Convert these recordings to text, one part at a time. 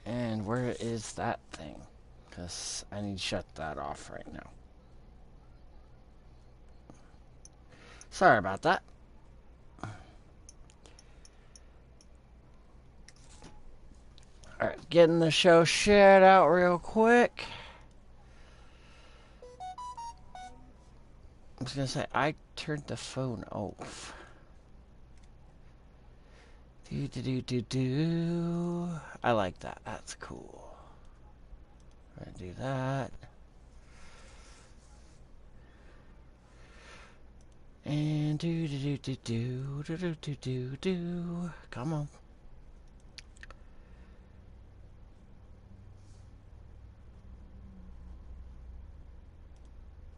And where is that thing? Because I need to shut that off right now. Sorry about that. Alright, getting the show shared out real quick. I was gonna say, I turned the phone off. Do. I like that. That's cool. I'm gonna do that. And do. Come on.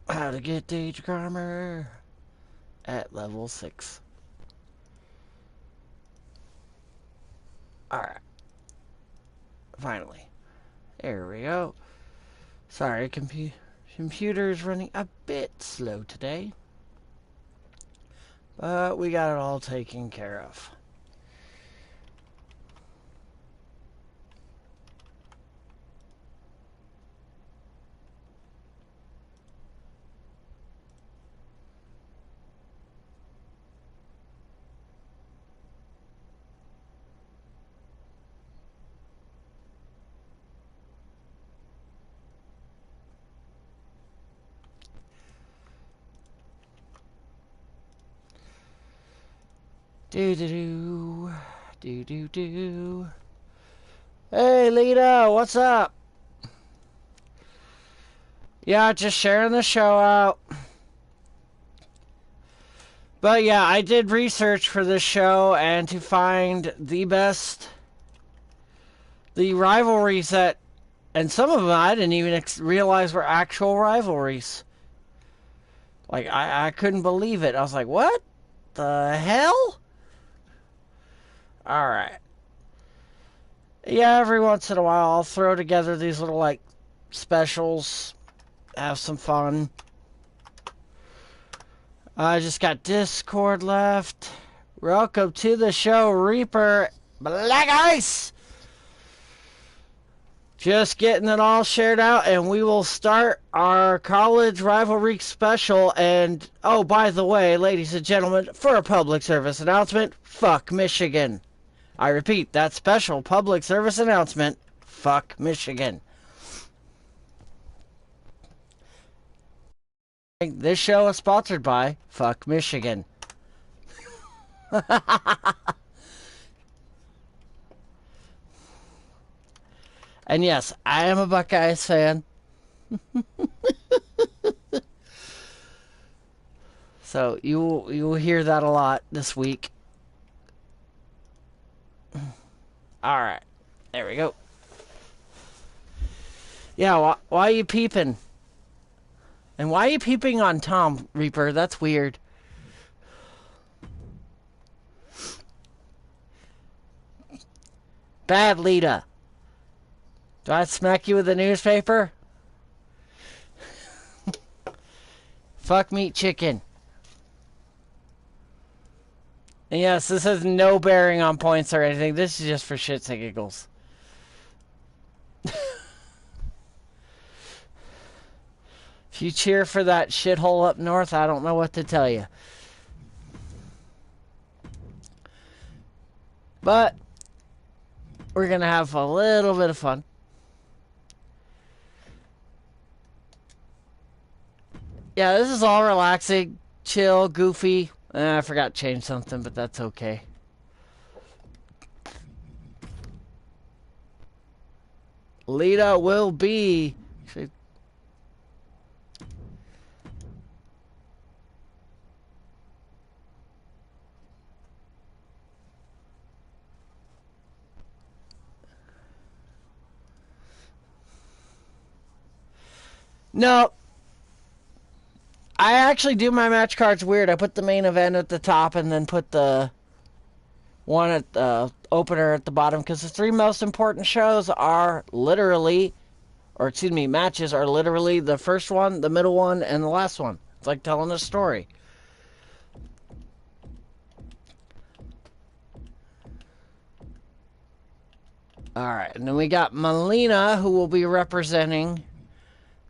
How to get Dage Armor at level 6. Alright. Finally. There we go. Sorry, computer's running a bit slow today. But we got it all taken care of. Do. Hey, Lita, what's up? Yeah, just sharing the show out. But yeah, I did research for this show and to find the rivalries that, and some of them I didn't even realize were actual rivalries. Like, I couldn't believe it. I was like, what the hell? Alright. Yeah, every once in a while I'll throw together these little, like, specials. Have some fun. I just got Discord left. Welcome to the show, Reaper Black Ice! Just getting it all shared out, and we will start our college rivalry special. And, oh, by the way, ladies and gentlemen, for a public service announcement, fuck Michigan. I repeat, that special public service announcement, fuck Michigan. This show is sponsored by fuck Michigan. And yes, I am a Buckeyes fan. So you will hear that a lot this week. Alright. There we go. Yeah, why are you peeping? And why are you peeping on Tom, Reaper? That's weird. Bad Lita. Do I smack you with a newspaper? Fuck meat chicken. And yes, this has no bearing on points or anything. This is just for shits and giggles. If you cheer for that shithole up north, I don't know what to tell you. But we're going to have a little bit of fun. Yeah, this is all relaxing, chill, goofy. I forgot to change something, but that's okay. Lita will be... No. I actually do my match cards weird. I put the main event at the top and then put the one at the opener at the bottom, because the three most important shows are literally, or excuse me, matches are literally the first one, the middle one, and the last one. It's like telling a story. Alright, and then we got Melina, who will be representing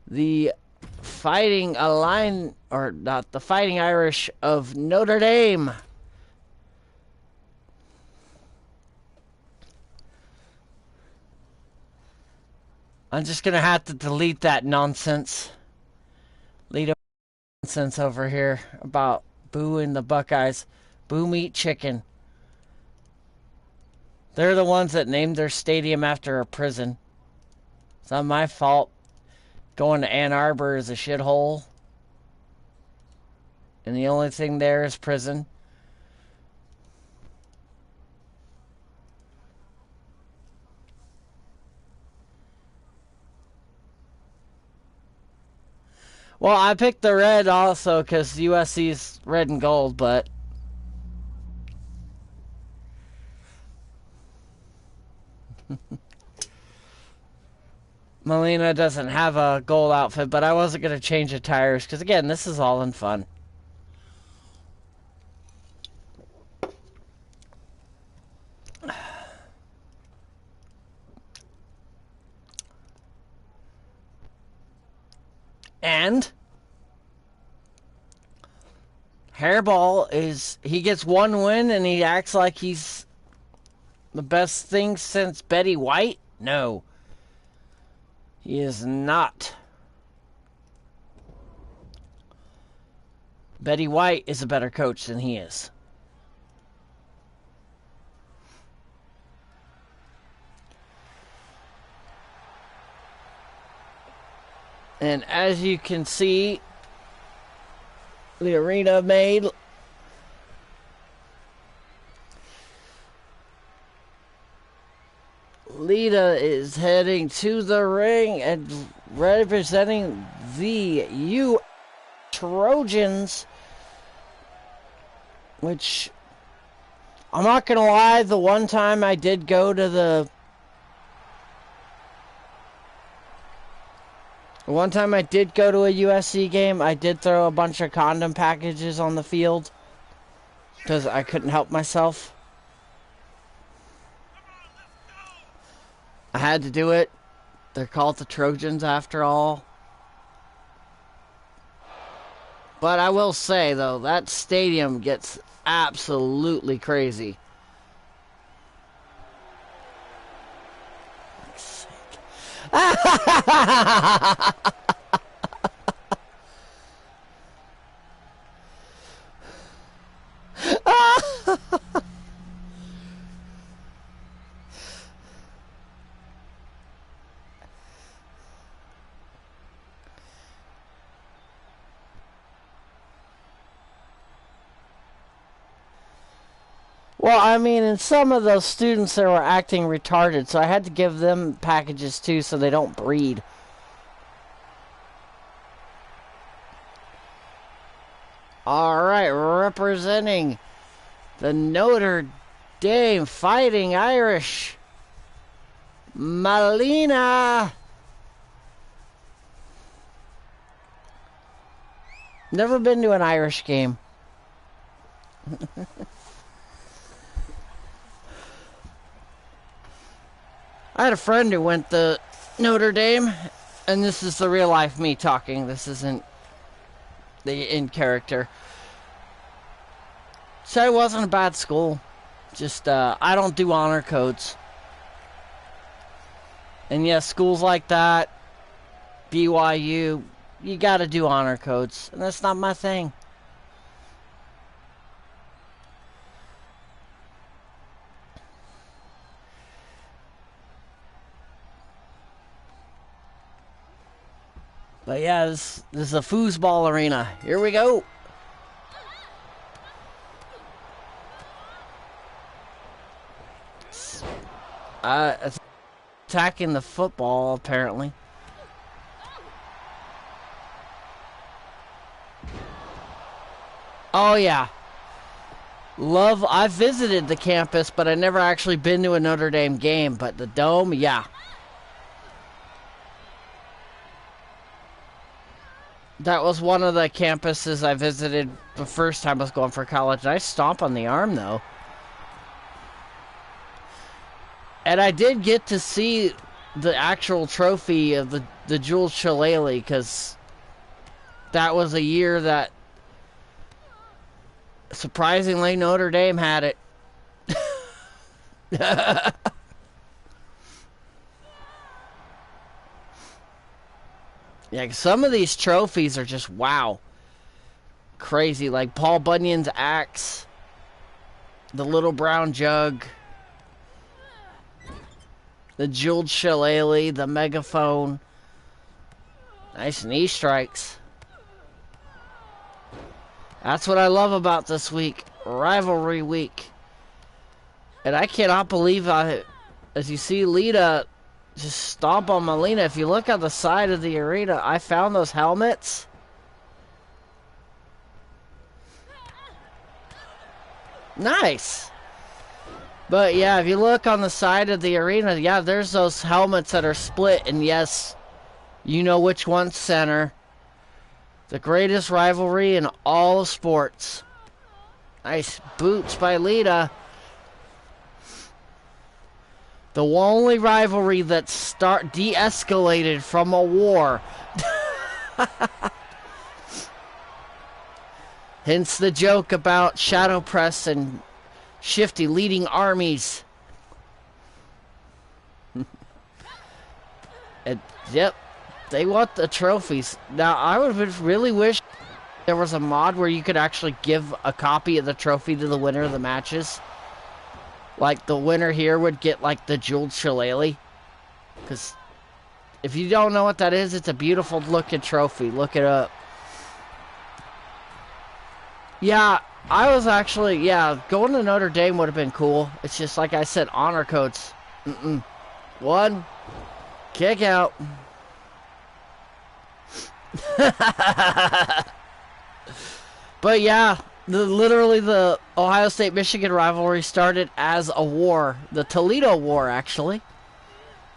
the Fighting or not, the Fighting Irish of Notre Dame. I'm just gonna have to delete that nonsense. Lead nonsense over here about booing the Buckeyes. Boo meat chicken. They're the ones that named their stadium after a prison. It's not my fault. Going to Ann Arbor is a shithole. And the only thing there is prison. Well, I picked the red also because USC's red and gold, but... Melina doesn't have a gold outfit, but I wasn't going to change the tires because, again, this is all in fun. And Hairball he gets one win and he acts like he's the best thing since Betty White? No. He is not. Betty White is a better coach than he is. And as you can see, the arena made. Lita is heading to the ring and representing the Trojans, which I'm not going to lie, the one time I did go to a USC game, I did throw a bunch of condom packages on the field because I couldn't help myself. I had to do it. They're called the Trojans after all. But I will say, though, that stadium gets absolutely crazy. Well, I mean, and some of those students there were acting retarded, so I had to give them packages too so they don't breed. Alright, representing the Notre Dame Fighting Irish, Melina. Never been to an Irish game. I had a friend who went to Notre Dame, and this is the real life me talking. This isn't the in character. So it wasn't a bad school. Just, I don't do honor codes. And yes, schools like that, BYU, you gotta do honor codes. And that's not my thing. But yeah, this is a foosball arena. Here we go. It's attacking the football, apparently. Oh, yeah. I've visited the campus, but I've never actually been to a Notre Dame game. But the Dome, yeah. That was one of the campuses I visited the first time I was going for college. Nice stomp on the arm, though. And I did get to see the actual trophy of the Jewel Shillelagh, because that was a year that, surprisingly, Notre Dame had it. Yeah, some of these trophies are just, wow. Crazy. Like Paul Bunyan's axe. The little brown jug. The jeweled shillelagh. The megaphone. Nice knee strikes. That's what I love about this week. Rivalry week. And I cannot believe as you see Lita just stomp on Melina. If you look on the side of the arena, I found those helmets. Nice. But yeah, if you look on the side of the arena, yeah, there's those helmets that are split. And yes, you know which one's center. The greatest rivalry in all of sports. Nice boots by Lita. The only rivalry that de-escalated from a war. Hence the joke about Shadow Press and Shifty leading armies. And, yep, they want the trophies. Now, I would really wish there was a mod where you could actually give a copy of the trophy to the winner of the matches. Like, the winner here would get, like, the jeweled shillelagh. Because if you don't know what that is, it's a beautiful looking trophy. Look it up. Yeah, I was actually, going to Notre Dame would have been cool. It's just, like I said, honor codes. One, kick out. But yeah, literally the Ohio State-Michigan rivalry started as a war. The Toledo War, actually.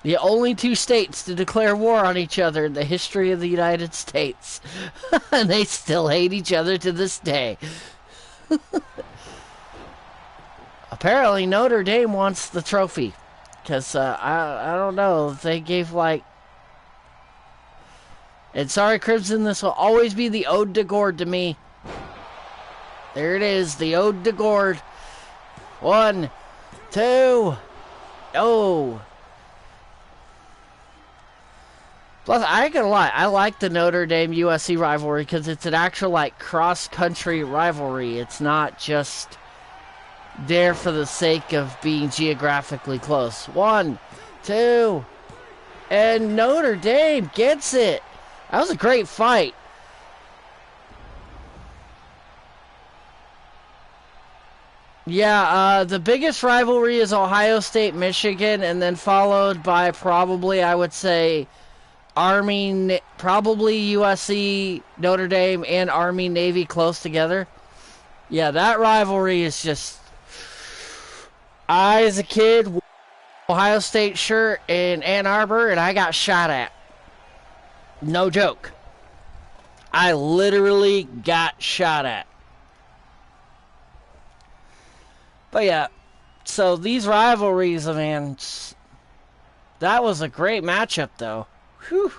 The only two states to declare war on each other in the history of the United States. And they still hate each other to this day. Apparently Notre Dame wants the trophy. Because, I don't know, they gave like... And sorry, Crimson, this will always be the Ode de Gourde to me. There it is, the Ode de Gourde. 1, 2, oh. Plus, I ain't gonna lie, I like the Notre Dame USC rivalry because it's an actual, like, cross-country rivalry. It's not just there for the sake of being geographically close. 1, 2, and Notre Dame gets it. That was a great fight. Yeah, the biggest rivalry is Ohio State-Michigan, and then followed by probably, I would say, Army, probably USC, Notre Dame, and Army, Navy close together. Yeah, that rivalry is just... I, as a kid, wore an Ohio State shirt in Ann Arbor, and I got shot at. No joke. I literally got shot at. But yeah, so these rivalries, man, that was a great matchup, though. Whew.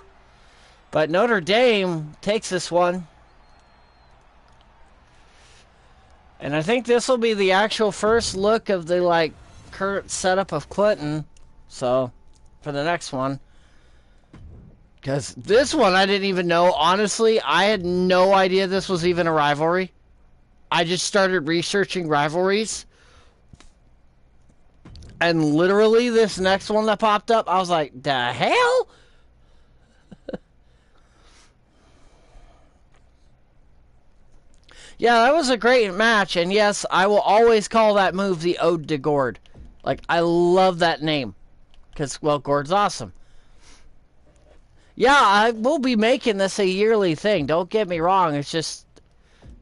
But Notre Dame takes this one. And I think this will be the actual first look of the, like, current setup of Clinton. So, for the next one. Because this one I didn't even know. Honestly, I had no idea this was even a rivalry. I just started researching rivalries. And literally this next one that popped up, I was like, the hell? Yeah, that was a great match. And yes, I will always call that move the Ode de Gourde. Like, I love that name. Because, well, Gourde's awesome. Yeah, I will be making this a yearly thing. Don't get me wrong. It's just,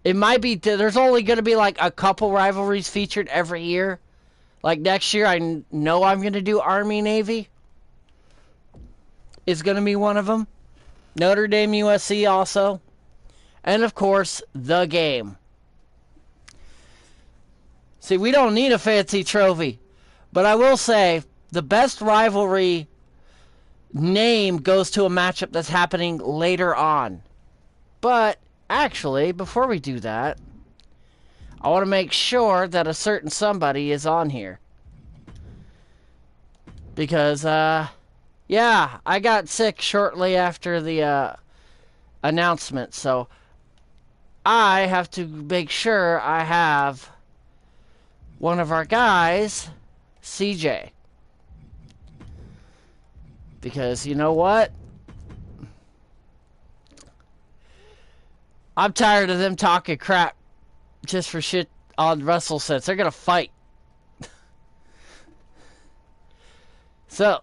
it might be, there's only going to be like a couple rivalries featured every year. Like next year, I know I'm going to do Army, Navy. Is going to be one of them. Notre Dame, USC also. And of course, the game. See, we don't need a fancy trophy. But I will say, the best rivalry name goes to a matchup that's happening later on. But actually, before we do that, I want to make sure that a certain somebody is on here. Because, yeah, I got sick shortly after the announcement. So I have to make sure I have one of our guys, CJ. Because you know what? I'm tired of them talking crap just for shit on Russell sets. They're going to fight. So,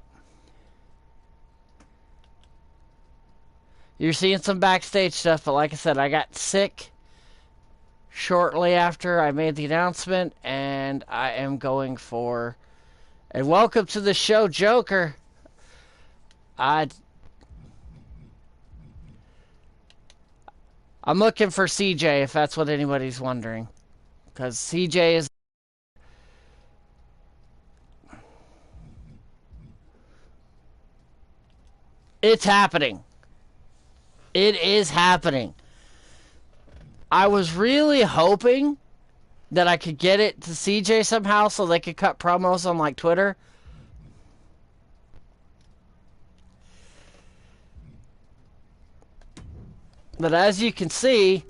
you're seeing some backstage stuff, but like I said, I got sick shortly after I made the announcement, and I am going for... And welcome to the show, Joker. I'm looking for CJ, if that's what anybody's wondering. Because CJ is... It's happening. It is happening. I was really hoping that I could get it to CJ somehow so they could cut promos on, like, Twitter. But as you can see,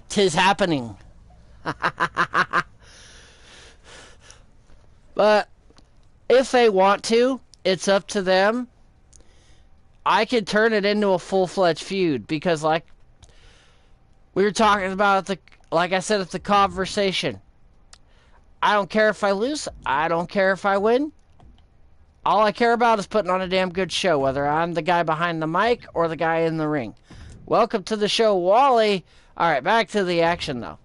'tis happening. But if they want to, it's up to them. I could turn it into a full-fledged feud because, like we were talking about, like I said at the conversation, I don't care if I lose. I don't care if I win. All I care about is putting on a damn good show, whether I'm the guy behind the mic or the guy in the ring. Welcome to the show, Wally. All right, back to the action, though.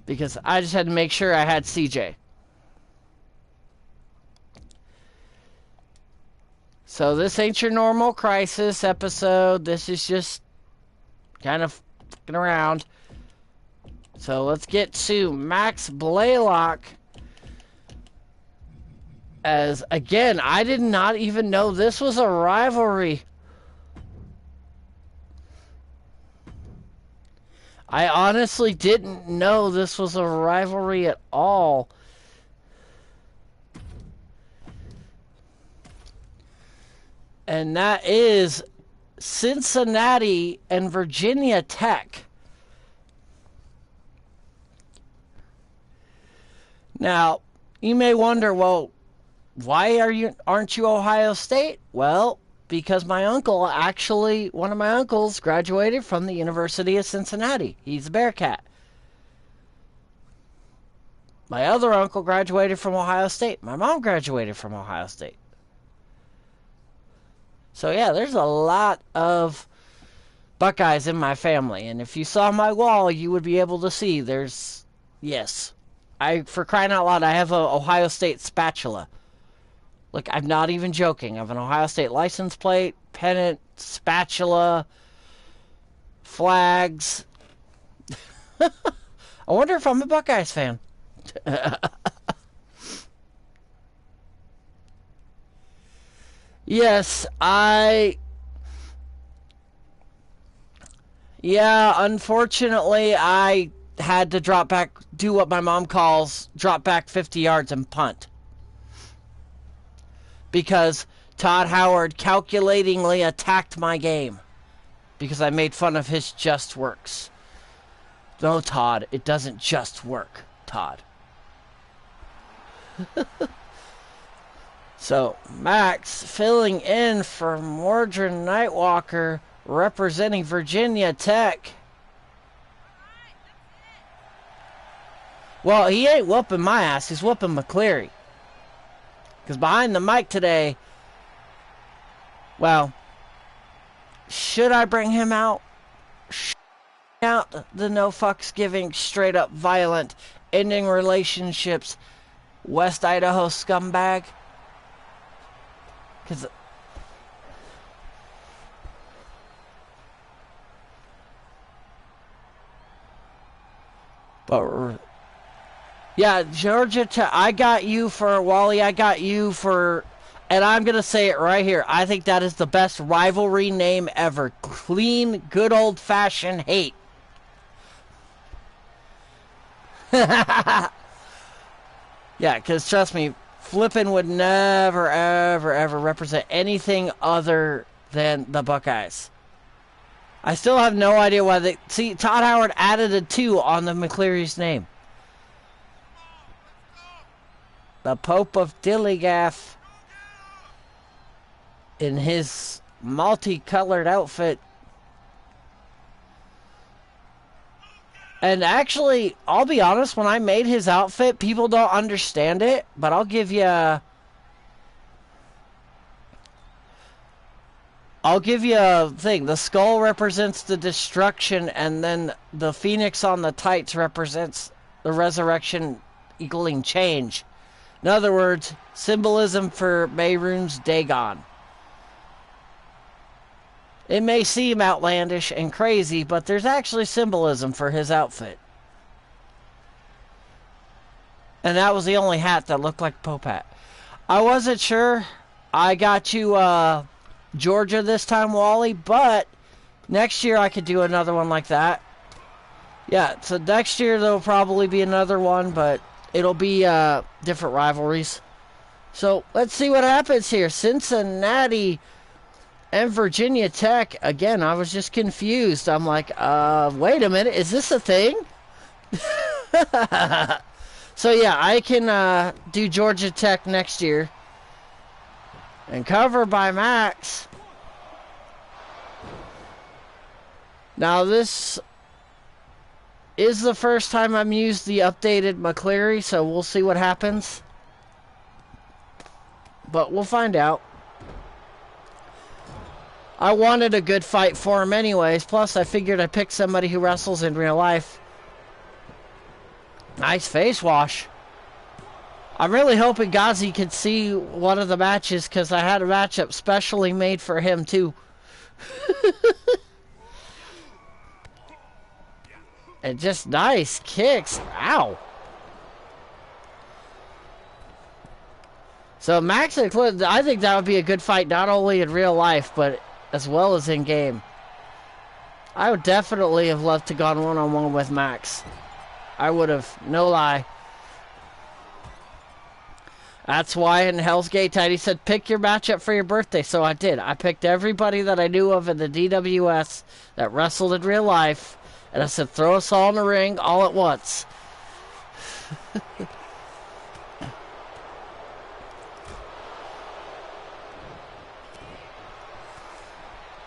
Because I just had to make sure I had CJ. So this ain't your normal Crisis episode. This is just kind of fucking around. So let's get to Max Blaylock. As, again, I did not even know this was a rivalry. I honestly didn't know this was a rivalry at all. And that is Cincinnati and Virginia Tech. Now, you may wonder, well, why aren't you Ohio State? Well, because my uncle one of my uncles graduated from the University of Cincinnati. He's a Bearcat. My other uncle graduated from Ohio State. My mom graduated from Ohio State. So yeah, there's a lot of Buckeyes in my family. And if you saw my wall, you would be able to see yes. For crying out loud, I have an Ohio State spatula. Look, I'm not even joking. I have an Ohio State license plate, pennant, spatula, flags. I wonder if I'm a Buckeyes fan. Yes, unfortunately, I had to do what my mom calls drop back 50 yards and punt. Because Todd Howard calculatingly attacked my game. Because I made fun of his just works. No, Todd, it doesn't just work, Todd. So, Max filling in for Mordred Nightwalker representing Virginia Tech. Well, he ain't whooping my ass, he's whooping McCleary. Because behind the mic today, well, should I bring him out? Out the no fucks giving, straight up violent, ending relationships, West Idaho scumbag? Because... But... Yeah, Georgia Tech. I got you for Wally. I got you for, and I'm gonna say it right here. I think that is the best rivalry name ever. Clean, good old fashioned hate. Yeah, because trust me, Flippen would never, ever, ever represent anything other than the Buckeyes. I still have no idea why they... See, Todd Howard added a 2 on the McCleary's name. The Pope of Dillygaff in his multicolored outfit. And actually, I'll be honest, when I made his outfit, people don't understand it, but I'll give you a thing. The skull represents the destruction, and then the phoenix on the tights represents the resurrection equaling change. In other words, symbolism for Mehrunes Dagon. It may seem outlandish and crazy, but there's actually symbolism for his outfit. And that was the only hat that looked like a Pope hat. I wasn't sure. I got you Georgia this time, Wally, but next year I could do another one like that. Yeah, so next year there'll probably be another one, but it'll be different rivalries. So let's see what happens here. Cincinnati and Virginia Tech. Again, I was just confused. I'm like, wait a minute, is this a thing? So yeah, I can do Georgia Tech next year. And cover by Max. Now this is the first time I've used the updated McCleary, so we'll see what happens. But we'll find out. I wanted a good fight for him anyways. Plus, I figured I'd pick somebody who wrestles in real life. Nice face wash. I'm really hoping Ghazi could see one of the matches, because I had a matchup specially made for him, too. And just nice kicks. Ow. So, Max and Clinton, I think that would be a good fight, not only in real life, but as well as in game. I would definitely have loved to gone one-on-one with Max. I would have, no lie. That's why in Hell's Gate Tide he said pick your matchup for your birthday. So I did. I picked everybody that I knew of in the DWS that wrestled in real life, and I said throw us all in the ring all at once.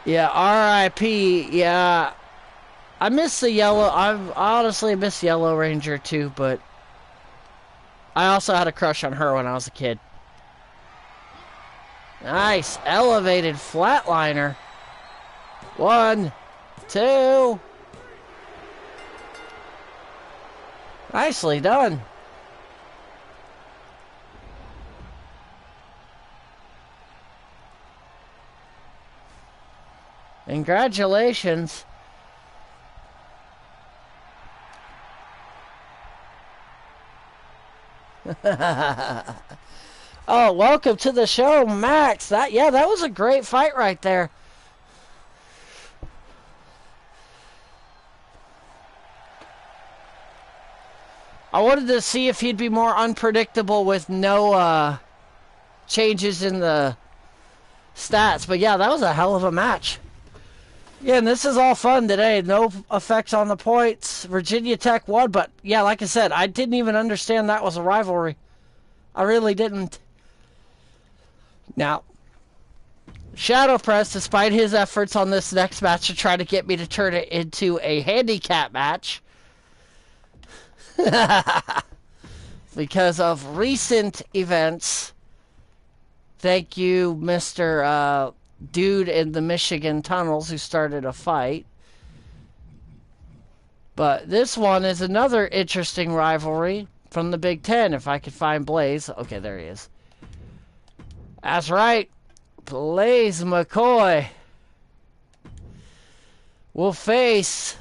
Yeah, R.I.P. Yeah, I miss the yellow. I honestly miss Yellow Ranger too, but I also had a crush on her when I was a kid. Nice elevated flatliner. 1, 2. Nicely done. Congratulations. Oh, welcome to the show, Max. That was a great fight right there. I wanted to see if he'd be more unpredictable with no changes in the stats, but yeah, that was a hell of a match. Yeah, and this is all fun today. No effects on the points. Virginia Tech won, but yeah, like I said, I didn't even understand that was a rivalry. I really didn't. Now, Shadow Press, despite his efforts on this next match to try to get me to turn it into a handicap match, because of recent events, thank you, Mr. Dude in the Michigan tunnels who started a fight. But this one is another interesting rivalry from the Big Ten. If I could find Blaze. Okay, there he is. That's right. Blaze McCoy will face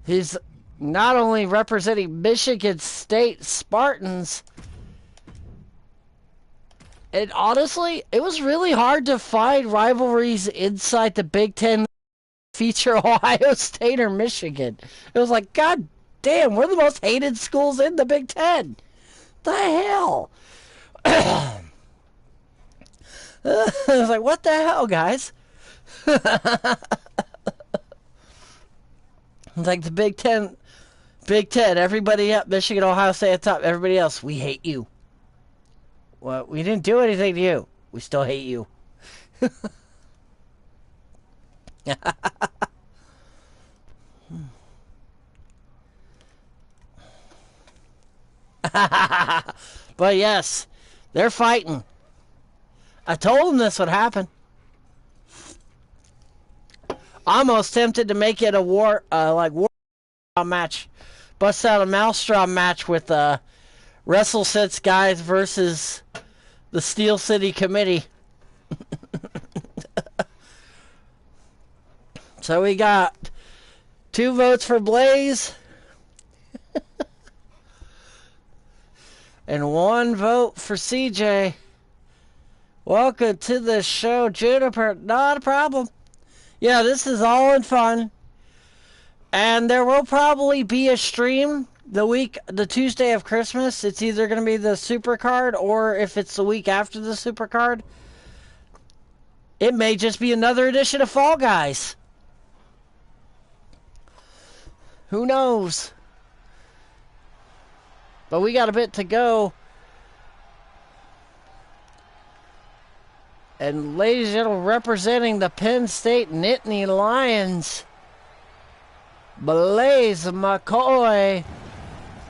his not only representing Michigan State Spartans, and honestly, it was really hard to find rivalries inside the Big Ten feature Ohio State or Michigan. It was like, God damn, we're the most hated schools in the Big Ten. The hell? I was like, what the hell, guys? It's like the Big Ten, everybody up, Michigan, Ohio State at the top, everybody else, we hate you. Well, we didn't do anything to you. We still hate you. But yes, they're fighting. I told them this would happen. Almost tempted to make it a war match. Bust out a Maelstrom match with WrestleSense guys versus the Steel City Committee. So we got 2 votes for Blaze and 1 vote for CJ. Welcome to the show, Juniper. Not a problem. Yeah, this is all in fun. And there will probably be a stream the Tuesday of Christmas. It's either going to be the Supercard, or if it's the week after the Supercard, it may just be another edition of Fall Guys. Who knows? But we got a bit to go. And ladies and gentlemen, representing the Penn State Nittany Lions, Blaze McCoy.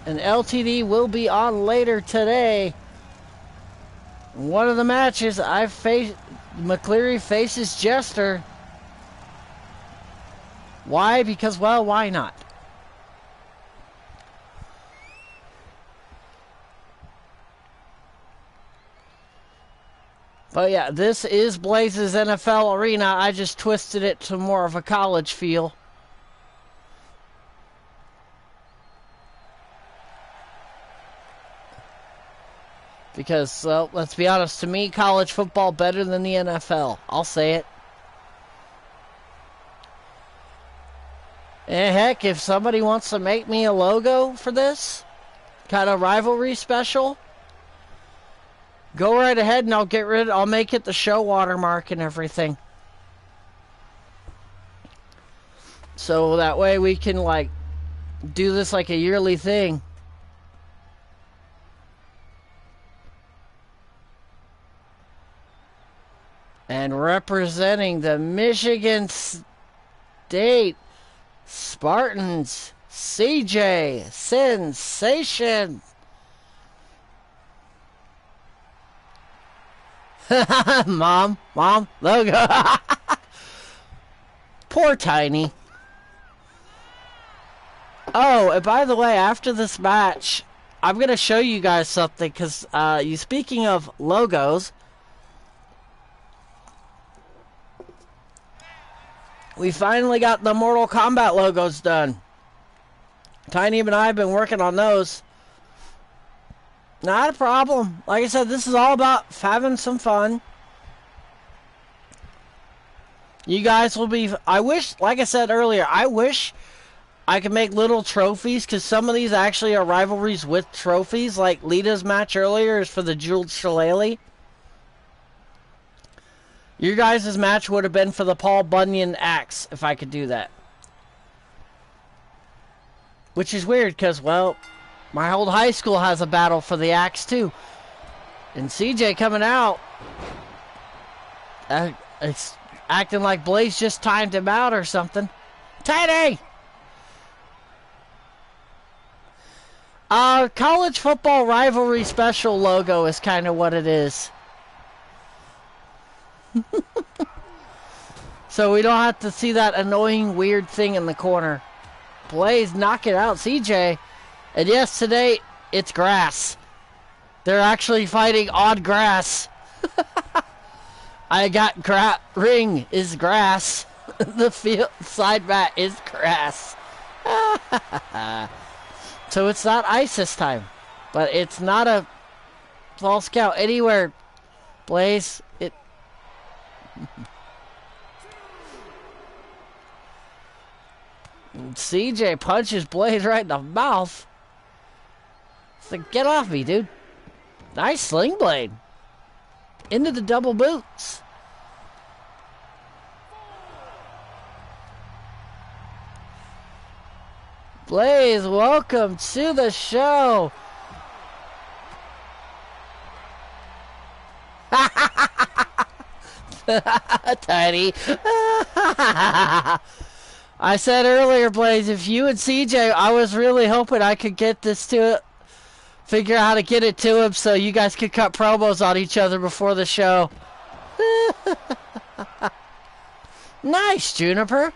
And LTD will be on later today. One of the matches, McCleary faces Jester. Why? Because, well, why not? But yeah, this is Blaze's NFL Arena. I just twisted it to more of a college feel. Because, well, let's be honest, to me, college football better than the NFL. I'll say it. And heck, if somebody wants to make me a logo for this kind of rivalry special, go right ahead and I'll make it the show watermark and everything. So that way we can, like, do this like a yearly thing. And representing the Michigan State Spartans, CJ Sensation. Mom, logo. Poor Tiny. Oh, and by the way, after this match, I'm going to show you guys something, because speaking of logos, we finally got the Mortal Kombat logos done. Tiny and I have been working on those. Not a problem. Like I said, this is all about having some fun. You guys will be... I wish, like I said earlier, I wish I could make little trophies, because some of these actually are rivalries with trophies. Like Lita's match earlier is for the Jeweled Shillelagh. Your guys' match would have been for the Paul Bunyan axe, if I could do that. Which is weird, because, well, my old high school has a battle for the axe, too. And CJ coming out. It's acting like Blaze just timed him out or something. Tiny! College football rivalry special logo is kind of what it is. So we don't have to see that annoying weird thing in the corner. Blaze knock it out, CJ. And yes, today it's grass. They're actually fighting on grass. I got ring is grass. The field side mat is grass. So it's not ice this time. But it's not a false count anywhere, Blaze. It. CJ punches Blaze right in the mouth. It's like, get off me, dude. Nice sling blade. Into the double boots. Blaze, welcome to the show. Tiny. I said earlier, Blaze, if you and CJ, I was really hoping I could get this to figure out how to get it to him so you guys could cut promos on each other before the show. Nice, Juniper.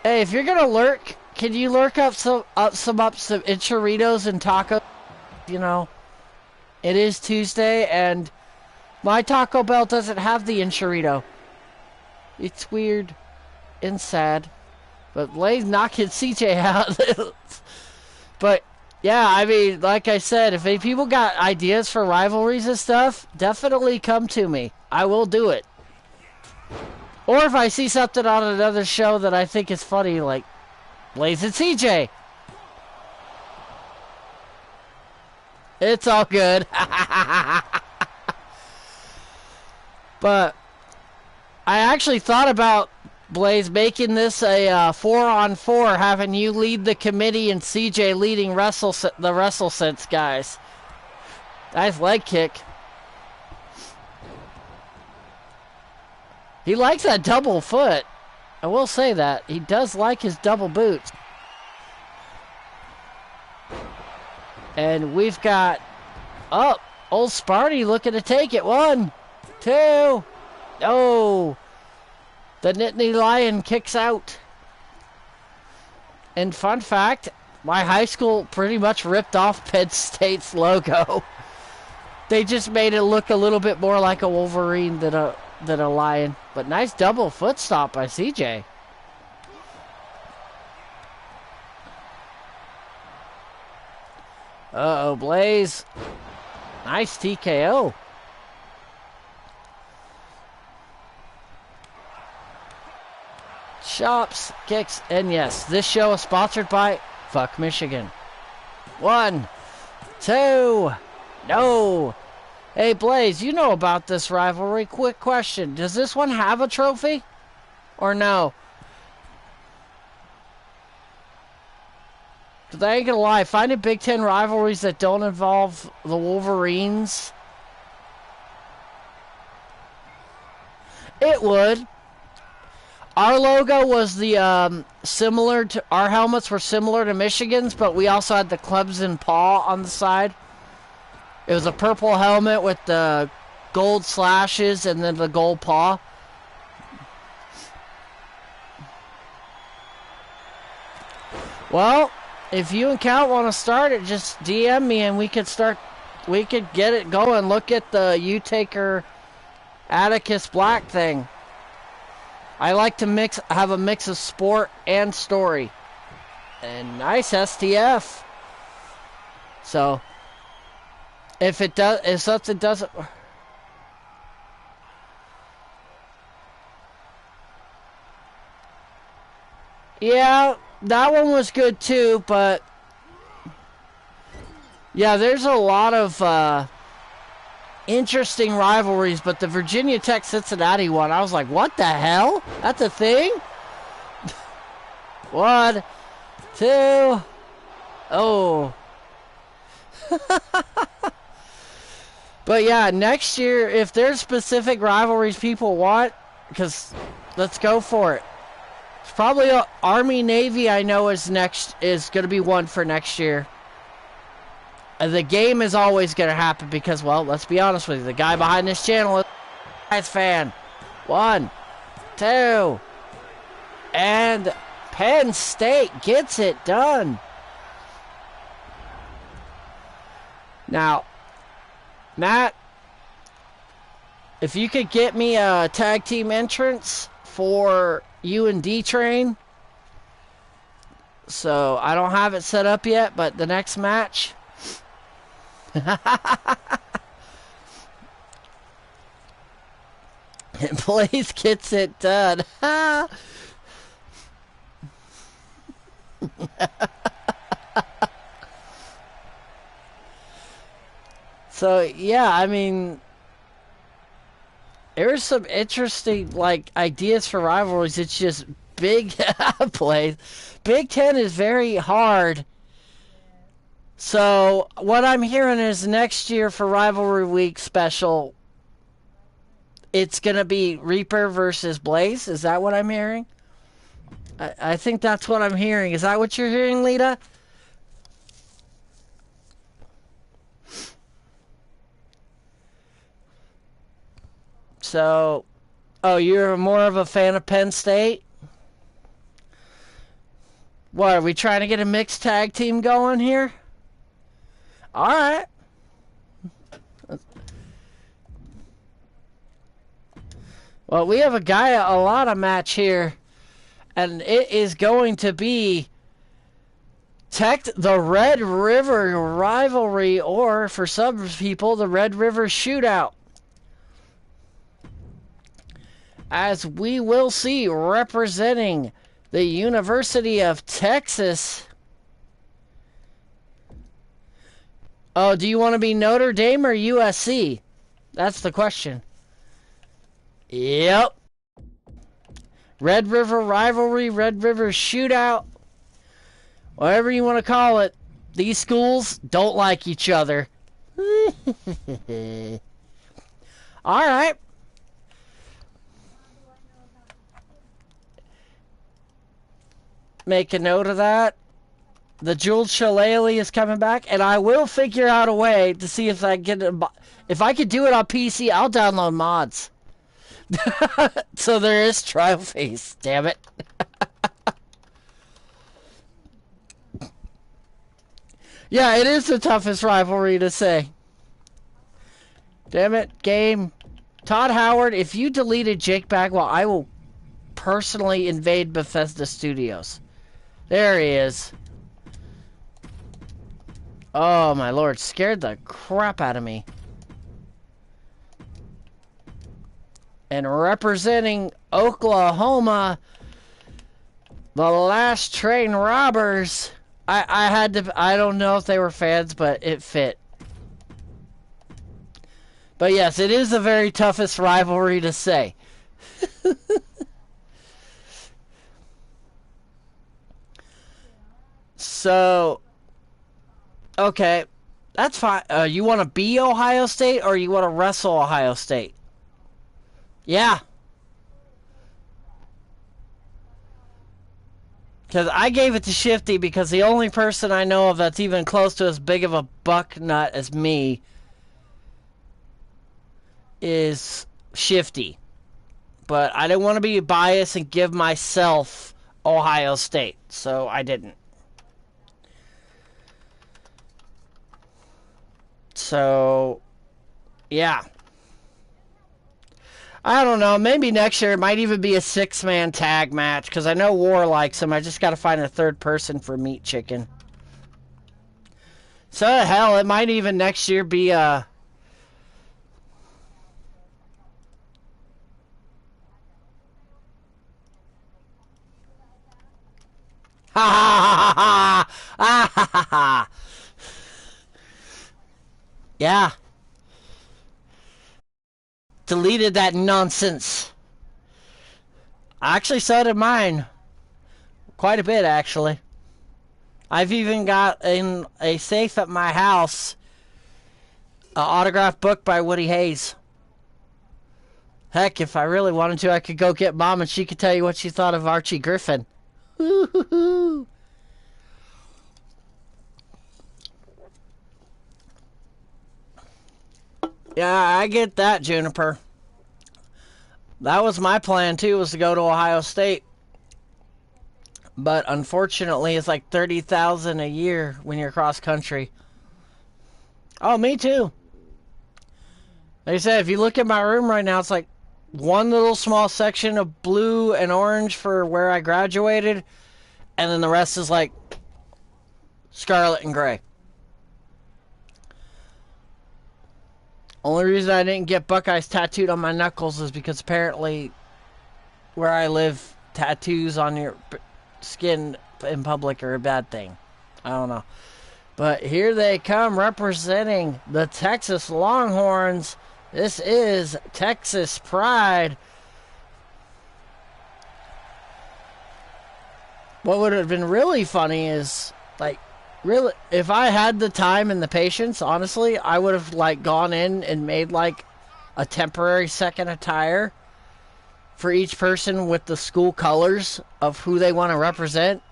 Hey, if you're gonna lurk, can you lurk up some enchiladas and tacos? You know, it is Tuesday, and my Taco Bell doesn't have the enchilada. It's weird and sad, but Blaze knocking CJ out. But yeah, I mean, like I said, if any people got ideas for rivalries and stuff, definitely come to me. I will do it. Or if I see something on another show that I think is funny, like Blaze and CJ. It's all good. But I actually thought about, Blaze, making this a 4-on-4, having you lead the committee and CJ leading the WrestleSense guys. Nice leg kick. He likes that double foot. I will say that. He does like his double boots. And we've got, old Sparty looking to take it. 1, 2. Oh. The Nittany Lion kicks out. And fun fact, my high school pretty much ripped off Penn State's logo. They just made it look a little bit more like a Wolverine than a lion. But nice double foot stop by CJ. Uh-oh, Blaze. Nice TKO. Chops, kicks, and yes, this show is sponsored by Fuck Michigan. 1, 2, no. Hey, Blaze, you know about this rivalry. Quick question. Does this one have a trophy? Or no? Because I ain't gonna lie, finding Big Ten rivalries that don't involve the Wolverines, it would. Our logo was the similar to, our helmets were similar to Michigan's, but we also had the Clemson paw on the side. It was a purple helmet with the gold slashes and then the gold paw. Well, if you and Cal want to start it, just DM me and we could get it going. Look at the U-Taker Atticus Black thing. I like to have a mix of sport and story. And nice STF. So, if something doesn't... Yeah, that one was good too, but... Yeah, there's a lot of interesting rivalries, but the Virginia Tech Cincinnati one, I was like, what the hell? That's a thing? 1, 2. Oh. But yeah, next year, if there's specific rivalries people want, because let's go for it. It's probably Army Navy, I know, is going to be one for next year. The game is always going to happen because, well, let's be honest with you. The guy behind this channel is a Giants fan. 1, 2. And Penn State gets it done. Now, Matt, if you could get me a tag team entrance for U&D train. So I don't have it set up yet, but the next match. Blaze gets it done. So yeah, I mean, there's some interesting like ideas for rivalries. It's just big plays. Big Ten is very hard. So what I'm hearing is next year for Rivalry Week special, it's gonna be Reaper versus Blaze. Is that what I'm hearing? I think that's what I'm hearing. Is that what you're hearing, Lita? So, oh, you're more of a fan of Penn State? What, are we trying to get a mixed tag team going here? Alright. Well, we have a lot of match here. And it is going to be the Red River Rivalry, or for some people, the Red River Shootout. As we will see, representing the University of Texas. Oh, do you want to be Notre Dame or USC? That's the question. Yep. Red River Rivalry, Red River Shootout. Whatever you want to call it. These schools don't like each other. Alright. Make a note of that. The Jeweled Shillelagh is coming back, and I will figure out a way to see if I can if I could do it on PC. I'll download mods. So there is trial phase. Damn it. Yeah, it is the toughest rivalry to say. Damn it, game. Todd Howard, if you deleted Jake Bagwell, I will personally invade Bethesda Studios. There he is. Oh my lord, scared the crap out of me. And representing Oklahoma, the Last Train Robbers. I had to, I don't know if they were fans, but it fit. But yes, it is the very toughest rivalry to say. So, okay, that's fine. You want to be Ohio State, or you want to wrestle Ohio State? Yeah. Because I gave it to Shifty because the only person I know of that's even close to as big of a buck nut as me is Shifty. But I didn't want to be biased and give myself Ohio State, so I didn't. So, yeah. I don't know. Maybe next year it might even be a 6-man tag match, because I know War likes him. I just got to find a third person for Meat Chicken. So, hell, it might even next year be a... Ha ha ha ha ha ha ha ha. Yeah. Deleted that nonsense. I actually so did mine. Quite a bit, actually. I've even got in a safe at my house an autographed book by Woody Hayes. Heck, if I really wanted to, I could go get Mom and she could tell you what she thought of Archie Griffin. Woo-hoo-hoo. Yeah, I get that, Juniper. That was my plan, too, was to go to Ohio State. But unfortunately, it's like $30,000 a year when you're cross country. Oh, me too. Like I said, if you look at my room right now, it's like one little small section of blue and orange for where I graduated, and then the rest is like scarlet and gray. Only reason I didn't get Buckeyes tattooed on my knuckles is because apparently where I live, tattoos on your skin in public are a bad thing. I don't know. But here they come representing the Texas Longhorns. This is Texas Pride. What would have been really funny is, like, really, if I had the time and the patience, honestly, I would have, like, gone in and made, like, a temporary second attire for each person with the school colors of who they want to represent.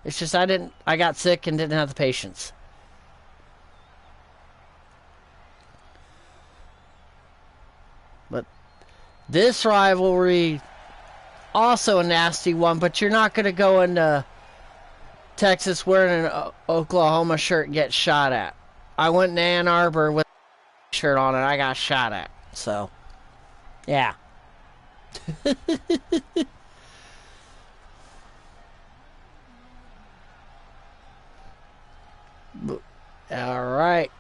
It's just I got sick and didn't have the patience. But this rivalry, also a nasty one, but you're not going to go into Texas wearing an Oklahoma shirt and get shot at. I went in Ann Arbor with a shirt on and I got shot at. So, yeah. All right.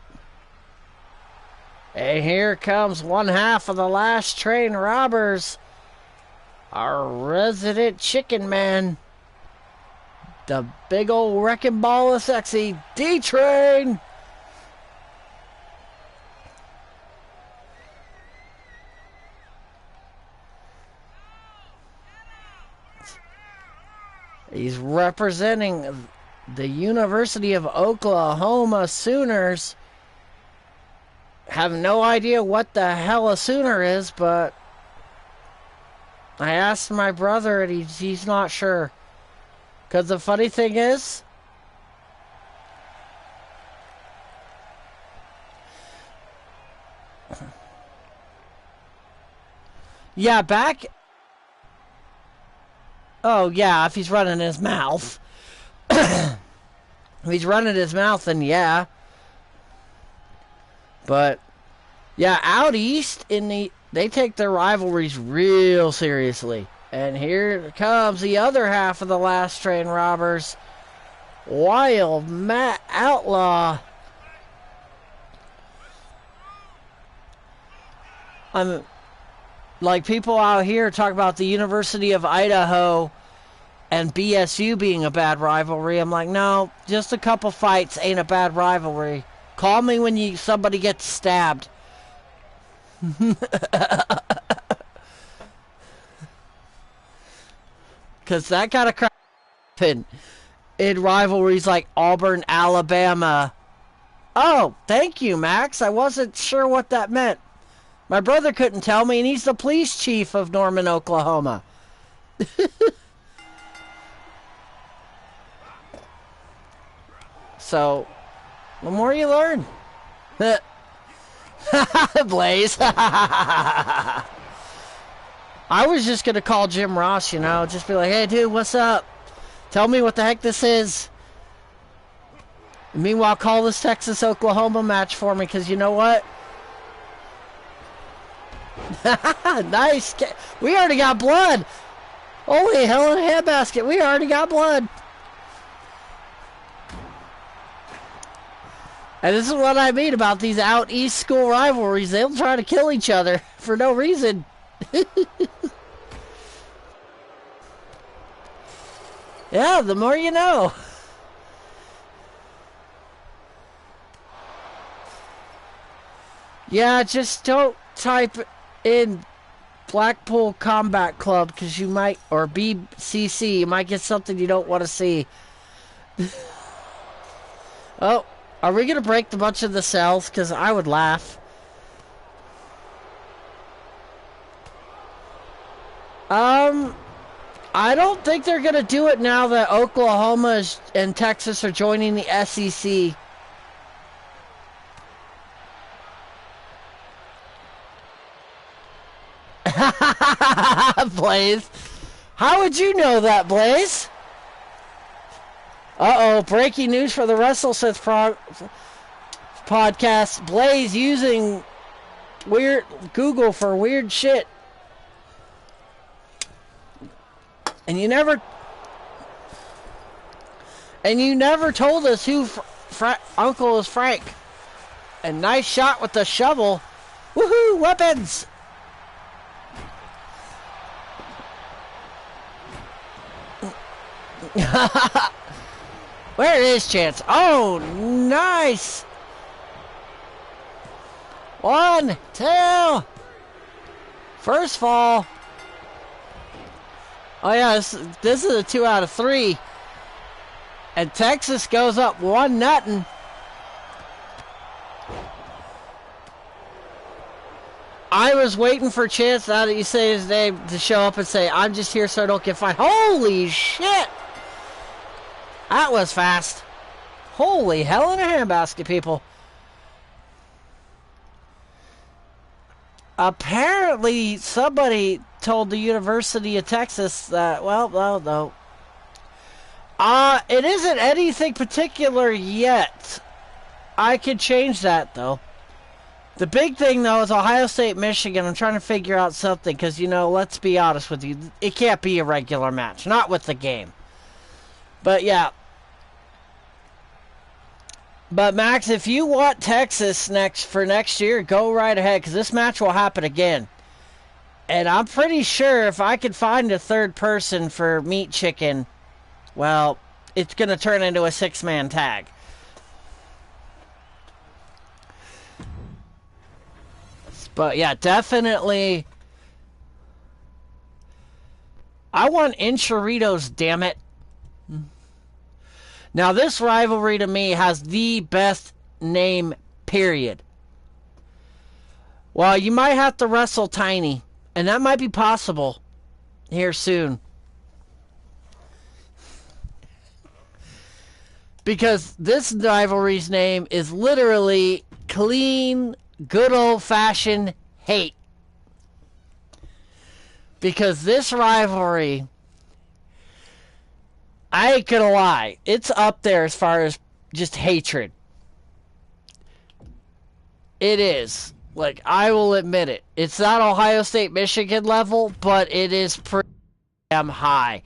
And here comes one half of the last train robbers. Our resident chicken man. The big old wrecking ball of sexy D-Train. He's representing the University of Oklahoma Sooners. Have no idea what the hell a Sooner is, but I asked my brother and he's not sure. Because the funny thing is, yeah, back, oh yeah, if he's running his mouth. If he's running his mouth, then yeah. But yeah, out east they take their rivalries real seriously. And here comes the other half of the last train robbers. Wild Matt Outlaw. Like, people out here talk about the University of Idaho and BSU being a bad rivalry. I'm like, no, just a couple fights ain't a bad rivalry. Call me when somebody gets stabbed. Because that kind of crap in rivalries like Auburn, Alabama. Oh, thank you, Max. I wasn't sure what that meant. My brother couldn't tell me, and he's the police chief of Norman, Oklahoma. So, the more you learn. Blaze. I was just going to call Jim Ross, just be like, hey, dude, what's up? Tell me what the heck this is. And meanwhile, call this Texas-Oklahoma match for me, because you know what? Nice. We already got blood. Holy hell in a handbasket. We already got blood. And this is what I mean about these out east school rivalries. They'll try to kill each other for no reason. Yeah, the more you know. Yeah, just don't type in Blackpool Combat Club, because you might, or BCC, you might get something you don't want to see. Oh, are we going to break the bunch of the cells? Because I would laugh. I don't think they're going to do it now that Oklahoma and Texas are joining the SEC. Blaze. How would you know that, Blaze? Uh-oh, breaking news for the WrestleSith podcast. Blaze using weird Google for weird shit. And you never told us who Uncle is Frank. And nice shot with the shovel. Woohoo! Weapons! Where is Chance? Oh, nice! 1, 2. First fall. Oh yeah, this is a 2 out of 3. And Texas goes up 1-0. I was waiting for Chance, now that you say his name, to show up and say, I'm just here so I don't get fined. Holy shit! That was fast. Holy hell in a handbasket, people. Apparently, somebody told the University of Texas that, well, no. It isn't anything particular yet. I could change that, though. The big thing, though, is Ohio State, Michigan. I'm trying to figure out something because, let's be honest with you. It can't be a regular match. Not with the game. But, yeah. But, Max, if you want Texas for next year, go right ahead because this match will happen again. And I'm pretty sure if I could find a third person for Meat Chicken, well, it's going to turn into a 6-man tag. But yeah, definitely. I want Enchiritos, damn it. Now, this rivalry to me has the best name, period. Well, you might have to wrestle Tiny, and that might be possible here soon. Because this rivalry's name is literally Clean, Good Old-Fashioned Hate. Because this rivalry, I ain't gonna lie, it's up there as far as just hatred. It is. Like, I will admit it. It's not Ohio State, Michigan level, but it is pretty damn high.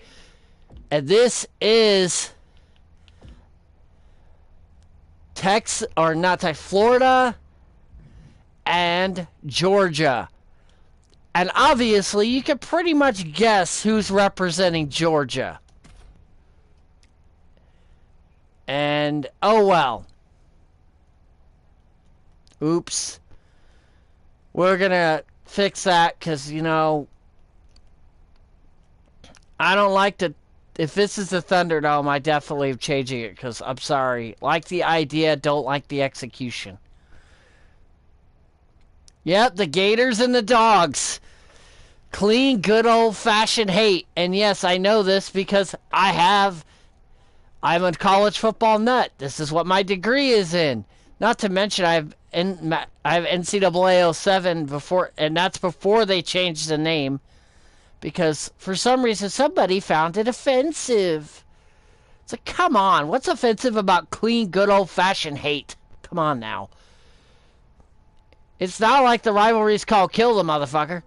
And this is Florida and Georgia. And obviously, you can pretty much guess who's representing Georgia. And, oh well. Oops. We're gonna fix that because, I don't like to. If this is the Thunderdome, I definitely am changing it because I'm sorry. Like the idea, don't like the execution. Yep, the Gators and the Dogs. Clean, good old-fashioned hate. And yes, I know this because I'm a college football nut. This is what my degree is in. Not to mention I have NCAA 07 before, and that's before they changed the name. Because for some reason somebody found it offensive. It's like, come on, what's offensive about clean, good old-fashioned hate? Come on now. It's not like the rivalry's called Kill the Motherfucker.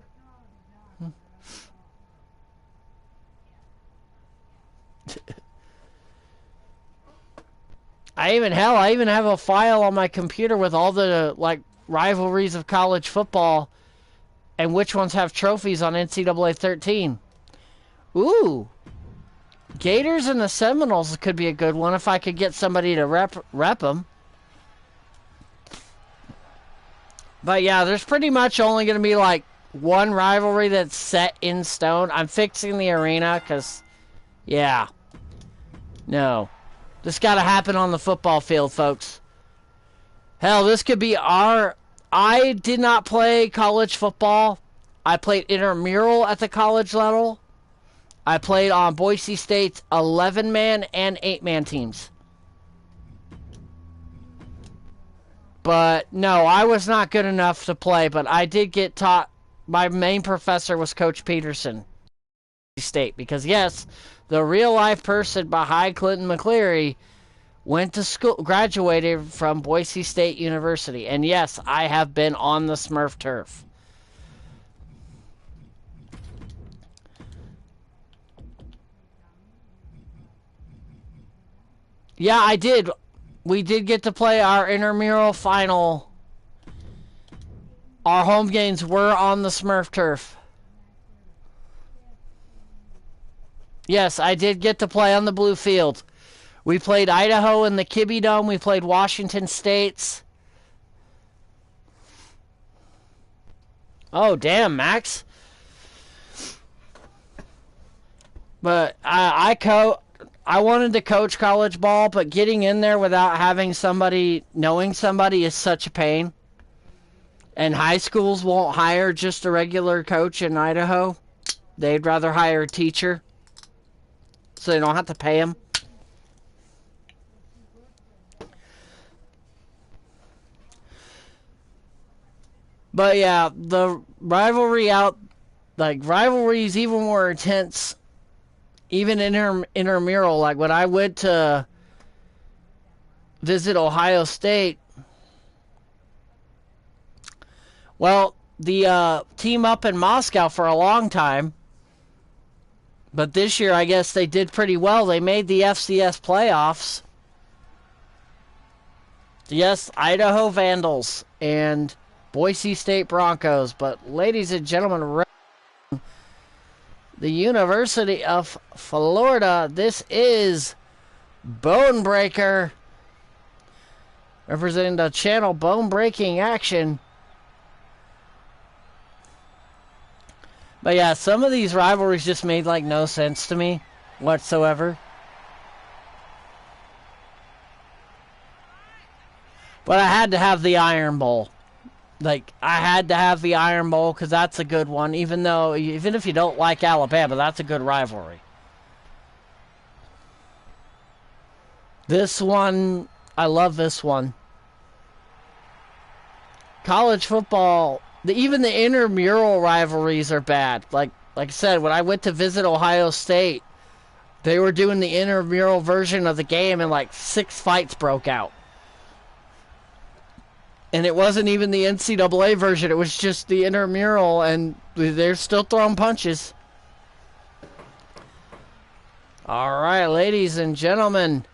I even have a file on my computer with all the rivalries of college football and which ones have trophies on NCAA 13. Ooh. Gators and the Seminoles could be a good one if I could get somebody to rep them. But yeah, there's pretty much only going to be one rivalry that's set in stone. I'm fixing the arena because, yeah. No. This got to happen on the football field, folks. Hell, this could be I did not play college football. I played intramural at the college level. I played on Boise State's 11-man and 8-man teams. But no, I was not good enough to play, but I did get taught. My main professor was Coach Peterson. State, because yes, the real life person behind Clinton McCleary went to school, graduated from Boise State University, and yes, I have been on the Smurf turf. Yeah, I did. We did get to play our intramural final. Our home games were on the Smurf turf. Yes, I did get to play on the blue field. We played Idaho in the Kibbe Dome. We played Washington State's. Oh, damn, Max. But I wanted to coach college ball, but getting in there without having somebody, knowing somebody is such a pain. And high schools won't hire just a regular coach in Idaho. They'd rather hire a teacher so they don't have to pay him. But yeah, the rivalry rivalries even more intense, even intramural. Like when I went to visit Ohio State, well, the team up in Moscow for a long time, but this year I guess they did pretty well. They made the FCS playoffs. Yes, Idaho Vandals and Boise State Broncos. But ladies and gentlemen, the University of Florida, this is Bonebreaker, representing the channel Bone Breaking Action. But yeah, some of these rivalries just made like no sense to me whatsoever. But I had to have the Iron Bowl. Like, I had to have the Iron Bowl because that's a good one. Even if you don't like Alabama, that's a good rivalry. This one, I love this one. College football, even the intramural rivalries are bad. Like I said, when I went to visit Ohio State, they were doing the intramural version of the game and like 6 fights broke out. And it wasn't even the NCAA version. It was just the intramural, and they're still throwing punches. All right, ladies and gentlemen.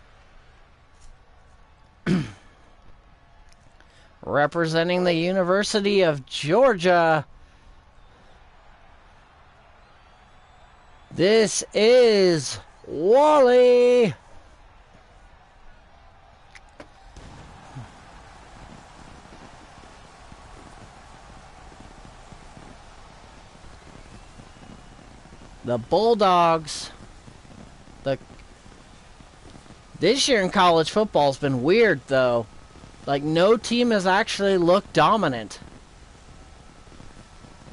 Representing the University of Georgia, this is Wally. The Bulldogs. This year in college football has been weird, though. Like, no team has actually looked dominant.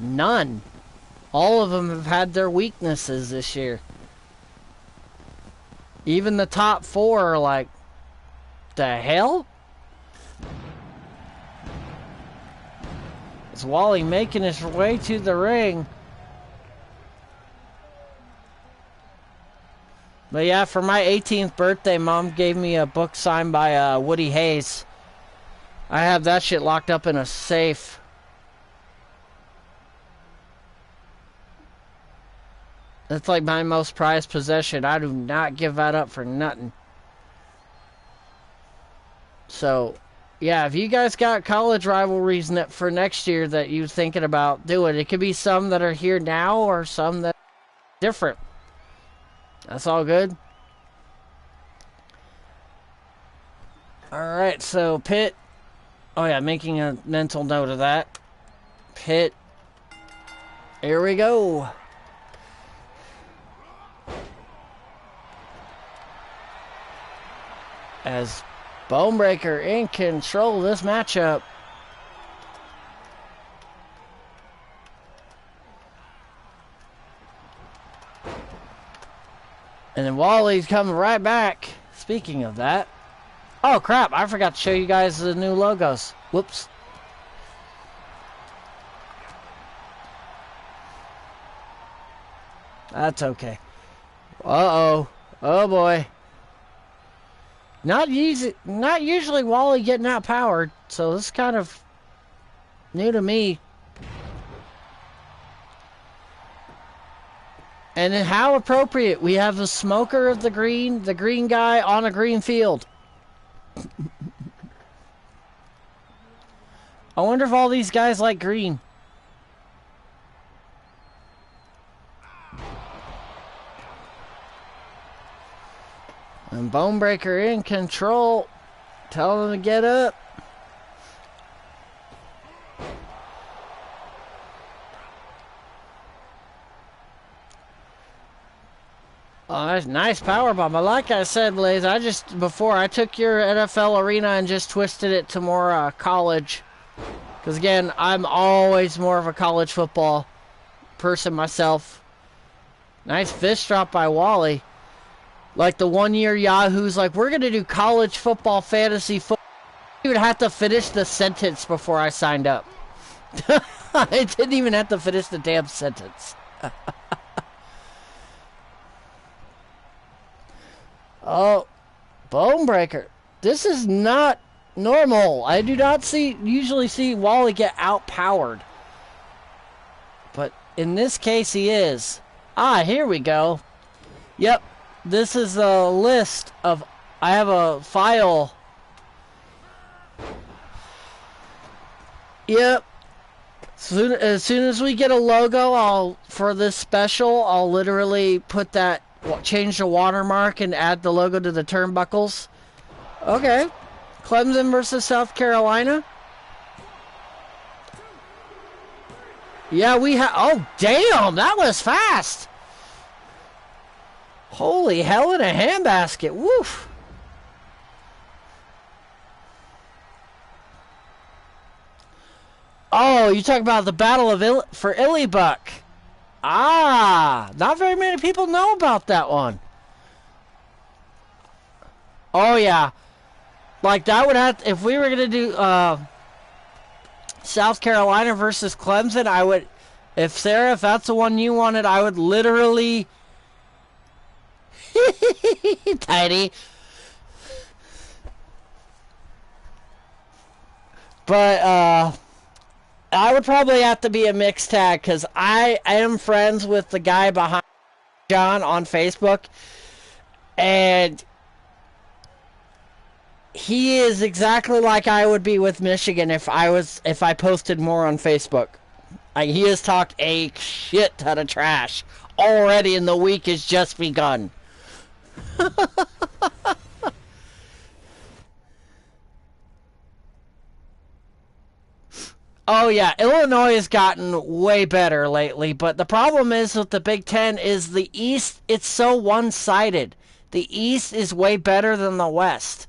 None. All of them have had their weaknesses this year. Even the top 4 are like, the hell? Is Wally making his way to the ring? But yeah, for my 18th birthday, Mom gave me a book signed by Woody Hayes. I have that shit locked up in a safe. That's like my most prized possession. I do not give that up for nothing. So, yeah, if you guys got college rivalries for next year that you're thinking about doing, it could be some that are here now or some that are different. That's all good. Alright, so Pitt. Oh yeah, making a mental note of that. Pitt. Here we go. As Bonebreaker in control of this matchup. And then Wally's coming right back. Speaking of that. Oh, crap. I forgot to show you guys the new logos. Whoops. That's okay. Uh-oh. Oh, boy. Not usually Wally getting outpowered, so this is kind of new to me. And how appropriate. We have a smoker of the green guy on a green field. I wonder if all these guys like green. And Bonebreaker in control. Tell him to get up. Oh, that's nice power bomb. But like I said, Blaze, before I took your NFL arena and just twisted it to more college. Because again, I'm always more of a college football person myself. Nice fist drop by Wally. Like the 1 year Yahoo's like, we're going to do college football, fantasy football. You would have to finish the sentence before I signed up. I didn't even have to finish the damn sentence. Oh, Bonebreaker. This is not normal. I do not usually see Wally get outpowered. But in this case, he is. Ah, here we go. Yep. This is a list of... I have a file. Yep. As soon as we get a logo, for this special, I'll literally put that... change the watermark and add the logo to the turnbuckles. Okay. Clemson versus South Carolina. Yeah, we have... Oh, damn! That was fast! Holy hell in a handbasket. Woof! Oh, you talk about the Battle of for Illybuck. Ah, not very many people know about that one. Oh yeah, like that would have if we were gonna do South Carolina versus Clemson. I would, if Sarah, if that's the one you wanted, I would literally tiny. But I would probably have to be a mixed tag because I am friends with the guy behind John on Facebook, and he is exactly like I would be with Michigan if I posted more on Facebook. He has talked a shit ton of trash already, and the week has just begun. Oh yeah, Illinois has gotten way better lately, but the problem is with the Big Ten is the East, it's so one-sided. The East is way better than the West.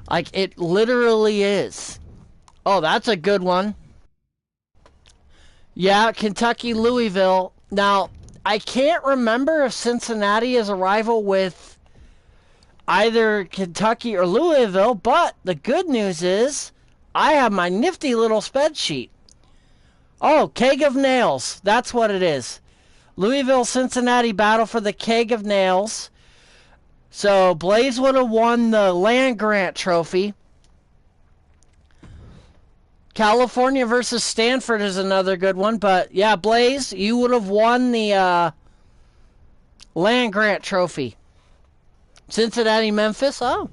Like, it literally is. Oh, that's a good one. Yeah, Kentucky, Louisville. Now, I can't remember if Cincinnati is a rival with either Kentucky or Louisville, but the good news is I have my nifty little spreadsheet. Oh, Keg of Nails. That's what it is. Louisville, Cincinnati battle for the Keg of Nails. So, Blaze would have won the land grant trophy. California versus Stanford is another good one. But, yeah, Blaze, you would have won the land grant trophy. Cincinnati, Memphis. Oh.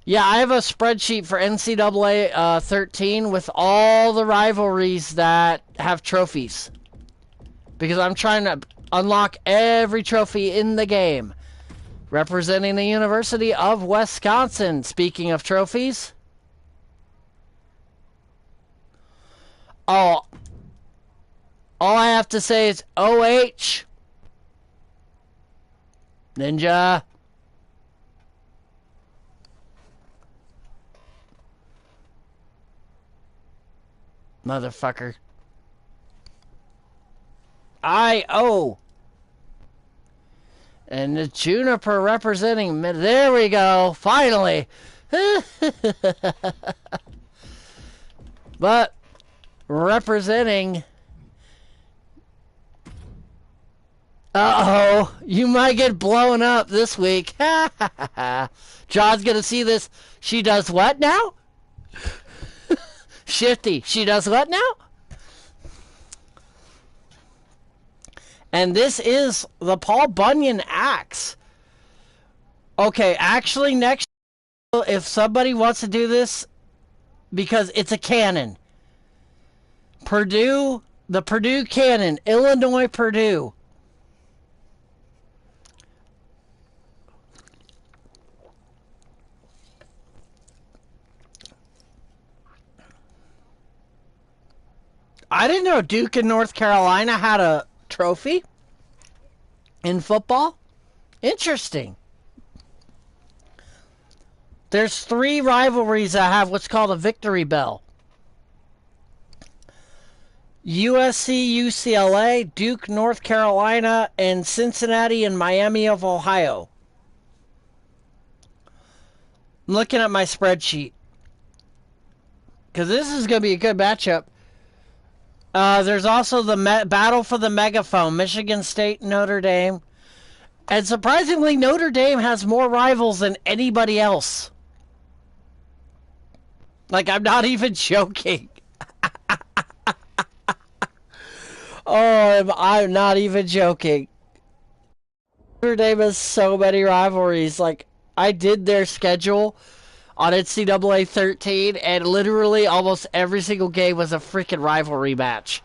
Yeah, I have a spreadsheet for NCAA 13 with all the rivalries that have trophies. Because I'm trying to unlock every trophy in the game. Representing the University of Wisconsin. Speaking of trophies. Oh, all I have to say is OH. Ninja. Motherfucker. I-O. And the Juniper representing... There we go. Finally. But representing... Uh-oh. You might get blown up this week. John's gonna see this. She does what now? Shifty. She does what now? And this is the Paul Bunyan axe. Okay, actually, next, if somebody wants to do this, because it's a cannon. Purdue, the Purdue cannon, Illinois, Purdue. I didn't know Duke and North Carolina had a trophy in football. Interesting. There's 3 rivalries that have what's called a victory bell. USC, UCLA, Duke, North Carolina, and Cincinnati and Miami of Ohio. I'm looking at my spreadsheet, because this is going to be a good matchup. There's also the battle for the megaphone, Michigan State, Notre Dame. And surprisingly, Notre Dame has more rivals than anybody else. Like, I'm not even joking. Oh, I'm not even joking. Notre Dame has so many rivalries. Like, I did their schedule on NCAA 13, and literally almost every single game was a freaking rivalry match.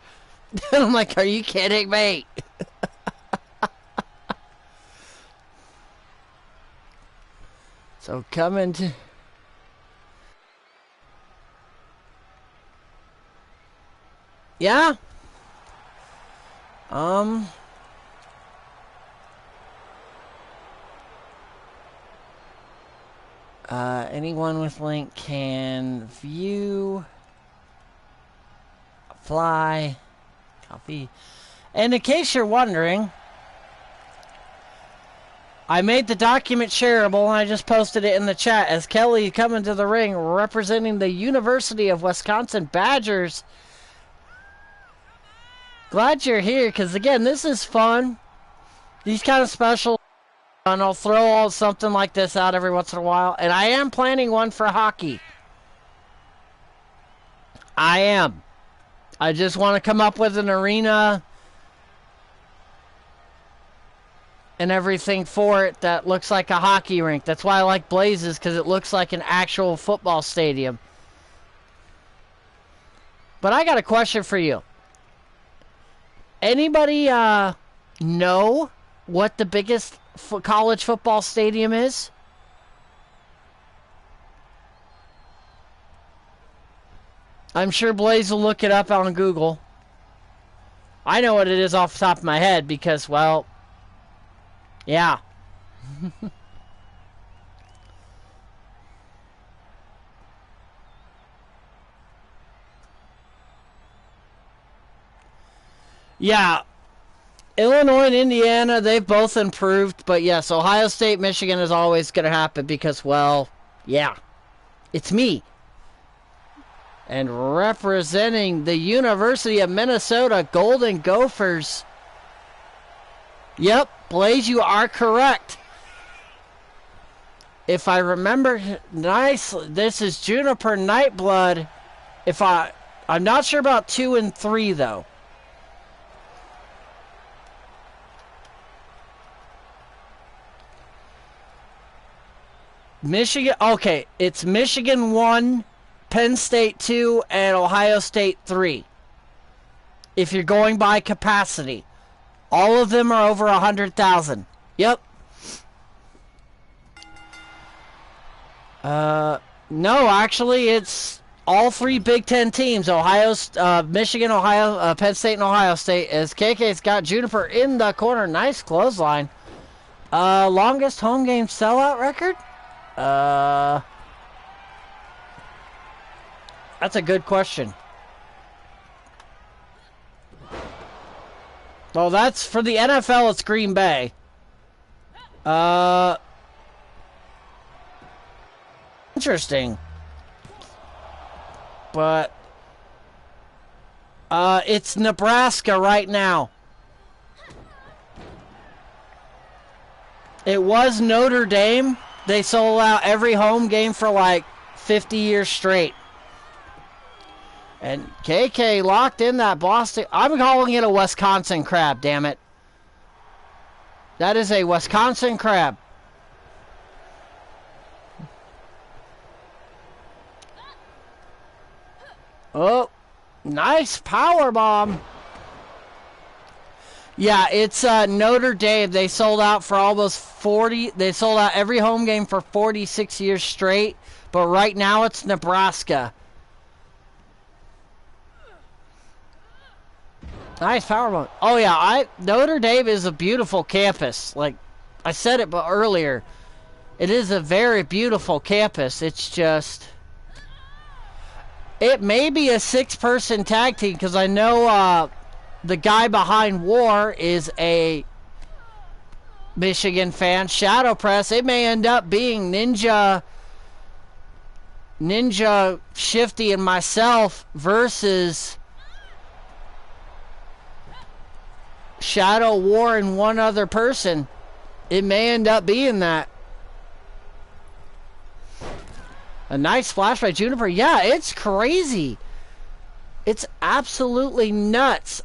And I'm like, are you kidding me? So coming to... Yeah. Anyone with link can view, fly, copy. And in case you're wondering, I made the document shareable and I just posted it in the chat as Kelly coming to the ring representing the University of Wisconsin Badgers. Glad you're here, because again, this is fun. These kind of special, and I'll throw something like this out every once in a while. And I am planning one for hockey. I am. I just want to come up with an arena and everything for it that looks like a hockey rink. That's why I like Blazes, because it looks like an actual football stadium. But I got a question for you. Anybody know what the biggest college football stadium is? I'm sure Blaze will look it up on Google. I know what it is off the top of my head because, well, yeah. Yeah. Illinois and Indiana, they've both improved. But yes, Ohio State, Michigan is always going to happen because, well, yeah. It's me. And representing the University of Minnesota Golden Gophers. Yep, Blaze, you are correct. If I remember nicely, this is Juniper Nightblood. I'm not sure about 2 and 3 though. Michigan, okay, it's Michigan 1, Penn State 2, and Ohio State 3. If you're going by capacity. All of them are over 100,000. Yep. No, actually, it's all 3 Big Ten teams. Michigan, Ohio, Penn State, and Ohio State. As KK's got Juniper in the corner. Nice clothesline. Longest home game sellout record? That's a good question. Well, that's for the NFL, it's Green Bay. Interesting. But it's Nebraska right now. It was Notre Dame. They sold out every home game for like 50 years straight. And KK locked in that Boston. I'm calling it a Wisconsin crab, damn it. That is a Wisconsin crab. Oh, nice power bomb. Yeah, it's Notre Dame. They sold out for almost 40. They sold out every home game for 46 years straight. But right now it's Nebraska. Nice power bomb. Oh yeah, Notre Dame is a beautiful campus. Like I said it earlier, it is a very beautiful campus. It's just, it may be a 6-person tag team because I know the guy behind War is a Michigan fan. Shadow Press. It may end up being Ninja Shifty and myself versus Shadow, War, and one other person. It may end up being that. A nice splash by Juniper. Yeah, it's crazy. It's absolutely nuts.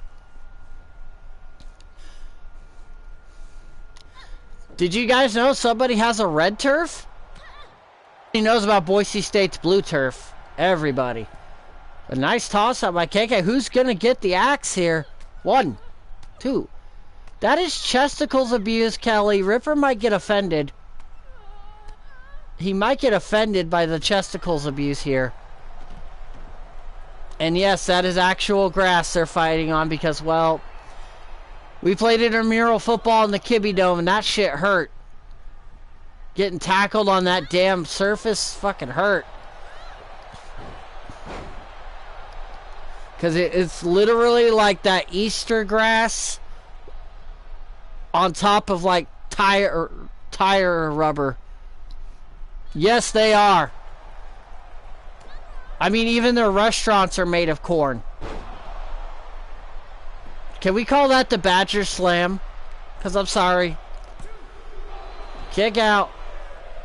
Did you guys know somebody has a red turf? He knows about Boise State's blue turf. Everybody. A nice toss up by KK. Who's going to get the axe here? 1, 2. That is chesticles abuse, Kelly. Ripper might get offended. He might get offended by the chesticles abuse here. And yes, that is actual grass they're fighting on because, well, we played intramural football in the Kibby Dome and that shit hurt. Getting tackled on that damn surface fucking hurt. Because it's literally like that Easter grass on top of like tire rubber. Yes, they are. I mean, even their restaurants are made of corn. Can we call that the Badger Slam? Because I'm sorry. Kick out.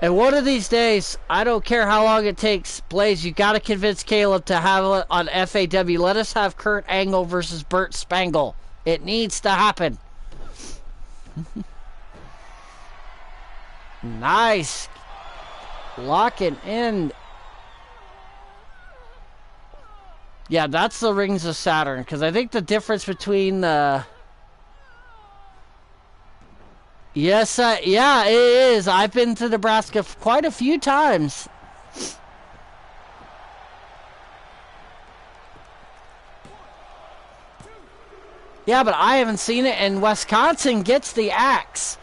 And one of these days, I don't care how long it takes, Blaze, you got to convince Caleb to have it on FAW. Let us have Kurt Angle versus Burt Spangle. It needs to happen. Nice. Locking in. Yeah, that's the Rings of Saturn. Because I think the difference between the... Yes, yeah, it is. I've been to Nebraska quite a few times. Yeah, but I haven't seen it, and Wisconsin gets the axe.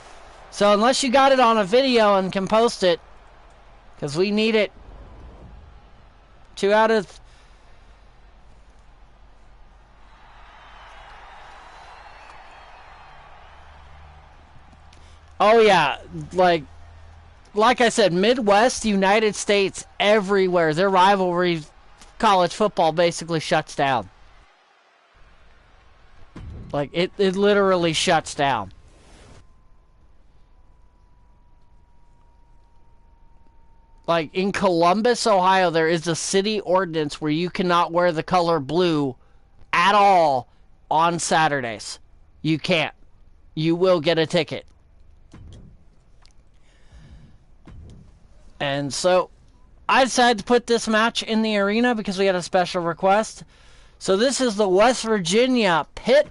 So unless you got it on a video and can post it, because we need it. 2 out of... Oh yeah, like I said, Midwest, United States, everywhere. Their rivalry, college football basically shuts down. Like, it literally shuts down. Like, in Columbus, Ohio, there is a city ordinance where you cannot wear the color blue at all on Saturdays. You can't. You will get a ticket. And so, I decided to put this match in the arena because we had a special request. So this is the West Virginia Pit.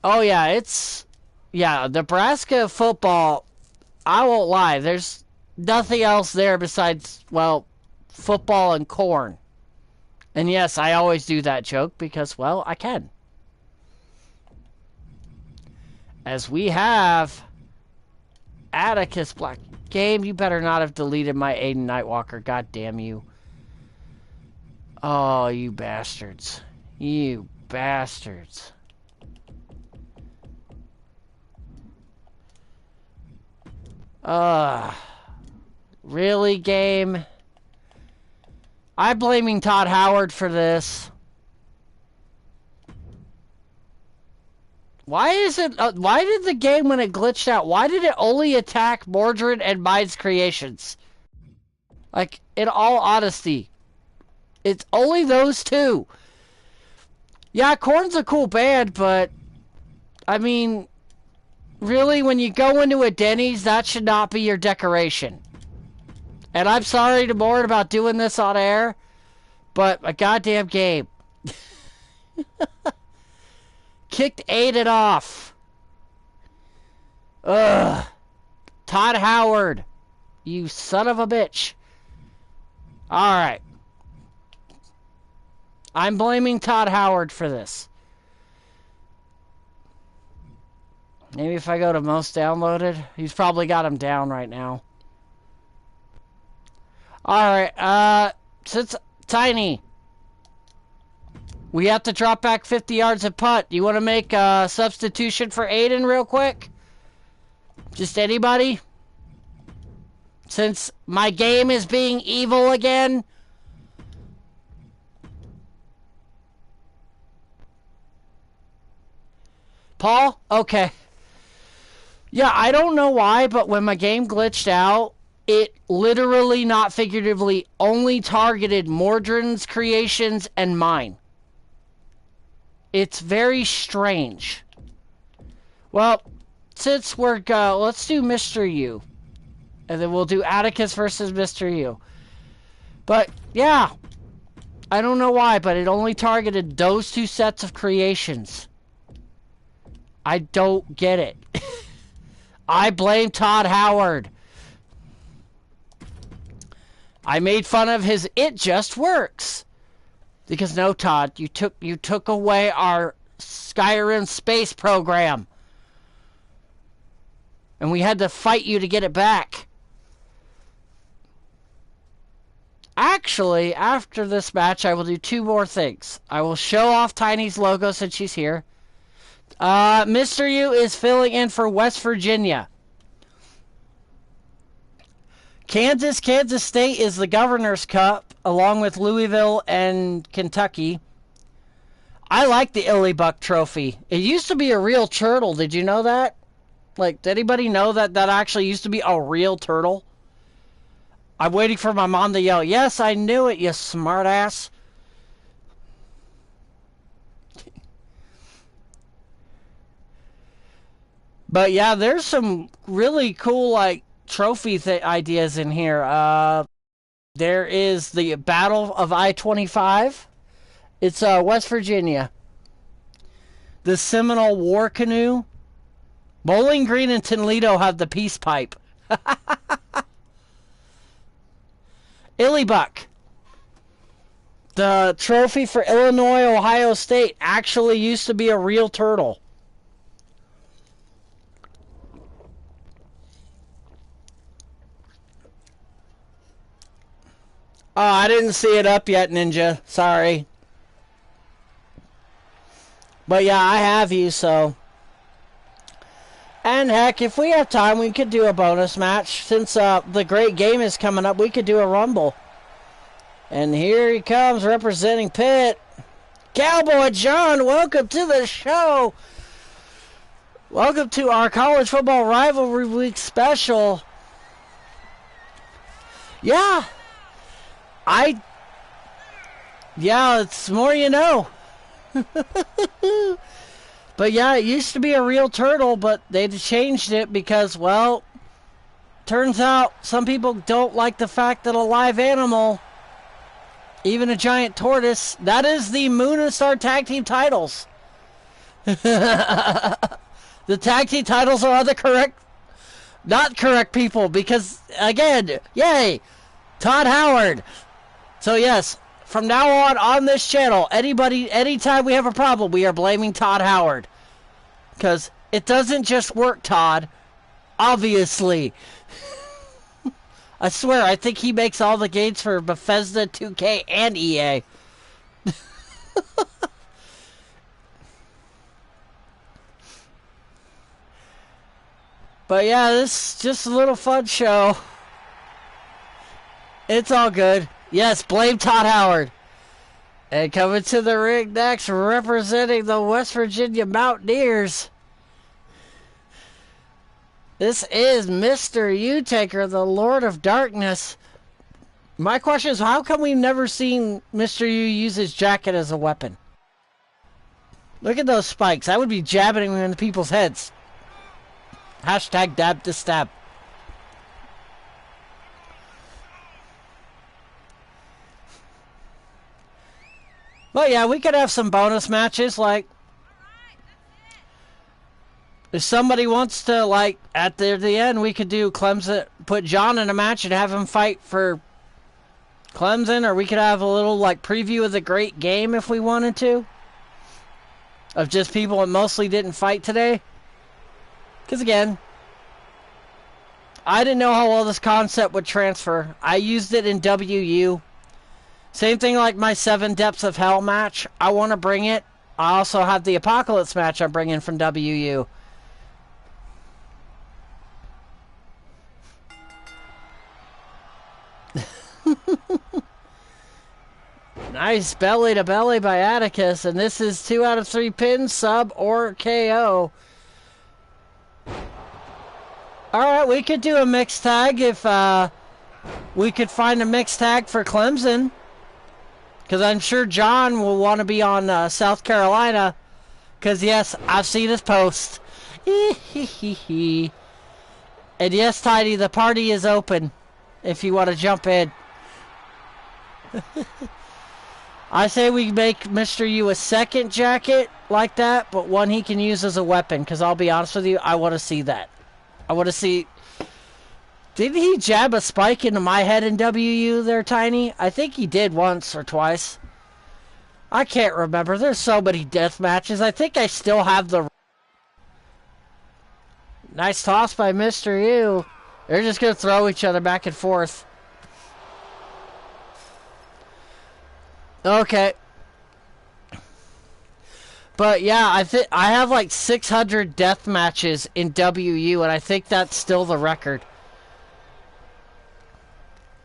Oh yeah, it's... Yeah, Nebraska football, I won't lie, there's nothing else there besides, well, football and corn. And yes, I always do that joke because, well, I can. As we have Atticus Black. Game, you better not have deleted my Aiden Nightwalker. God damn you. Oh, you bastards. You bastards. Really, game? I'm blaming Todd Howard for this. Why is it... why did the game, when it glitched out, why did it only attack Mordred and Mine's Creations? Like, in all honesty. It's only those two. Yeah, Korn's a cool band, but I mean, really, when you go into a Denny's, that should not be your decoration. And I'm sorry to Mort about doing this on air, but a goddamn game. Kicked Aiden off. Ugh. Todd Howard. You son of a bitch. Alright. I'm blaming Todd Howard for this. Maybe if I go to most downloaded. He's probably got him down right now. Alright, since Tiny, we have to drop back 50 yards at putt. You want to make a substitution for Aiden real quick? Just anybody? Since my game is being evil again. Paul? Okay. Yeah, I don't know why, but when my game glitched out, it literally, not figuratively, only targeted Mordred's creations and mine. It's very strange. Well, since we're let's do Mr. U. And then we'll do Atticus versus Mr. U. But, yeah. I don't know why, but it only targeted those two sets of creations. I don't get it. I blame Todd Howard. I made fun of his "it just works." Because no, Todd, you took away our Skyrim space program. And we had to fight you to get it back. Actually, after this match, I will do two more things. I will show off Tiny's logo since she's here. Mr. U is filling in for West Virginia. Kansas State is the Governor's Cup, along with Louisville and Kentucky. I like the Illybuck Trophy. It used to be a real turtle. Did you know that? Like, did anybody know that that actually used to be a real turtle? I'm waiting for my mom to yell, "Yes, I knew it, you smartass." But yeah, there's some really cool, like, trophy ideas in here. There is the Battle of I-25. It's West Virginia. The Seminole War Canoe. Bowling Green and Toledo have the Peace Pipe. Illybuck. The trophy for Illinois, Ohio State actually used to be a real turtle. Oh, I didn't see it up yet, Ninja. Sorry. But yeah, I have you, so. And heck, if we have time, we could do a bonus match. Since the great game is coming up, we could do a rumble. And here he comes, representing Pitt. Cowboy John, welcome to the show. Welcome to our College Football Rivalry Week special. Yeah. Yeah, it's more you know. But yeah, it used to be a real turtle, but they changed it because, well, turns out some people don't like the fact that a live animal, even a giant tortoise, that is the Moon and Star Tag Team titles. The tag team titles are the correct, not correct people, because, again, yay, Todd Howard. So yes, from now on this channel, anybody, anytime we have a problem, we are blaming Todd Howard. Because it doesn't just work, Todd. Obviously. I swear, I think he makes all the games for Bethesda, 2K, and EA. But yeah, this is just a little fun show. It's all good. Yes, blame Todd Howard. And coming to the ring next, representing the West Virginia Mountaineers, this is Mr. U-Taker, the Lord of Darkness. My question is, how come we've never seen Mr. U use his jacket as a weapon? Look at those spikes. I would be jabbing them into people's heads. Hashtag dab to stab. But yeah, we could have some bonus matches, like if somebody wants to, like, at the end, we could do Clemson, put John in a match and have him fight for Clemson, or we could have a little, like, preview of the great game if we wanted to, of just people that mostly didn't fight today. Because, again, I didn't know how well this concept would transfer. I used it in WU. Same thing like my 7 Depths of Hell match. I want to bring it. I also have the Apocalypse match I'm bringing from WU. Nice belly to belly by Atticus, and this is 2 out of 3 pins, sub, or KO. Alright, we could do a mixed tag if we could find a mixed tag for Clemson. Because I'm sure John will want to be on South Carolina. Because, yes, I've seen his post. And yes, Tidy, the party is open if you want to jump in. I say we make Mr. U a second jacket like that, but one he can use as a weapon. Because I'll be honest with you, I want to see that. I want to see... Didn't he jab a spike into my head in WU there, Tiny? I think he did once or twice. I can't remember. There's so many death matches. I think I still have the... Nice toss by Mr. U. They're just going to throw each other back and forth. Okay. But yeah, I have like 600 death matches in WU, and I think that's still the record.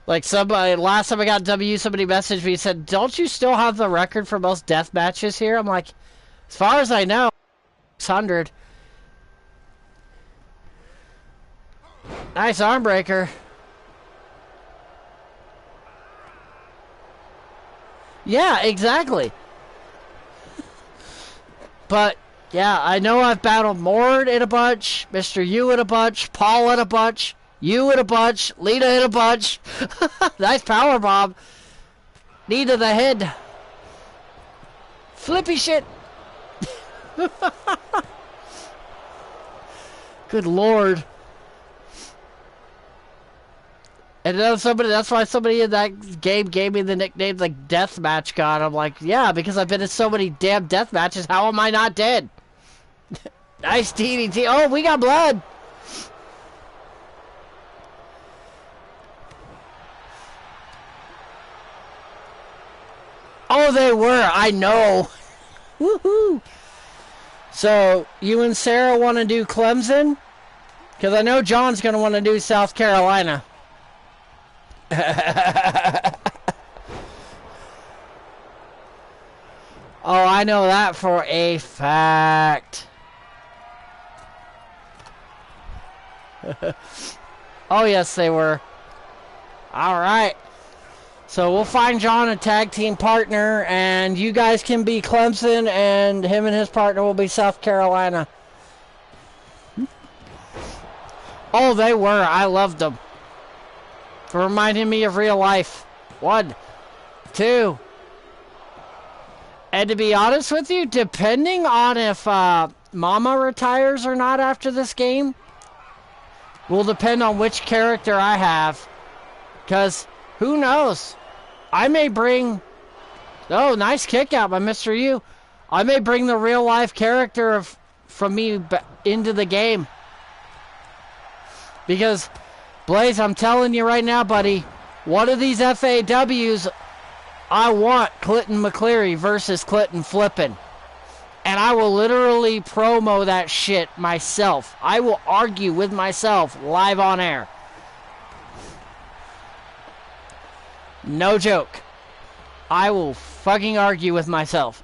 Like somebody, last time I got W, somebody messaged me and said, "Don't you still have the record for most death matches here?" I'm like, as far as I know, 600. Nice arm breaker. Yeah, exactly. But, yeah, I know I've battled Mord in a bunch, Mr. U in a bunch, Paul in a bunch, you in a bunch, Lita in a bunch. Nice power bomb. Knee to the head. Flippy shit. Good lord. And then that's why somebody in that game gave me the nickname like Deathmatch God. I'm like, yeah, because I've been in so many damn death matches. How am I not dead? Nice DDT. Oh, we got blood. Oh, they were. I know. Woohoo. So, you and Sarah want to do Clemson? Because I know John's going to want to do South Carolina. Oh, I know that for a fact. Oh, yes, they were. All right. So we'll find John a tag team partner, and you guys can be Clemson, and him and his partner will be South Carolina. Oh, they were. I loved them. For reminding me of real life. 1, 2. And to be honest with you, depending on if Mama retires or not after this game, will depend on which character I have. Because, who knows? I may bring... Oh, nice kick out by Mr. U. I may bring the real life character from me into the game. Because... Blaze, I'm telling you right now, buddy, one of these FAWs, I want Clinton McCleary versus Clinton Flippen. And I will literally promo that shit myself. I will argue with myself live on air. No joke. I will fucking argue with myself.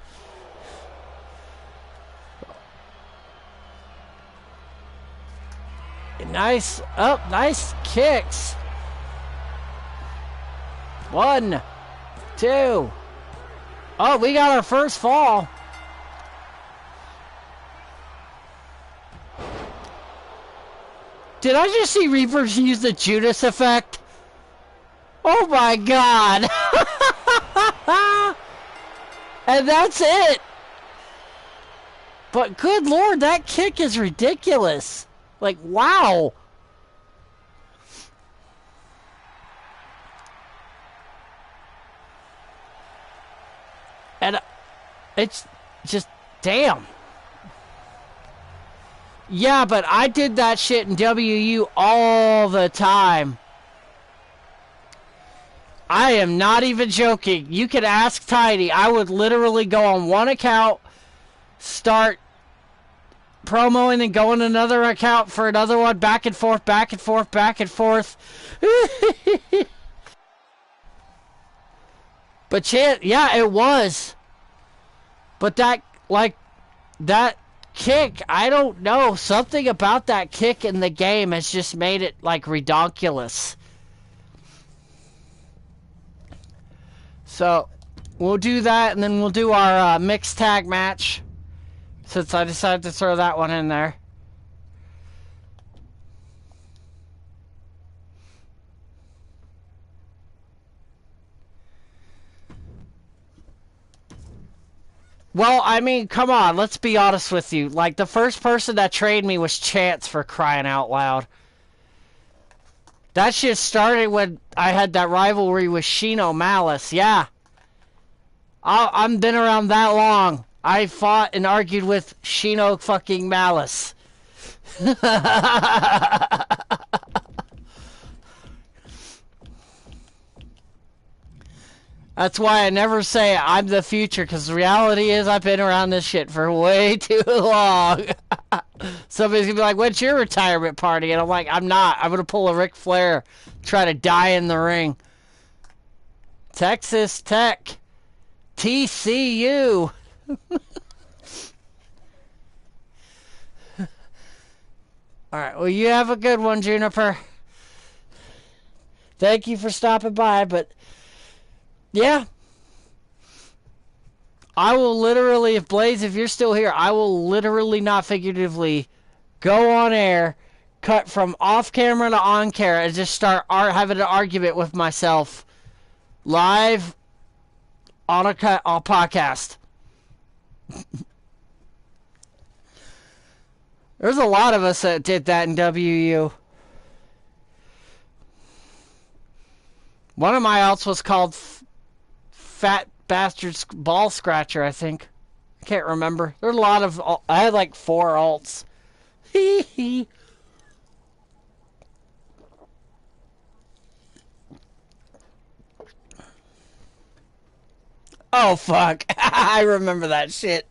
Nice, nice kicks. 1, 2. Oh, we got our first fall. Did I just see Reapers use the Judas effect? Oh my god! And that's it! But good lord, that kick is ridiculous. Like, wow. And it's just, damn. Yeah, but I did that shit in WU all the time. I am not even joking. You can ask Tiny. I would literally go on one account, start promoing, and go on another account for another one, back and forth, back and forth, back and forth. But yeah, it was. But that, like, that kick, I don't know. Something about that kick in the game has just made it, like, redonkulous. So, we'll do that, and then we'll do our mixed tag match, since I decided to throw that one in there. Well, I mean, come on, let's be honest with you. Like, the first person that trained me was Chance, for crying out loud. That shit started when I had that rivalry with Shino Malice, yeah. I've been around that long. I fought and argued with Shino fucking Malice. That's why I never say I'm the future, because the reality is I've been around this shit for way too long. Somebody's going to be like, when's your retirement party? And I'm like, I'm not. I'm going to pull a Ric Flair, try to die in the ring. Texas Tech. TCU. Alright, well, you have a good one, Juniper. Thank you for stopping by, but yeah. I will literally, if Blaze, if you're still here, I will literally, not figuratively, go on air, cut from off camera to on camera, and just start having an argument with myself live on a podcast. There's a lot of us that did that in WU. One of my alts was called Fat Bastard's Ball Scratcher, I think. I can't remember. There's a lot of... I had like 4 alts. Hee hee. Oh, fuck. I remember that shit.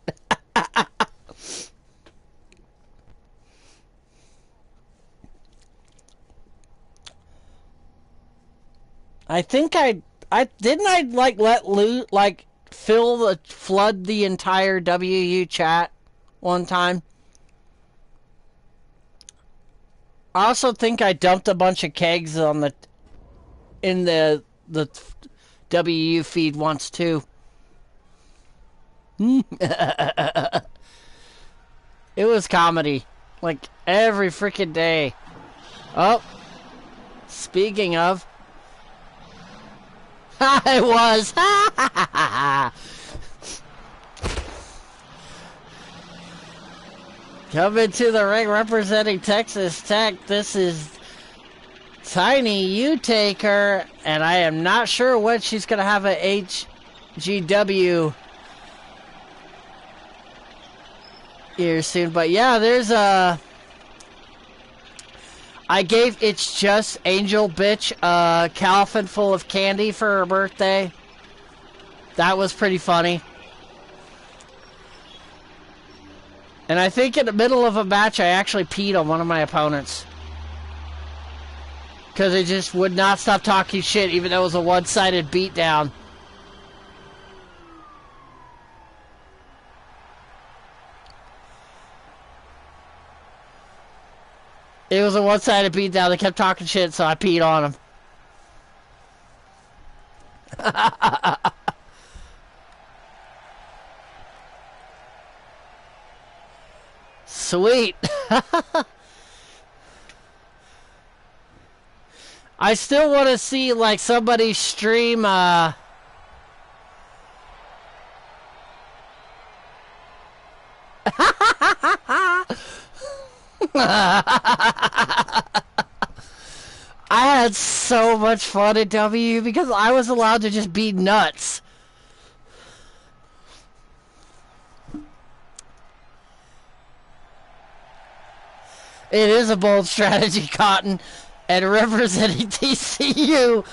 I think I didn't I like let loot, like flood the entire WU chat one time. I also think I dumped a bunch of kegs on in the WU feed once too. It was comedy, like every freaking day. Oh, speaking of, I was. Coming to the ring representing Texas Tech, this is Tiny U-Taker, and I am not sure when she's going to have a HGW here soon. But yeah, there's a... I gave It's Just Angel Bitch a caliphate full of candy for her birthday. That was pretty funny. And I think in the middle of a match, I actually peed on one of my opponents. Because they just would not stop talking shit, even though it was a one-sided beatdown. It was a one-sided beatdown. They kept talking shit, so I peed on them. Sweet. I still want to see, like, somebody stream, I had so much fun at W because I was allowed to just be nuts. It is a bold strategy, Cotton. And representing TCU,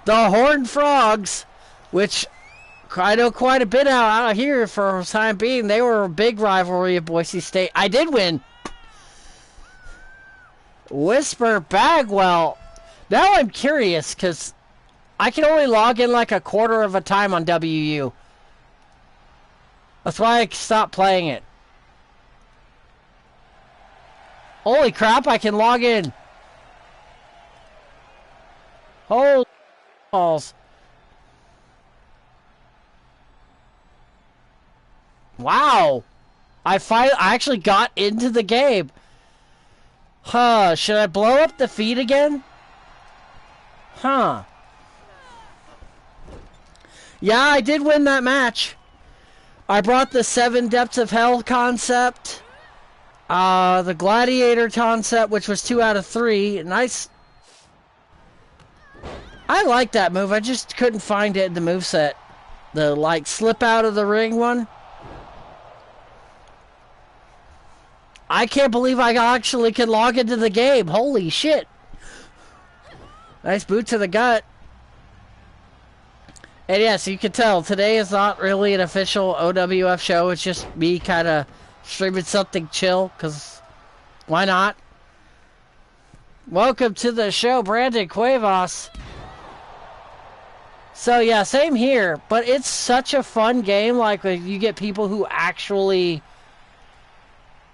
the Horned Frogs, which I know quite a bit out here for the time being. They were a big rivalry of Boise State. I did win. Whisper Bagwell. Now I'm curious because I can only log in like a quarter of a time on WU. That's why I stopped playing it. Holy crap, I can log in. Holy balls. Wow. I actually got into the game. Huh, should I blow up the feed again? Huh. Yeah, I did win that match. I brought the 7 Depths of Hell concept. The Gladiator concept, which was 2 out of 3. Nice. I like that move. I just couldn't find it in the moveset. The, like, slip out of the ring one. I can't believe I actually can log into the game. Holy shit. Nice boot to the gut. And yes, you can tell, today is not really an official OWF show. It's just me kind of streaming something chill, because why not? Welcome to the show, Brandon Cuevas. So yeah, same here. But it's such a fun game. Like, you get people who actually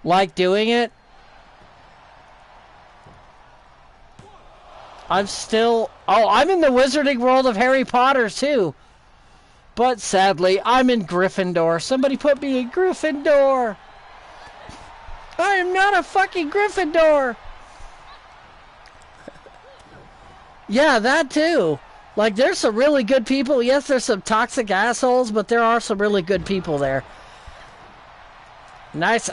like doing it. I'm in the wizarding world of Harry Potter too. But sadly, I'm in Gryffindor. Somebody put me in Gryffindor. I am not a fucking Gryffindor. Yeah, that too. Like, there's some really good people. Yes, there's some toxic assholes, but there are some really good people there. Nice.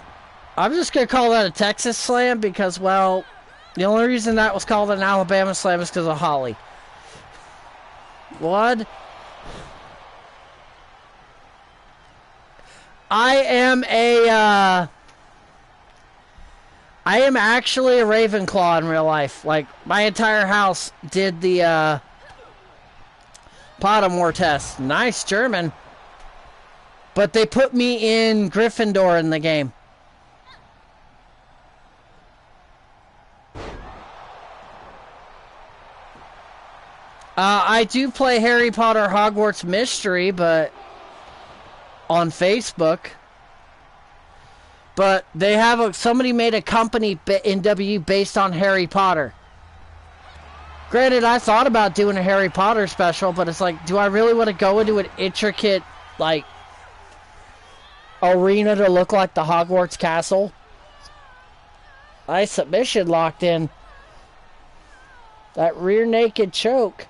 I'm just going to call that a Texas slam because, well, the only reason that was called an Alabama slam is because of Holly. What? I am actually a Ravenclaw in real life. Like, my entire house did the, Pottermore test. Nice German. But they put me in Gryffindor in the game. I do play Harry Potter Hogwarts Mystery, but on Facebook. But they have somebody made a company in W based on Harry Potter. Granted, I thought about doing a Harry Potter special, but it's like, do I really want to go into an intricate, like, arena to look like the Hogwarts castle? Nice submission locked in. That rear naked choke.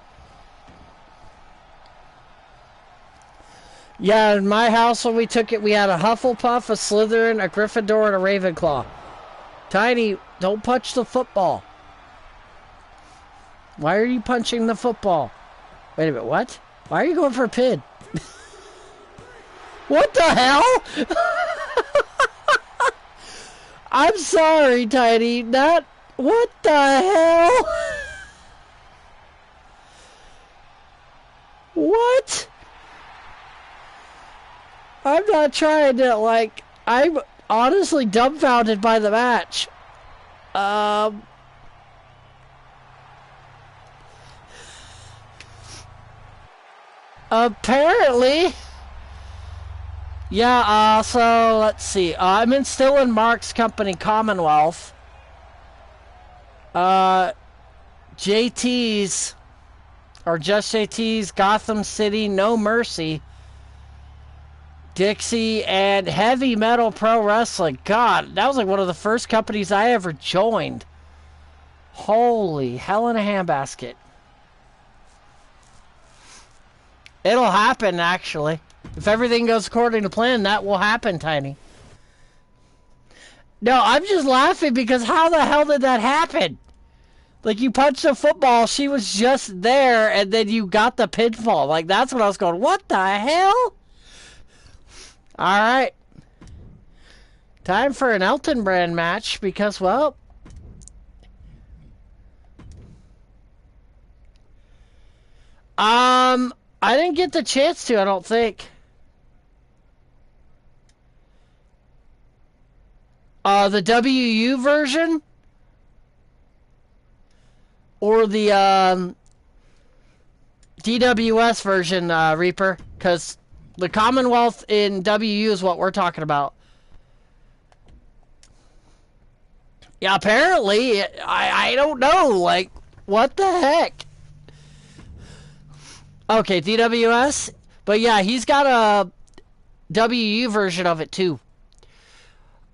Yeah, in my house when we took it, we had a Hufflepuff, a Slytherin, a Gryffindor, and a Ravenclaw. Tiny, don't punch the football. Why are you punching the football? Wait a minute, what? Why are you going for a pin? What the hell? I'm sorry, Tiny. What the hell? What? I'm not trying to, like, I'm honestly dumbfounded by the match. Apparently. Yeah, so, let's see. I'm still in Mark's company, Commonwealth. JT's, or just JT's, Gotham City, No Mercy, Dixie, and Heavy Metal Pro Wrestling. God, that was like one of the first companies I ever joined. Holy hell in a handbasket. It'll happen, actually. If everything goes according to plan, that will happen, Tiny. No, I'm just laughing because how the hell did that happen? Like, you punched a football, she was just there, and then you got the pinfall. Like, that's what I was going, what the hell? Alright. Time for an Elton Brand match because, well... I didn't get the chance to, I don't think. The WU version? Or the, DWS version, Reaper? Because the Commonwealth in WU is what we're talking about. Yeah, apparently, I don't know, like, what the heck? Okay, DWS? But yeah, he's got a WU version of it, too.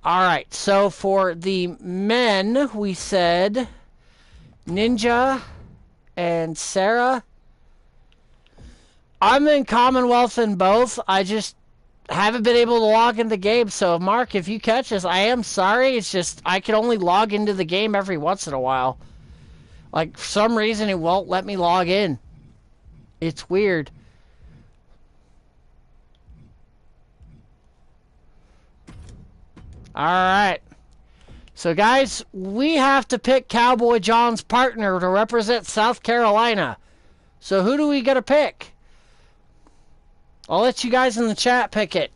Alright, so for the men, we said Ninja and Sarah. I'm in Commonwealth in both. I just haven't been able to log into the game. So, Mark, if you catch this, I am sorry. It's just I can only log into the game every once in a while. Like, for some reason, it won't let me log in. It's weird. Alright. So, guys, we have to pick Cowboy John's partner to represent South Carolina. So, who do we got to pick? I'll let you guys in the chat pick it.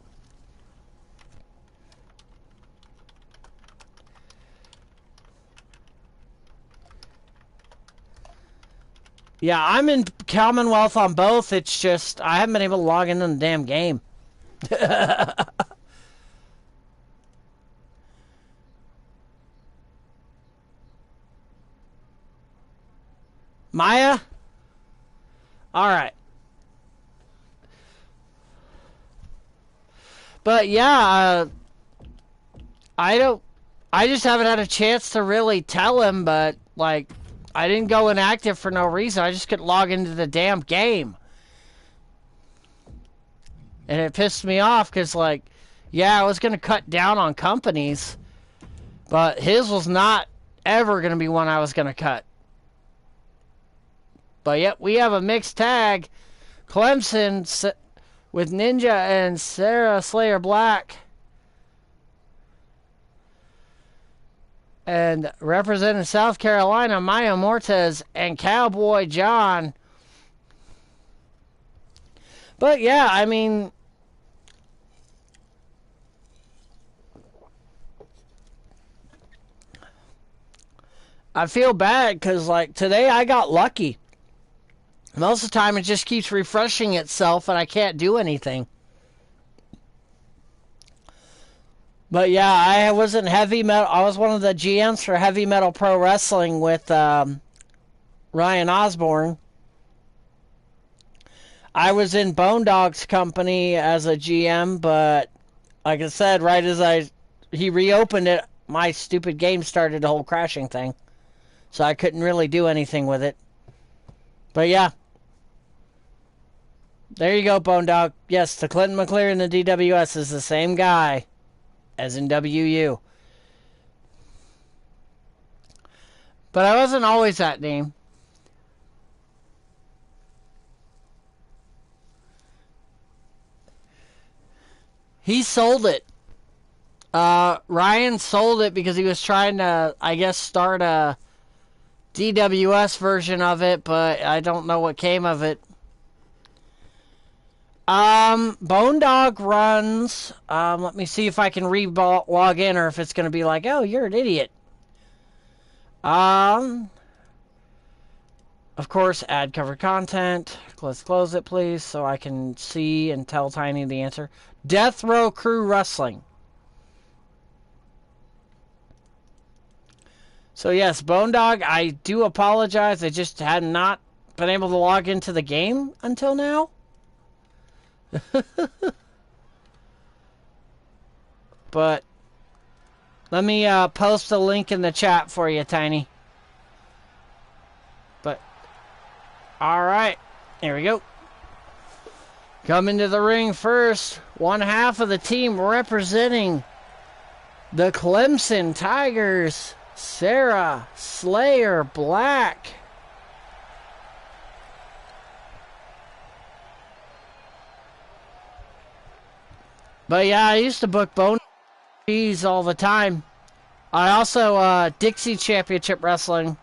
Yeah, I'm in Commonwealth on both. It's just, I haven't been able to log into the damn game. Maya? Alright. But yeah, I just haven't had a chance to really tell him, but like, I didn't go inactive for no reason. I just couldn't log into the damn game. And it pissed me off because, like, yeah, I was going to cut down on companies, but his was not ever going to be one I was going to cut. But yet, we have a mixed tag. Clemson with Ninja and Sarah Slayer Black. And representing South Carolina, Maya Mortez and Cowboy John. But yeah, I mean, I feel bad because, like, today I got lucky. Most of the time it just keeps refreshing itself and I can't do anything. But yeah, I was in heavy metal. I was one of the GMs for Heavy Metal Pro Wrestling with Ryan Osborne. I was in Bone Dog's company as a GM, but like I said, right as he reopened it, my stupid game started the whole crashing thing. So I couldn't really do anything with it. But yeah. There you go, Bone Dog. Yes, the Clinton McClear in the DWS is the same guy as in WU. But I wasn't always that name. He sold it. Ryan sold it because he was trying to, I guess, start a DWS version of it, but I don't know what came of it. Bone Dog runs, let me see if I can log in or if it's going to be like, oh, you're an idiot. Of course, add cover content. Let's close it, please, so I can see and tell Tiny the answer. Death Row Crew Wrestling. So yes, Bone Dog, I do apologize. I just had not been able to log into the game until now. But let me post a link in the chat for you, Tiny. All right, here we go. Coming to the ring first, one half of the team representing the Clemson Tigers, Sarah Slayer Black. But yeah, I used to book bone fees all the time. I also, Dixie Championship Wrestling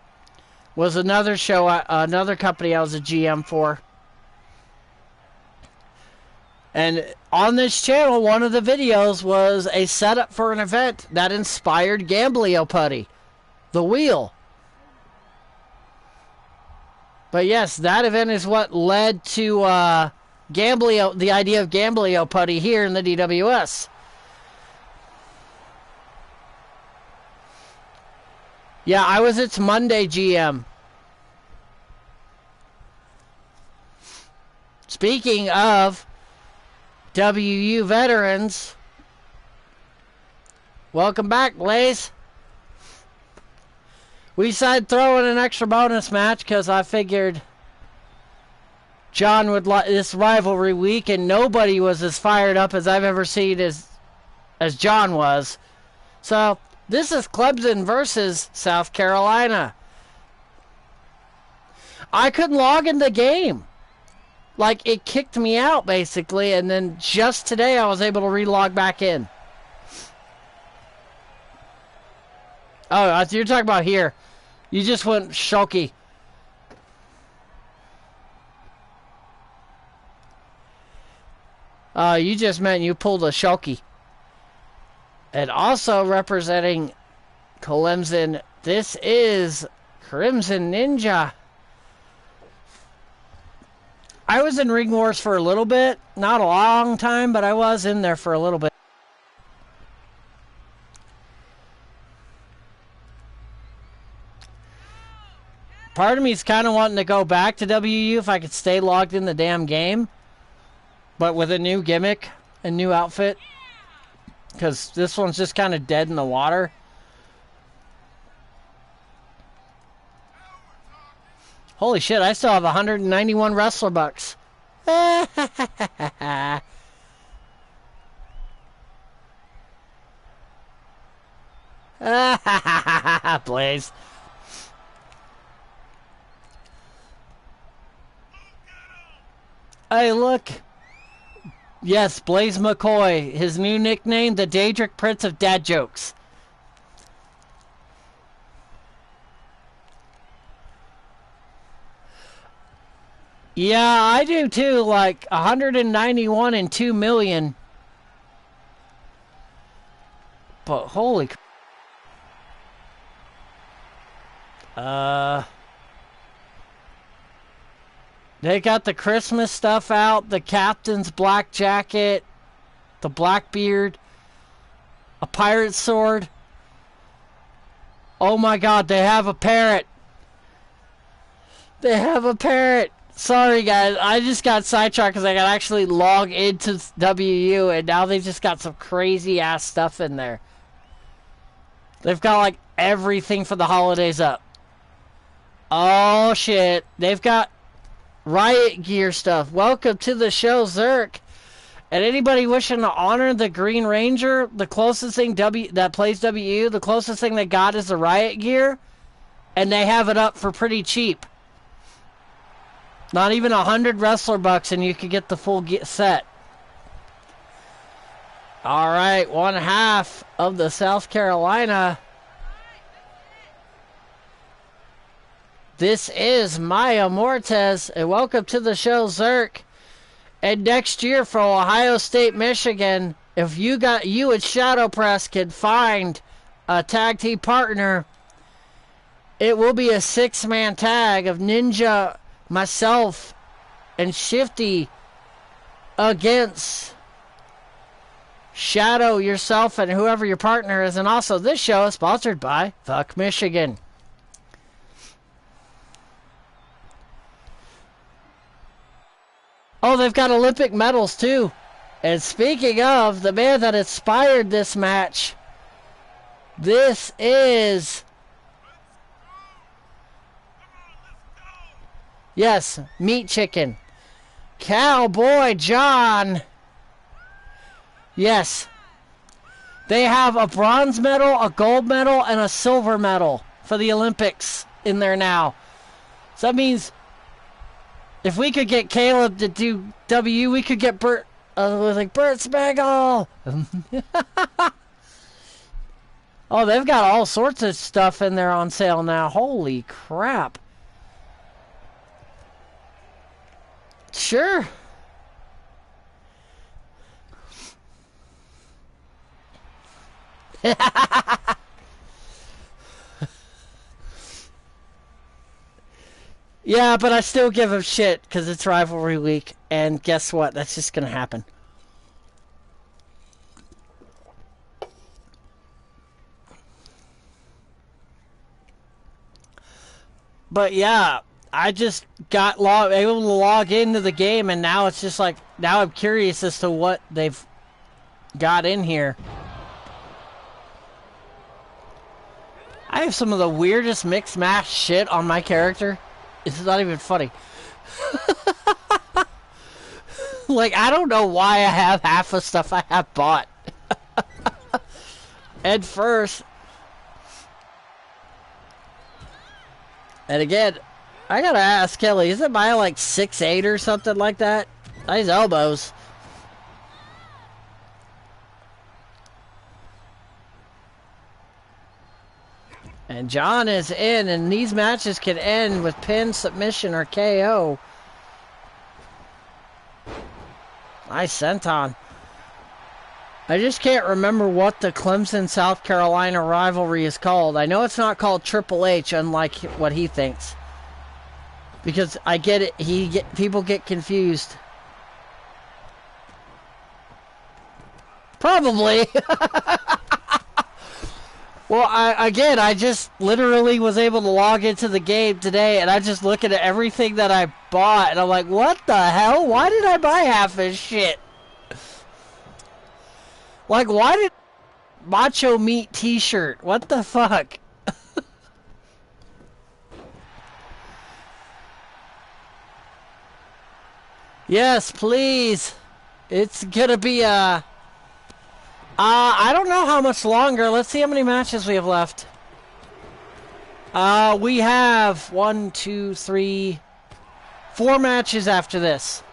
was another show, another company I was a GM for. And on this channel, one of the videos was a setup for an event that inspired Gamblio Putty, the wheel. But yes, that event is what led to Gamblio, the idea of Gamblio Putty here in the DWS. Yeah, I was its Monday GM. Speaking of WU veterans, welcome back, Blaze. We decided to throw in an extra bonus match because I figured John would like this rivalry week, and nobody was as fired up as I've ever seen as John was. So this is Clemson versus South Carolina. I couldn't log in the game. Like, it kicked me out, basically, and then just today I was able to relog back in. Oh, you're talking about here. You just went shoky. You just meant you pulled a shoky. And also representing Clemson, this is Crimson Ninja. I was in Ring Wars for a little bit. Not a long time, but I was in there for a little bit. Part of me is kind of wanting to go back to WU if I could stay logged in the damn game. But with a new gimmick, a new outfit. Because this one's just kind of dead in the water. Holy shit, I still have 191 wrestler bucks. Blaze. Hey, look. Yes, Blaze McCoy. His new nickname, the Daedric Prince of Dad Jokes. Yeah, I do too. Like 191 and 2 million. But holy. They got the Christmas stuff out. The captain's black jacket, the black beard, a pirate sword. Oh my God! They have a parrot. They have a parrot. Sorry, guys. I just got sidetracked because I got to actually log into WU, and now they've just got some crazy-ass stuff in there. They've got, like, everything for the holidays up. Oh, shit. They've got riot gear stuff. Welcome to the show, Zerk. And anybody wishing to honor the Green Ranger, the closest thing that plays WU, the closest thing they got is the riot gear, and they have it up for pretty cheap. Not even 100 wrestler bucks and you could get the full set. All right, one half of the South Carolina. This is Maya Mortez, and welcome to the show, Zerk. And next year for Ohio State, Michigan, if you and Shadow Press can find a tag team partner, it will be a 6-man tag of Ninja, myself, and Shifty against Shadow, yourself, and whoever your partner is. And also, this show is sponsored by Fuck Michigan. Oh, they've got Olympic medals, too. And speaking of, the man that inspired this match, this is Yes, meat chicken. Cowboy John. Yes. They have a bronze medal, a gold medal, and a silver medal for the Olympics in there now. So that means if we could get Caleb to do W, we could get Bert, Bert Smaggle. Oh, they've got all sorts of stuff in there on sale now. Holy crap. Sure. Yeah, but I still give him shit because it's rivalry week, and guess what? That's just gonna happen. But yeah, I just got able to log into the game, and now it's just like, now I'm curious as to what they've got in here. I have some of the weirdest mixed match shit on my character. It's not even funny. Like, I don't know why I have half the stuff I have bought. And first. And again, I gotta ask Kelly, isn't mine like 6'8" or something like that? Nice elbows. And John is in, and these matches can end with pin, submission, or KO. Nice senton. I just can't remember what the Clemson, South Carolina rivalry is called. I know it's not called Triple H, unlike what he thinks. Because I get it, people get confused. Probably. Well, I just literally was able to log into the game today, and I just look at everything that I bought, and I'm like, what the hell? Why did I buy half this shit? Like, why did Macho Meat t-shirt? What the fuck? Yes, please. It's gonna be I don't know how much longer. Let's see how many matches we have left. We have 1, 2, 3, 4 matches after this.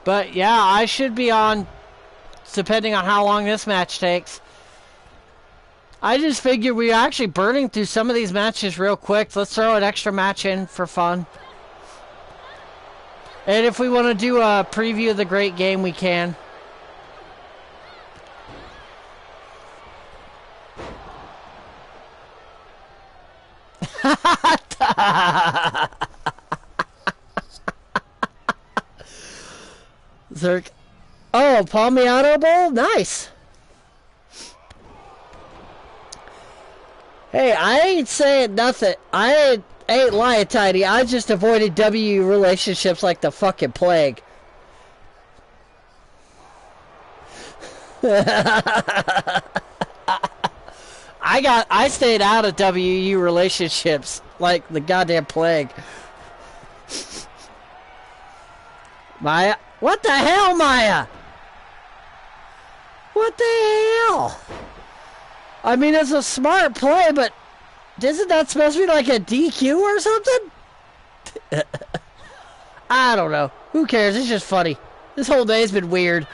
But yeah, I should be on, depending on how long this match takes. I just figured we are actually burning through some of these matches real quick. Let's throw an extra match in for fun. And if we want to do a preview of the great game, we can. Zerk. Oh, Palmiano Bowl? Nice. Hey, I ain't saying nothing. I ain't lying, Tiny. I just avoided W relationships like the fucking plague. I stayed out of WU relationships like the goddamn plague. Maya? What the hell, Maya? What the hell? I mean, it's a smart play, but isn't that supposed to be like a DQ or something? I don't know. Who cares? It's just funny. This whole day's been weird.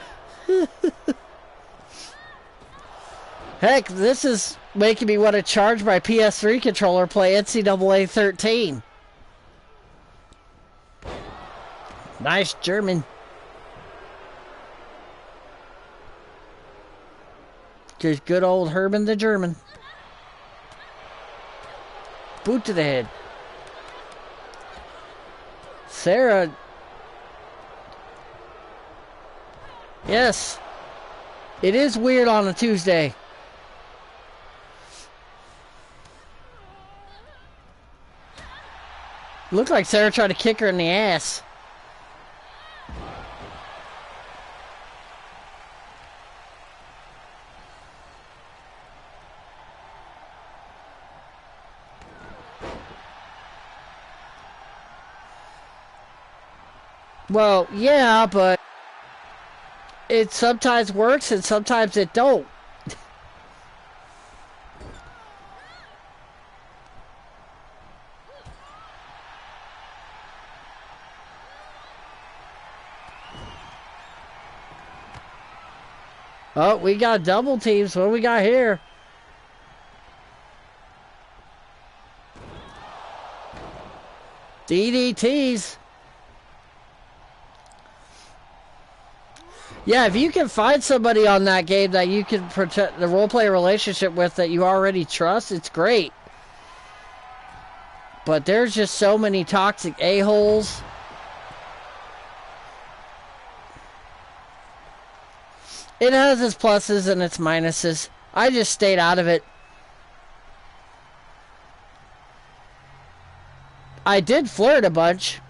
Heck, this is making me want to charge my PS3 controller, play NCAA 13. Nice German. Just good old Herman the German. Boot to the head. Sarah. Yes. It is weird on a Tuesday. Looked like Sarah tried to kick her in the ass. Well, yeah, but it sometimes works and sometimes it don't. Oh, we got double teams. What do we got here? DDTs. Yeah, if you can find somebody on that game that you can protect the role-play relationship with that you already trust, it's great. But there's just so many toxic a-holes. It has its pluses and its minuses. I just stayed out of it. I did flirt a bunch.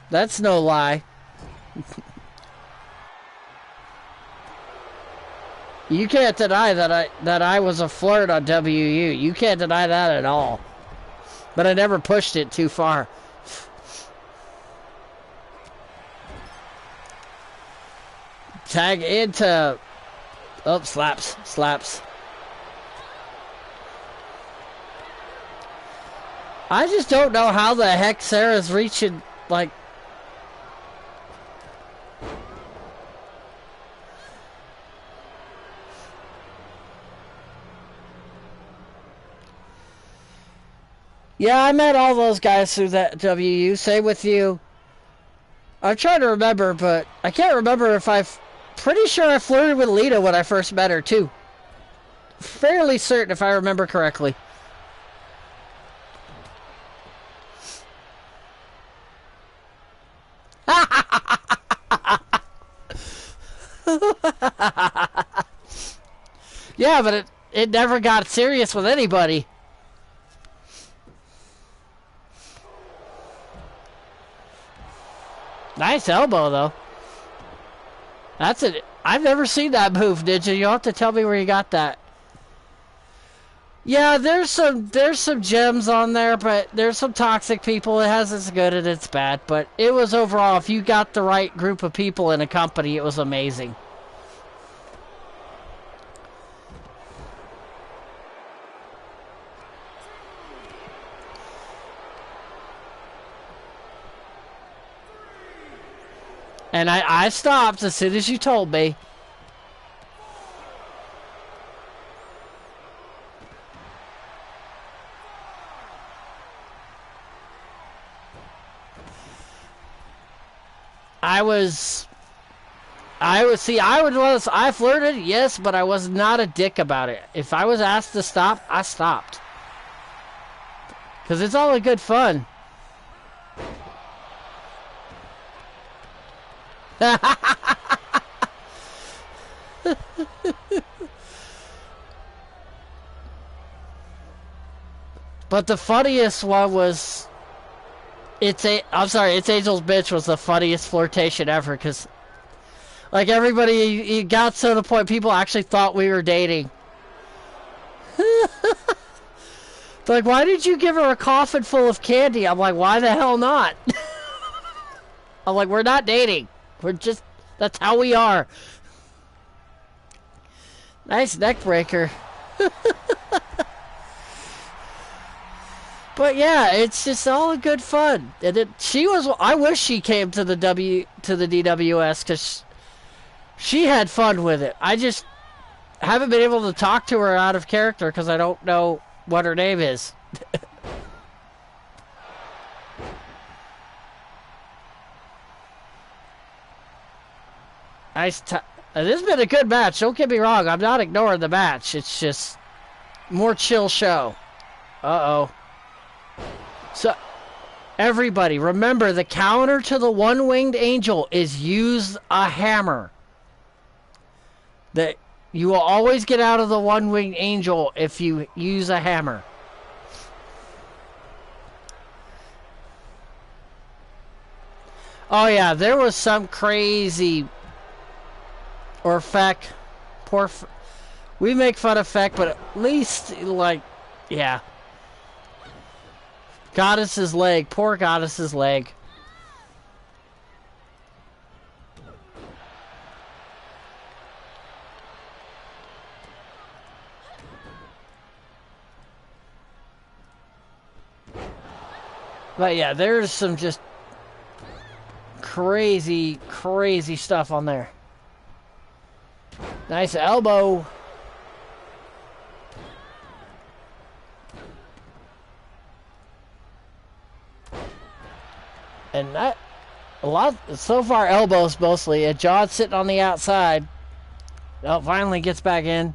That's no lie. You can't deny that I was a flirt on WU. You can't deny that at all. But I never pushed it too far. Tag into... Oh, slaps. Slaps. I just don't know how the heck Sarah's reaching, like... Yeah, I met all those guys through that WU. Same with you. I'm trying to remember, but I can't remember if pretty sure I flirted with Lita when I first met her, too. Fairly certain if I remember correctly. Yeah, but it never got serious with anybody. Nice elbow, though. That's it. I've never seen that move, did you? You'll have to tell me where you got that. Yeah, there's some gems on there, but there's some toxic people. It has its good and its bad, but it was overall, if you got the right group of people in a company, it was amazing. And I stopped as soon as you told me. I flirted, yes, but I was not a dick about it. If I was asked to stop, I stopped. Because it's all in good fun. But the funniest one was... It's Angel's Bitch was the funniest flirtation ever, because... Like, everybody, it got to the point people actually thought we were dating. Like, why did you give her a coffin full of candy? I'm like, why the hell not? I'm like, we're not dating. We're just, that's how we are. Nice neck breaker. But yeah, it's just all good fun. And I wish she came to the DWS, because she had fun with it. I just haven't been able to talk to her out of character because I don't know what her name is. This has been a good match. Don't get me wrong. I'm not ignoring the match. It's just more chill show. Uh-oh. So, everybody, remember the counter to the one-winged angel is use a hammer. That you will always get out of the one-winged angel if you use a hammer. Oh yeah, there was some crazy... Or Feck. We make fun of Feck, but at least, like, yeah. Goddess's leg. Poor Goddess's leg. But yeah, there's some just crazy, crazy stuff on there. Nice elbow. And that, a lot, so far elbows mostly. And John sitting on the outside. Oh, finally gets back in.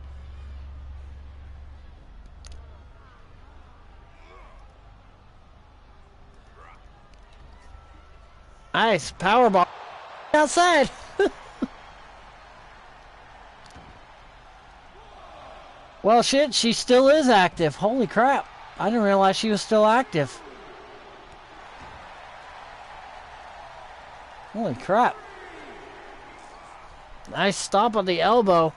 Nice power ball outside. Well, shit, she still is active. Holy crap. I didn't realize she was still active. Holy crap. Nice stop on the elbow.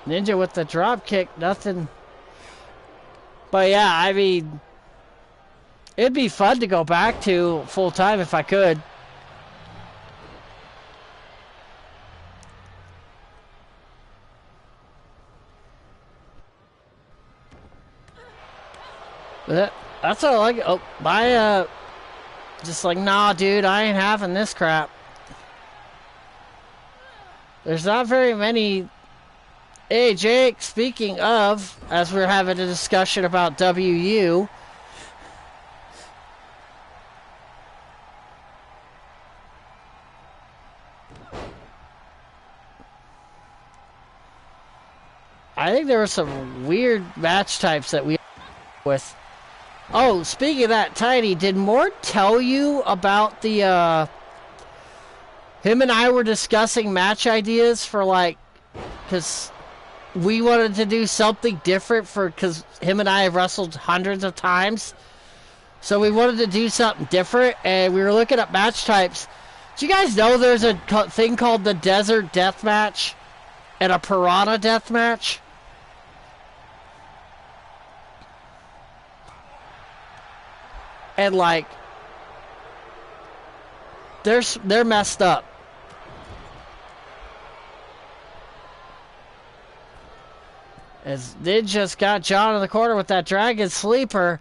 Ninja with the drop kick, nothing. But yeah, I mean, it'd be fun to go back to full time if I could. But that's what I like. Oh, just like, nah, dude, I ain't having this crap. There's not very many. Hey, Jake, speaking of, as we're having a discussion about WU, I think there were some weird match types that we with. Oh, speaking of that, Tiny, did Mort tell you about the, him and I were discussing match ideas for, like, because we wanted to do something different because him and I have wrestled hundreds of times. So we wanted to do something different, and we were looking at match types. Do you guys know there's a thing called the Desert Death Match and a Piranha Death Match? And, like, they're messed up. As Nid just got John in the corner with that Dragon Sleeper.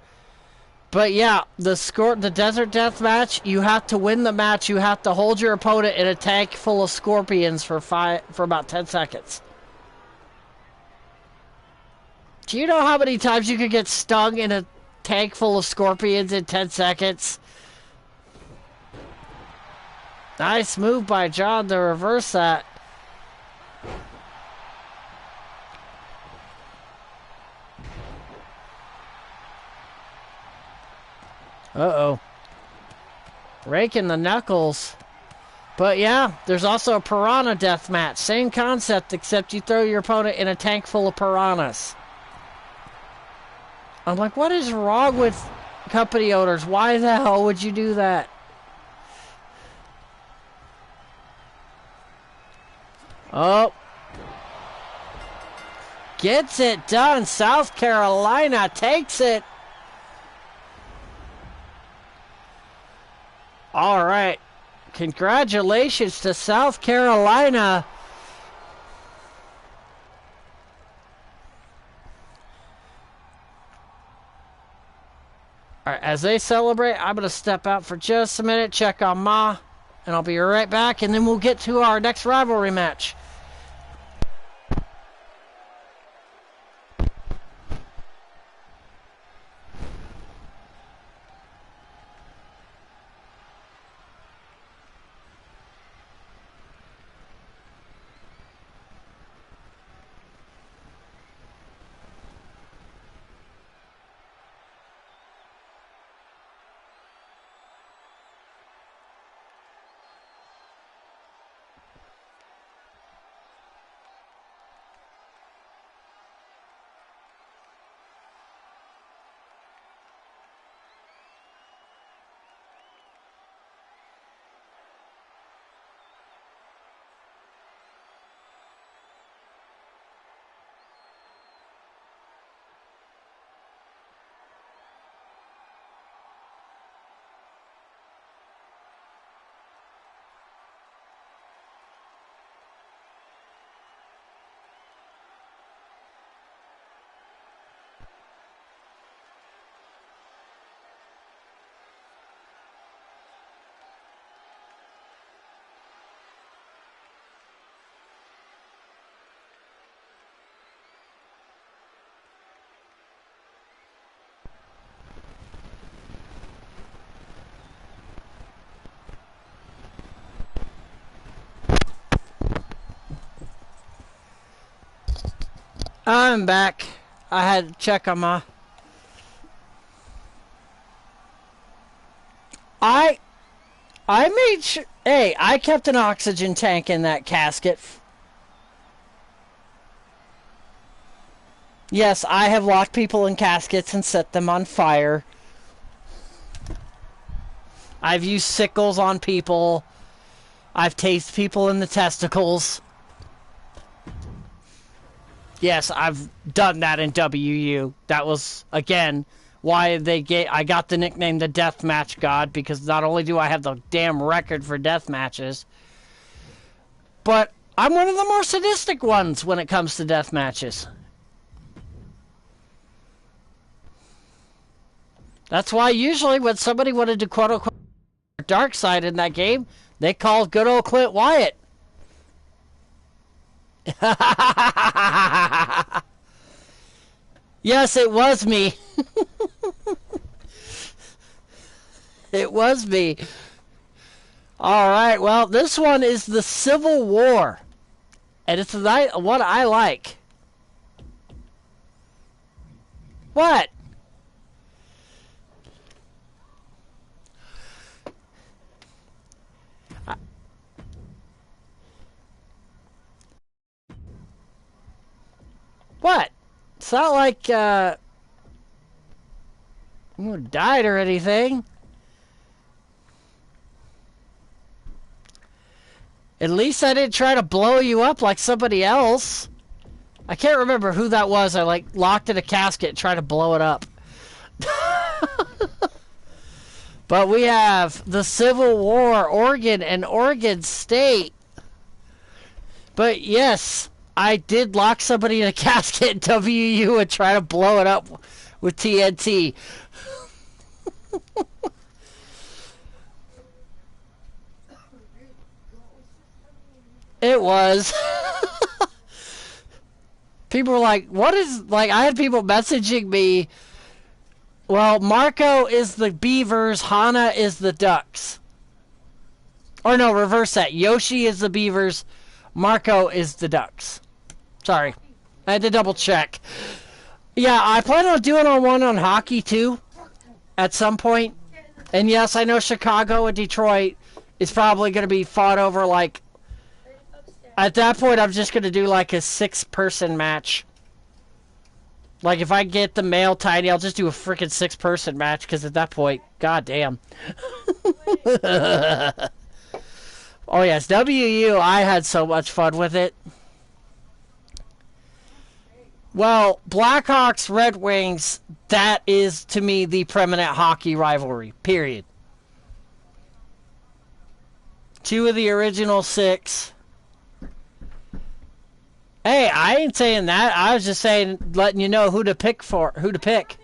But yeah, the Desert Death Match, you have to win the match. You have to hold your opponent in a tank full of scorpions for about 10 seconds. Do you know how many times you could get stung in a tank full of scorpions in 10 seconds? Nice move by John to reverse that. Uh-oh. Raking the knuckles. But yeah, there's also a Piranha Death Match. Same concept, except you throw your opponent in a tank full of piranhas. I'm like, what is wrong with company owners? Why the hell would you do that? Oh. Gets it done. South Carolina takes it. All right. Congratulations to South Carolina. All right, as they celebrate, I'm going to step out for just a minute, check on Ma, and I'll be right back, and then we'll get to our next rivalry match. I'm back. I had to check on my... I made sure... Hey, I kept an oxygen tank in that casket. Yes, I have locked people in caskets and set them on fire. I've used sickles on people. I've tased people in the testicles. Yes, I've done that in WU. That was, again, why I got the nickname the Deathmatch God, because not only do I have the damn record for death matches, but I'm one of the more sadistic ones when it comes to death matches. That's why usually when somebody wanted to quote-unquote dark side in that game, they called good old Clint Wyatt. Yes, it was me. It was me. Alright, well, this one is the Civil War. And it's what I like. What? What? It's not like, you died or anything. At least I didn't try to blow you up like somebody else. I can't remember who that was. I, like, locked in a casket and tried to blow it up. But we have the Civil War, Oregon, and Oregon State. But, yes... I did lock somebody in a casket in WU and try to blow it up with TNT. It was. People were like, what is... Like, I had people messaging me, well, Marco is the Beavers, Hana is the Ducks. Or no, reverse that. Yoshi is the Beavers, Marco is the Ducks. Sorry. I had to double check. Yeah, I plan on doing one on hockey too. At some point. And yes, I know Chicago and Detroit is probably going to be fought over like... At that point, I'm just going to do like a 6-person match. Like if I get the male tiny, I'll just do a freaking 6-person match. Because at that point, goddamn. Oh yes, WU, I had so much fun with it. Well, Blackhawks, Red Wings, that is, to me, the preeminent hockey rivalry, period. 2 of the original 6. Hey, I ain't saying that. I was just saying, letting you know who to pick for, who to pick.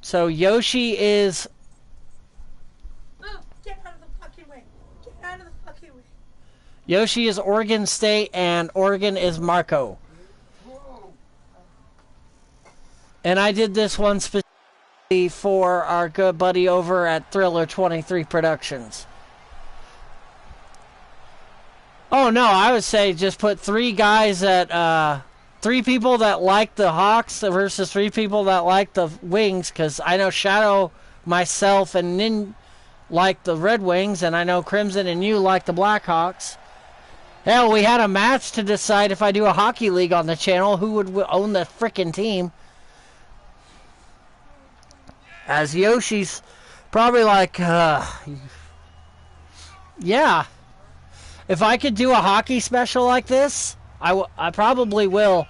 So, Yoshi is... Oh, get out of the fucking way. Get out of the fucking way. Yoshi is Oregon State, and Oregon is Marco. And I did this one specifically for our good buddy over at Thriller 23 Productions. Oh, no, I would say just put 3 guys that, 3 people that like the Hawks versus 3 people that like the Wings, because I know Shadow, myself, and Nin like the Red Wings, and I know Crimson and you like the Blackhawks. Hell, we had a match to decide if I do a hockey league on the channel, who would own the frickin' team. As Yoshi's probably like, yeah. If I could do a hockey special like this, I probably will.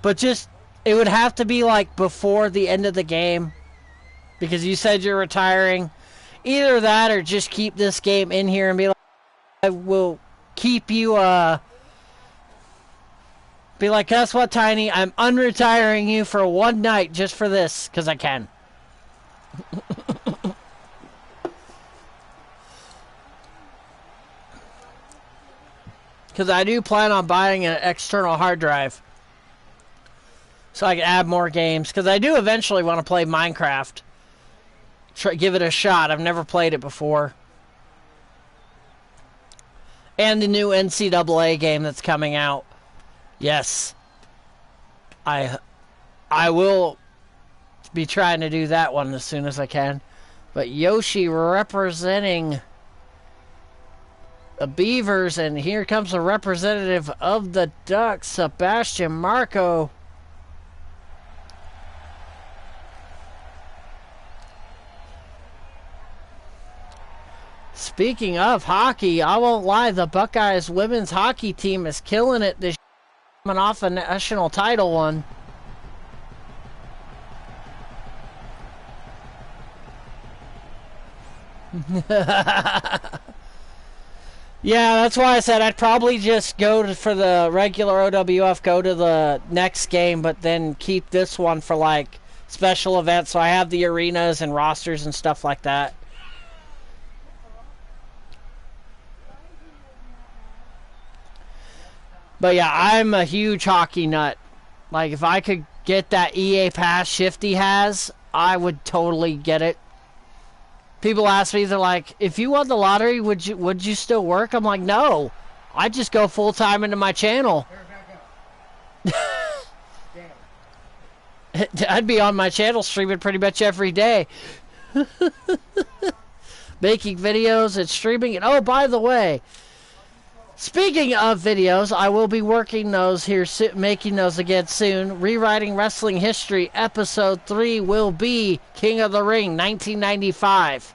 But just, it would have to be like before the end of the game. Because you said you're retiring. Either that or just keep this game in here and be like, I will keep you, be like, guess what, Tiny? I'm unretiring you for one night just for this, because I can. Because I do plan on buying an external hard drive. So I can add more games. Because I do eventually want to play Minecraft. Give it a shot. I've never played it before. And the new NCAA game that's coming out. Yes. I will be trying to do that one as soon as I can. But Yoshi representing the Beavers, and here comes a representative of the Ducks, Sebastian Marco. Speaking of hockey, I won't lie, the Buckeyes women's hockey team is killing it this coming off a national title one. Yeah, that's why I said I'd probably just go for the regular OWF, go to the next game, but then keep this one for like special events, so I have the arenas and rosters and stuff like that. But yeah, I'm a huge hockey nut. Like, if I could get that EA Pass Shifty has, I would totally get it. People ask me, they're like, if you won the lottery, would you still work? I'm like, no. I'd just go full-time into my channel. I'd be on my channel streaming pretty much every day. Making videos and streaming. And oh, by the way, speaking of videos, I will be working those here, making those again soon. Rewriting Wrestling History, Episode 3 will be King of the Ring, 1995.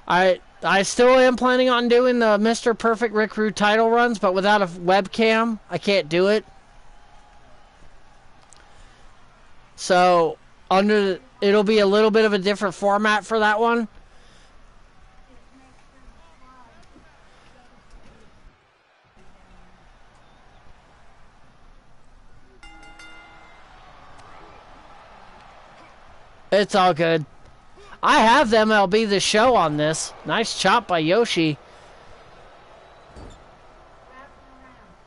I still am planning on doing the Mr. Perfect Rick Rude title runs, but without a webcam, I can't do it. So, it'll be a little bit of a different format for that one. It's all good. I have the MLB The Show on this. Nice chop by Yoshi.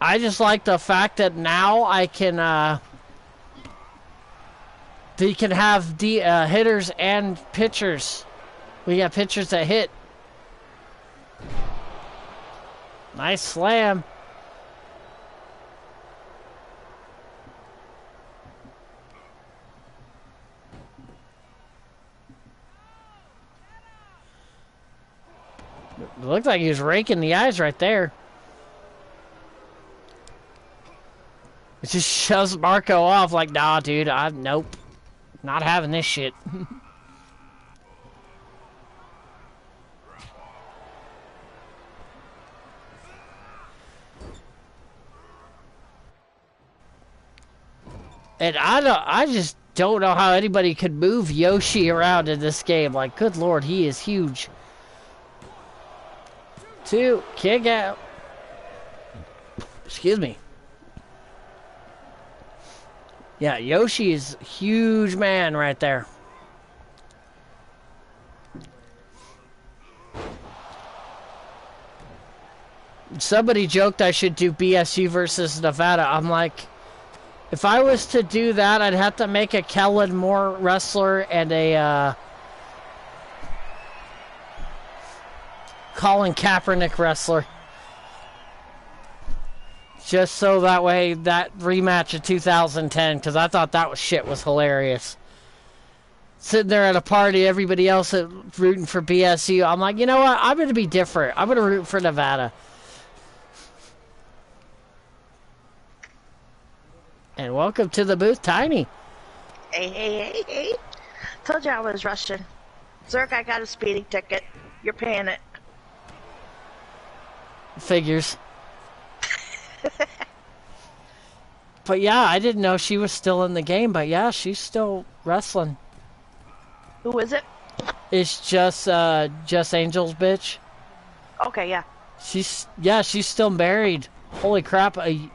I just like the fact that now I can, you can have hitters and pitchers. We got pitchers that hit. Nice slam. It looked like he was raking the eyes right there. It just shoves Marco off like, nah, dude, nope. Not having this shit. And I just don't know how anybody could move Yoshi around in this game. Like, good lord, he is huge. 2, kick out. Excuse me. Yeah, Yoshi is a huge man right there. Somebody joked I should do BSU versus Nevada. I'm like, if I was to do that, I'd have to make a Kellen Moore wrestler and a Colin Kaepernick wrestler. Just so that way, that rematch of 2010, because I thought that was hilarious. Sitting there at a party, everybody else rooting for BSU. I'm like, you know what? I'm going to be different. I'm going to root for Nevada. And welcome to the booth, Tiny. Hey. Told you I was rushing. Zerk, I got a speeding ticket. You're paying it. Figures. But yeah, I didn't know she was still in the game, but yeah, she's still wrestling. Who is it? It's just Angel's bitch. Okay, yeah. She's still married. Holy crap, a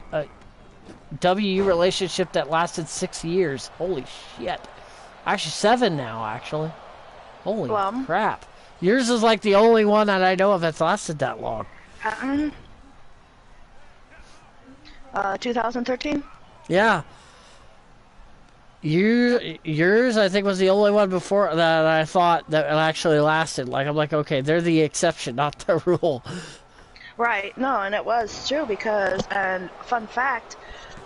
WU relationship that lasted 6 years. Holy shit. Actually 7 now, actually. Holy crap. Yours is like the only one that I know of that's lasted that long. 2013? Yeah. Yours, I think, was the only one before that I thought that actually lasted. Like, I'm like, okay, they're the exception, not the rule. Right. No, and it was true because, and fun fact,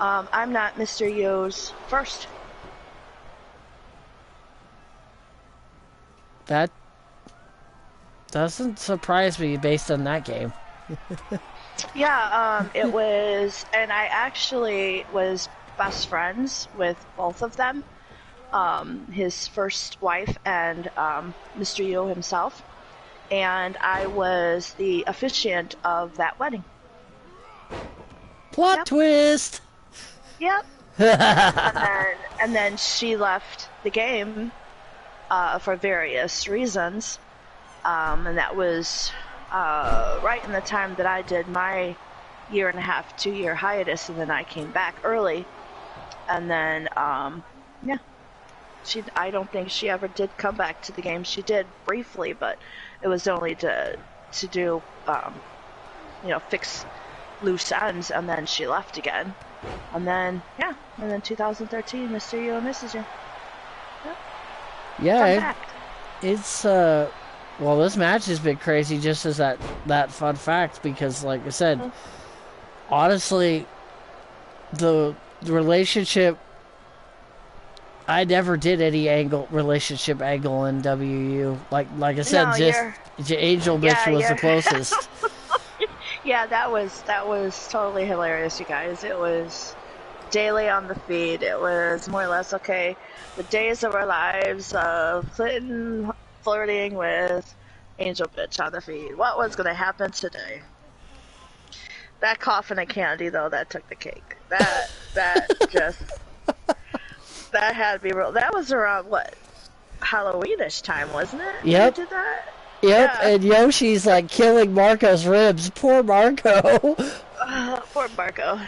I'm not Mr. Yo's first. That doesn't surprise me based on that game. Yeah, it was, and I actually was best friends with both of them, his first wife and Mr. Yo himself, and I was the officiant of that wedding. Plot Yep. twist! Yep. and then she left the game for various reasons, and that was right in the time that I did my 1.5 to 2 year hiatus, and then I came back early, and then yeah, I don't think she ever did come back to the game. She did briefly, but it was only to do fix loose ends, and then she left again, and then 2013, Mr. You and Mrs. You. Yeah, it's well, this match has been crazy just as that fun fact, because like I said, honestly, the relationship, I never did any relationship angle in WU. Like I said, No, just Angel Bitch was the closest. Yeah, that was totally hilarious, you guys. It was daily on the feed. It was more or less, okay, the days of our lives of Clinton flirting with Angel Bitch on the feed. What was going to happen today? That coffin of candy, though, that took the cake. That just, that had to be real. That was around, what, Halloweenish time, wasn't it? Yep. You did that? Yep, Yeah. and Yoshi's like killing Marco's ribs. Poor Marco. Poor Marco.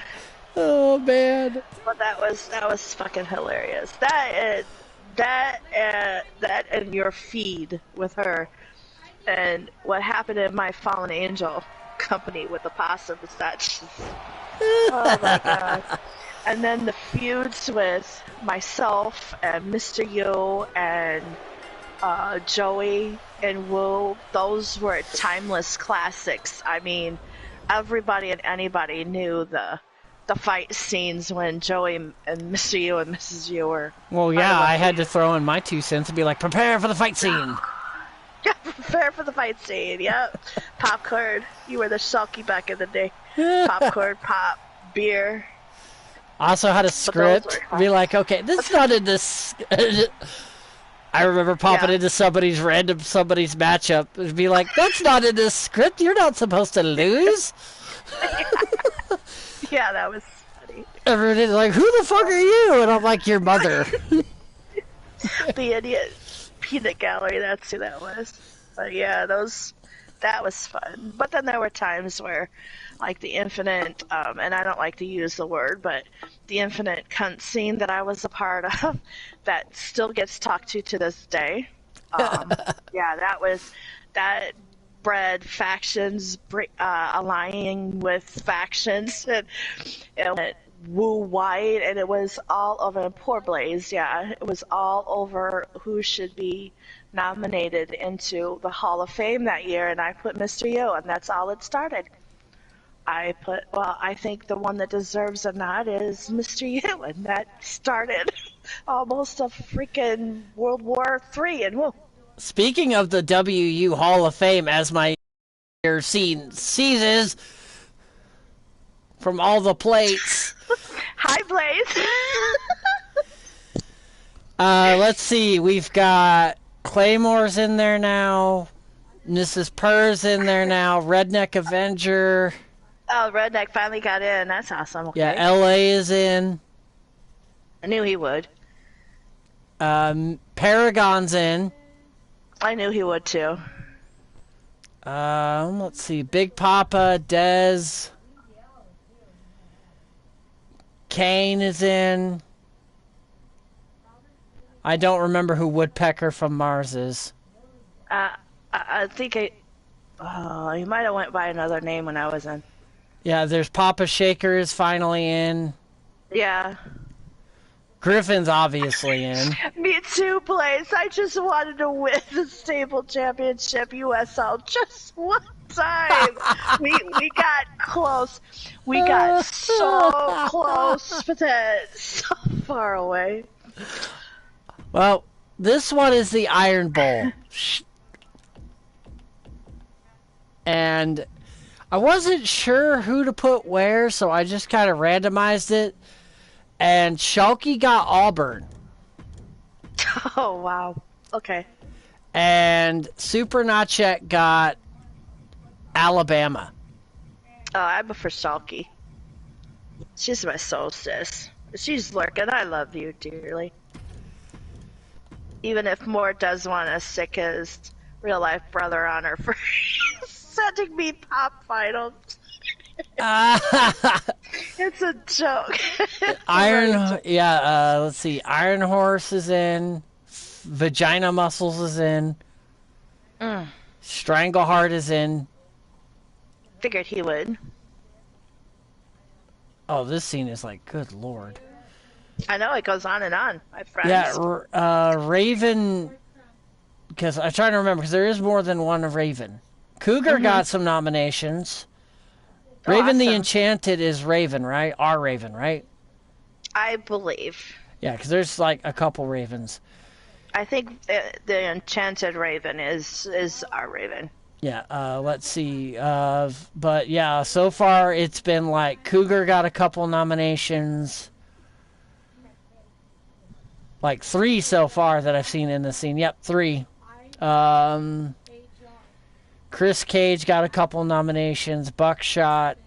Oh man. But that was fucking hilarious. That and your feed with her, and what happened in my fallen angel company with the possums. That's just, oh my god. And then the feuds with myself and Mr. Yo and Joey and Woo, those were timeless classics. I mean, everybody and anybody knew the fight scenes when Joey and Mr. Yo and Mrs. Yo were... Well, yeah, I had to throw in my 2 cents and be like, prepare for the fight scene. Yeah, prepare for the fight scene, yep. Popcorn. You were the sulky back in the day. Popcorn, pop, beer. Also had a script. Be like, okay, this is not in this... I remember popping into somebody's matchup and be like, that's not in this script. You're not supposed to lose. Yeah, that was funny. Everybody's like, who the fuck are you? And I'm like, your mother. The idiot peanut gallery, that's who that was. But yeah, that was fun. But then there were times where, like the infinite, and I don't like to use the word, but the infinite cunt scene that I was a part of, that still gets talked to this day. Yeah, that bred factions aligning with factions, and it went woo wide, and it was all over. Poor Blaze, yeah, it was all over who should be nominated into the Hall of Fame that year, and I put Mr. Yo, and that's all it started. I think the one that deserves a nod is Mr. Yo, and that started almost a freaking World War III, and whoa. Speaking of the WU Hall of Fame, as my scene seizes from all the plates. Hi, Blaze. Let's see. We've got Claymore's in there now. Mrs. Purr's in there now. Redneck Avenger. Oh, Redneck finally got in. That's awesome. Okay. Yeah, LA is in. I knew he would. Paragon's in. I knew he would too. Let's see. Big Papa, Dez. Kane is in. I don't remember who Woodpecker from Mars is. I think he might have went by another name when I was in. Yeah, there's Papa Shaker is finally in. Yeah. Griffin's obviously in. Me too, Blaze. I just wanted to win the stable championship USL just one time. We got close. We got so close, but then so far away. Well, this one is the Iron Bowl. And I wasn't sure who to put where, so I just kind of randomized it. And Schalke got Auburn. Oh, wow. Okay. And Super Nachet got Alabama. Oh, I'm for Schalke. She's my soul sis. She's lurking. I love you dearly. Even if Moore does want to sick his real life brother on her for sending me pop finals. It's a joke. Let's see. Iron Horse is in. Vagina Muscles is in. Strangleheart is in. Figured he would. Oh, this scene is like, good lord. I know, it goes on and on, my friends. Yeah, Raven, because I'm trying to remember, because there is more than one of Raven. Cougar got some nominations. Raven the Enchanted is Raven, right? Our Raven, right? I believe. Yeah, because there's like a couple Ravens. I think the Enchanted Raven is our Raven. Yeah, let's see. But yeah, so far it's been like Cougar got a couple nominations. Like 3 so far that I've seen in the scene. Yep, 3. Chris Cage got a couple nominations. Buckshot.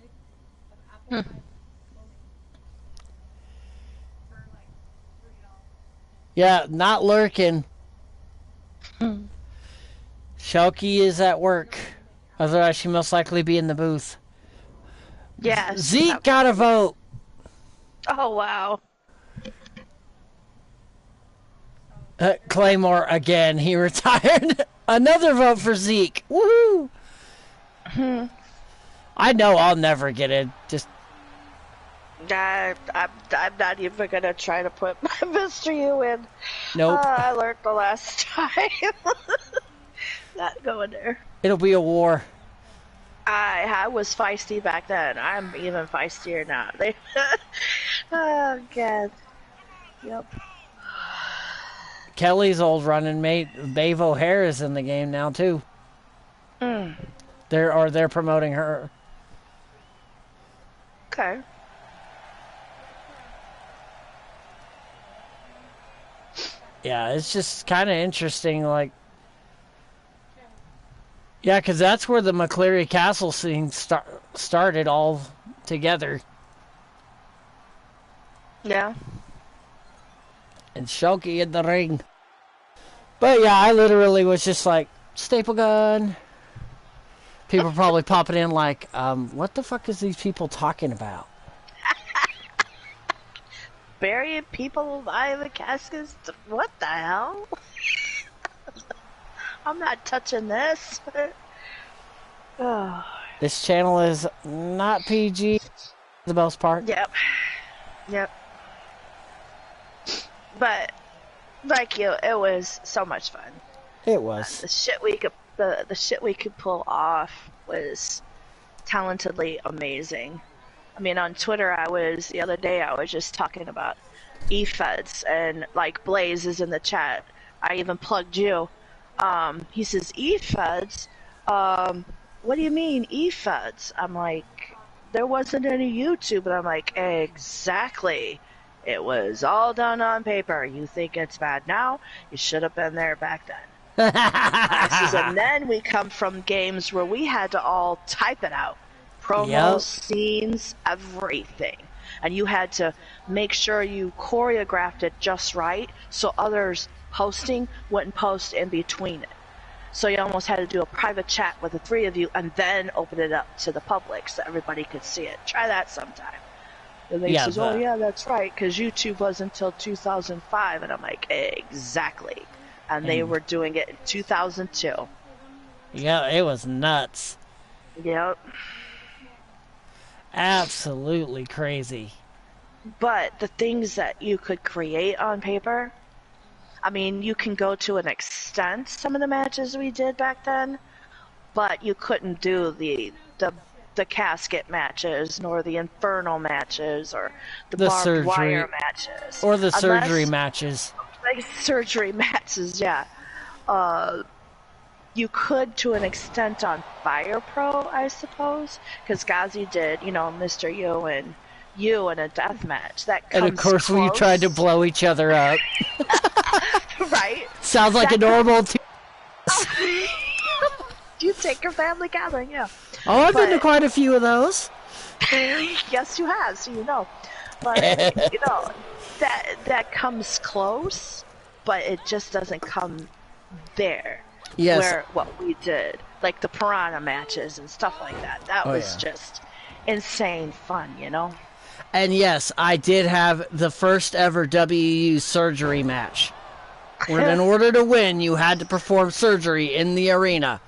Yeah, not lurking. Schalke is at work. Otherwise, she most likely be in the booth. Yes. Zeke got a vote. Oh, wow. Claymore again. He retired. Another vote for Zeke. Woohoo! I know I'll never get it. Just I'm not even gonna try to put my Mr. U in. nope. I learned the last time. Not going there. It'll be a war. I was feisty back then. I'm even feistier now. Oh god. Yep. Kelly's old running mate, Babe O'Hare, is in the game now too. They're promoting her. Okay. Yeah, it's just kind of interesting, like. Yeah, because that's where the McCleary Castle scene started all together. Yeah. And Schalke in the ring. But yeah, I literally was just like, staple gun. People probably popping in like, what the fuck is these people talking about? Burying people alive in caskets? What the hell? I'm not touching this. Oh. This channel is not PG for the most part. Yep. But like you, it was so much fun. It was. The shit we could pull off was talentedly amazing. I mean, on Twitter, the other day I was just talking about eFeds, and like Blaze is in the chat. I even plugged you. He says eFeds. What do you mean eFeds? I'm like, there wasn't any YouTube, and I'm like, exactly. It was all done on paper. You think it's bad now? You should have been there back then. And then we come from games where we had to all type it out. Promos, scenes, everything. And you had to make sure you choreographed it just right so others posting wouldn't post in between it. So you almost had to do a private chat with the 3 of you and then open it up to the public so everybody could see it. Try that sometime. And they says, oh yeah, that's right, because YouTube wasn't until 2005. And I'm like, exactly. And they were doing it in 2002. Yeah, it was nuts. Yep. Absolutely crazy. But the things that you could create on paper, I mean, you can go to an extent some of the matches we did back then, but you couldn't do the casket matches, nor the infernal matches, or the barbed surgery wire matches, or the surgery matches. Like surgery matches, yeah. You could to an extent on Fire Pro, I suppose, because Ghazi did, Mr. You and you in a death match. That comes and of course close. we tried to blow each other up. Right? Sounds like a normal You take your family gathering, yeah. Oh, I've been to quite a few of those. Yes, you have, so you know. But, that comes close, but it just doesn't come there. Yes. Where what we did, like the piranha matches and stuff like that. That was just insane fun, And yes, I did have the first ever WU surgery match. Where in order to win, you had to perform surgery in the arena.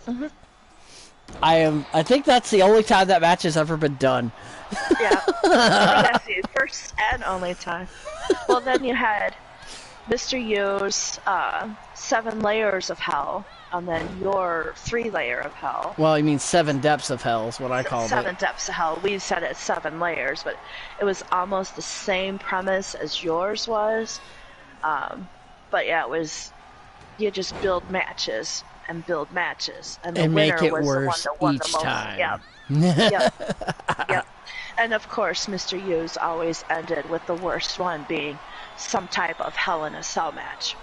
Mm-hmm. I think that's the only time that match has ever been done. Yeah. That's the first and only time. Well, then you had Mr. U's 7 layers of hell, and then your 3-layer of hell. Well, I mean 7 depths of hell is what I called it. 7 depths of hell. We said it's 7 layers, but it was almost the same premise as yours was. But yeah, it was, you just build matches and build matches, and the winner make it was worse the one that won each the most. time. Yeah. Yep. And of course, Mr. U's always ended with the worst one being some type of Hell in a Cell match.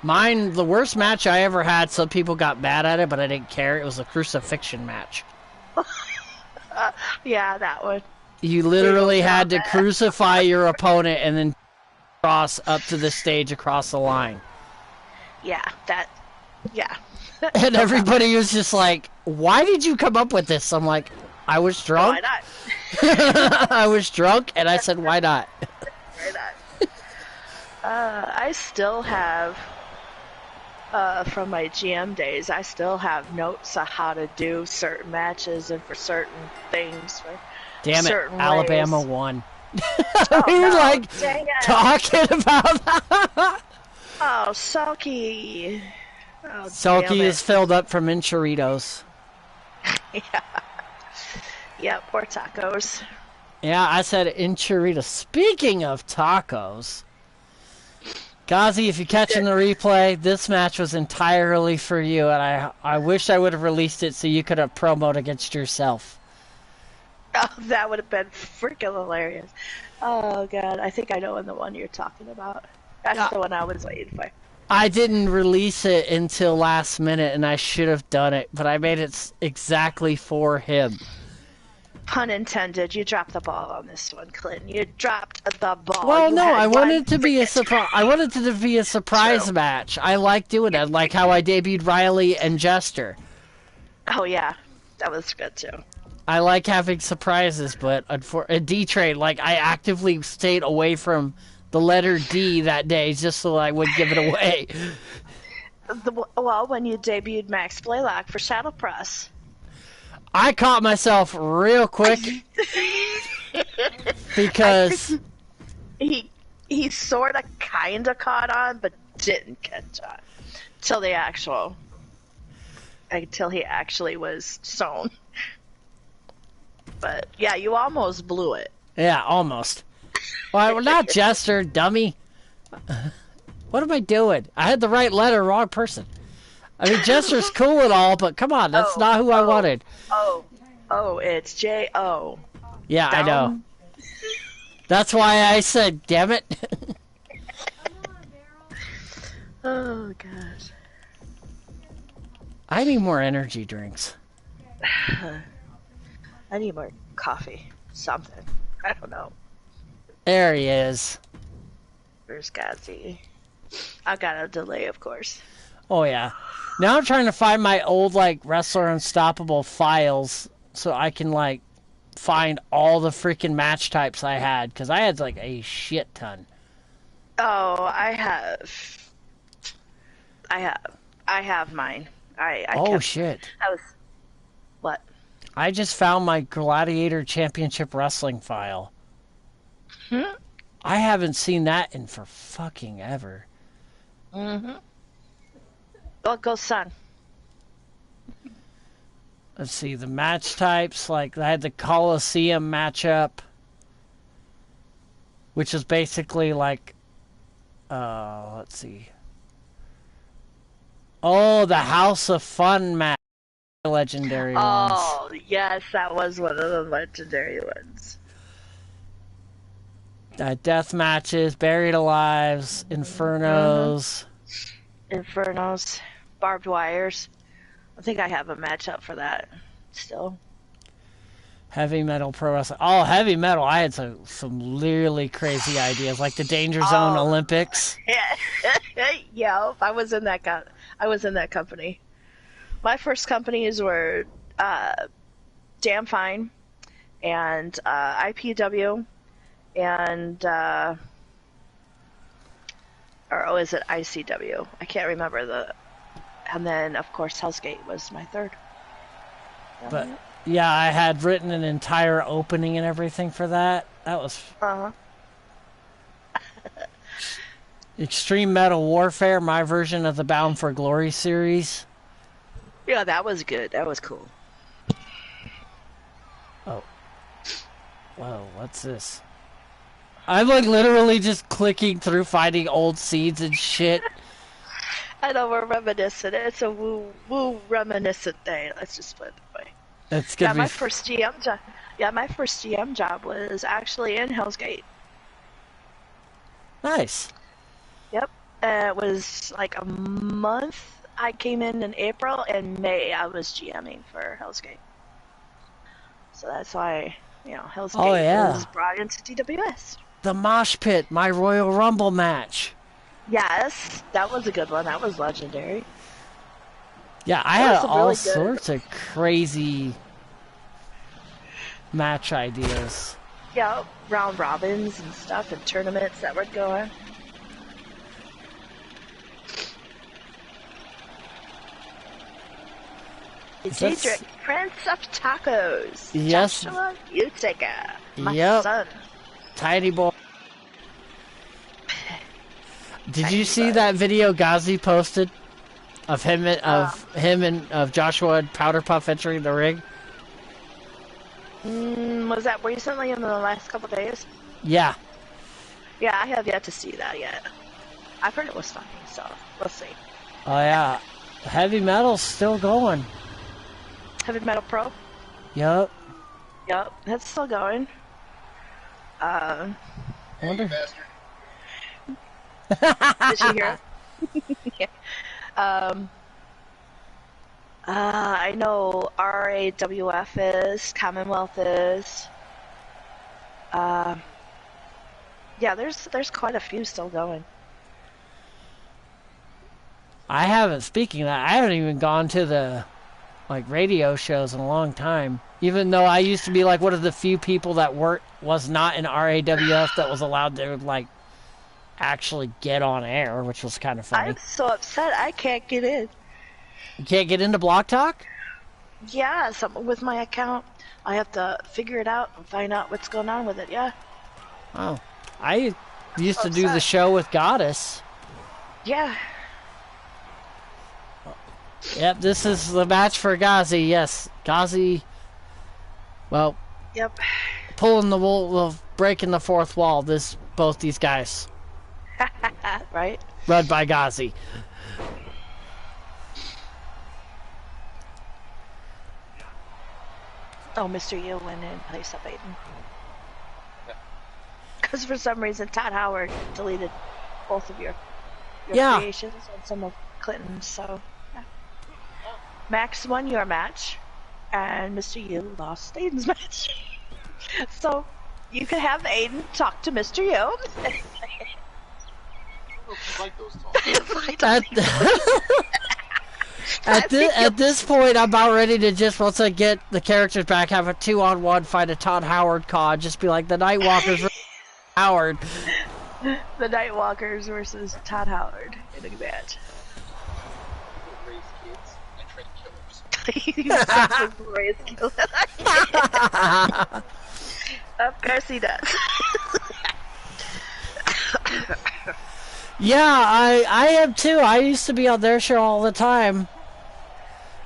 Mine, the worst match I ever had, some people got mad at it, but I didn't care. It was a crucifixion match. Yeah, that one. You literally had to crucify your opponent and then cross up to the stage across the line. Yeah. And everybody was just like, why did you come up with this? I'm like, I was drunk. Why not? I was drunk, and I said, why not? Why not? I still have, from my GM days, I still have notes on how to do certain matches and for certain things. For Damn it, certain Alabama ways. won. Oh, We were no, like dang it. talking about that. Oh, Sulky. Oh, Selkie damn is it. filled up from Enchiritos. Yeah. Yeah, poor tacos. Yeah, I said Enchiritos. Speaking of tacos, Ghazi, if you're catching the replay, this match was entirely for you, and I wish I would have released it so you could have promoted against yourself. Oh, that would have been freaking hilarious. Oh, God. I think I know the one you're talking about. That's the one I was waiting for. I didn't release it until last minute, and I should have done it, but I made it exactly for him. Pun intended. You dropped the ball on this one, Clinton. You dropped the ball. Well, You no, had I wanted one it to be a freaking- surprise. I wanted it to be a surprise True. match. I like doing it, like how I debuted Riley and Jester. Oh, yeah. That was good, too. I like having surprises, but a D-Trade, like, I actively stayed away from the letter D that day just so I wouldn't give it away. Well, when you debuted Max Blaylock for Shadow Press. I caught myself real quick because He sort of kind of caught on, but didn't catch on. Until he actually was shown. But, yeah, you almost blew it. yeah, almost. Well, not Jester, dummy. What am I doing? I had the right letter, wrong person. I mean, Jester's cool and all, but come on, that's not who I wanted. Oh, it's J-O. Yeah, I know. That's why I said, damn it. Oh, gosh. I need more energy drinks. I need more coffee. Something. I don't know. There he is. Where's Gatsby? I got a delay, of course. Oh, yeah. Now I'm trying to find my old, like, Wrestler Unstoppable files so I can, like, find all the freaking match types I had, because I had, like, a shit ton. Oh, I have mine. Shit. That was... What? I just found my Gladiator Championship Wrestling file. I haven't seen that in for fucking ever. Well, go son. Let's see, the match types, like I had the Coliseum matchup, which is basically like, let's see. Oh, the House of Fun match, legendary ones. Oh, yes, that was one of the legendary ones. Death matches, buried alives, infernos. Infernos, barbed wires. I think I have a matchup for that still. Heavy metal pro wrestling. Oh, heavy metal. I had some really crazy ideas, like the Danger Zone Olympics. Yeah, I was in that. I was in that company. My first companies were Damn Fine and IPW and or is it ICW? I can't remember the. And then of course Hell's Gate was my third. But yeah, I had written an entire opening and everything for that. That was Extreme Metal Warfare, my version of the Bound for Glory series. Yeah, that was good. That was cool. Oh. Whoa, what's this? I'm like literally just clicking through finding old seeds and shit. I know we're reminiscent. It's a woo reminiscent day. Let's just put it that way. It's gonna be my first GM job. Yeah, my first GM job was actually in Hell's Gate. Nice. Yep. It was like a month. I came in April, and May I was GMing for Hell's Gate. So that's why, Hell's Gate was brought into TWS. The Mosh Pit, my Royal Rumble match. Yes, that was a good one. That was legendary. Yeah, I had all sorts of crazy match ideas. Yeah, round robins and stuff and tournaments that would go on. Cedric, Prince of Tacos. Yes. Joshua Utica, my son. Tiny boy. Did you see that video Ghazi posted of him and Joshua and Powder Puff entering the ring? Was that recently in the last couple days? Yeah. Yeah, I have yet to see that yet. I've heard it was funny, so we'll see. Oh yeah, heavy metal's still going. Heavy Metal Pro? Yup. Yup, that's still going. I wonder. Did you hear it? I know RAWF is, Commonwealth is. Yeah, there's quite a few still going. I haven't. Speaking of that, I haven't even gone to the radio shows in a long time. Even though I used to be one of the few people that was not in RAWF that was allowed to actually get on air, which was kind of funny. I'm so upset I can't get in. You can't get into Block Talk? Yeah, with my account. I have to figure it out and find out what's going on with it, yeah. Oh. I used to do the show with Goddess. Yeah. Yep, this is the match for Ghazi, yes. Ghazi, well, yep. Pulling the wool, breaking the fourth wall, both these guys. Right? Run by Ghazi. Oh, Mr. Yu went in place of Aiden. Because for some reason Todd Howard deleted both of your creations and some of Clinton's, so yeah. Max won your match, and Mr. Yu lost Aiden's match. So you can have Aiden talk to Mr. Yu. At this point, I'm about ready to just, once I get the characters back, have a 2-on-1 fight a Todd Howard COD. Just be like the Nightwalkers versus Howard. The Nightwalkers versus Todd Howard in a match. Raise killers. Of course he does. Yeah, I am too. I used to be on their show all the time.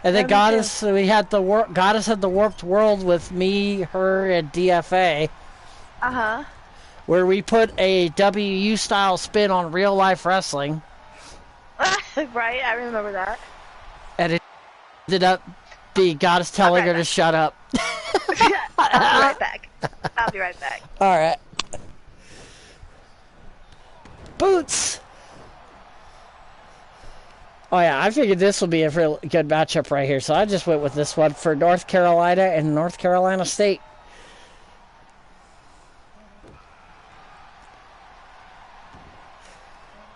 And then Yeah, me too. we had Goddess had the Warped World with me, her, and DFA, Uh-huh. where we put a WU style spin on real life wrestling, Right, I remember that. and it ended up being Goddess I'll be telling right her to back. shut up. I'll be right back. I'll be right back. All right, Boots. Oh yeah, I figured this would be a real good matchup right here, so I just went with this one for North Carolina and North Carolina State.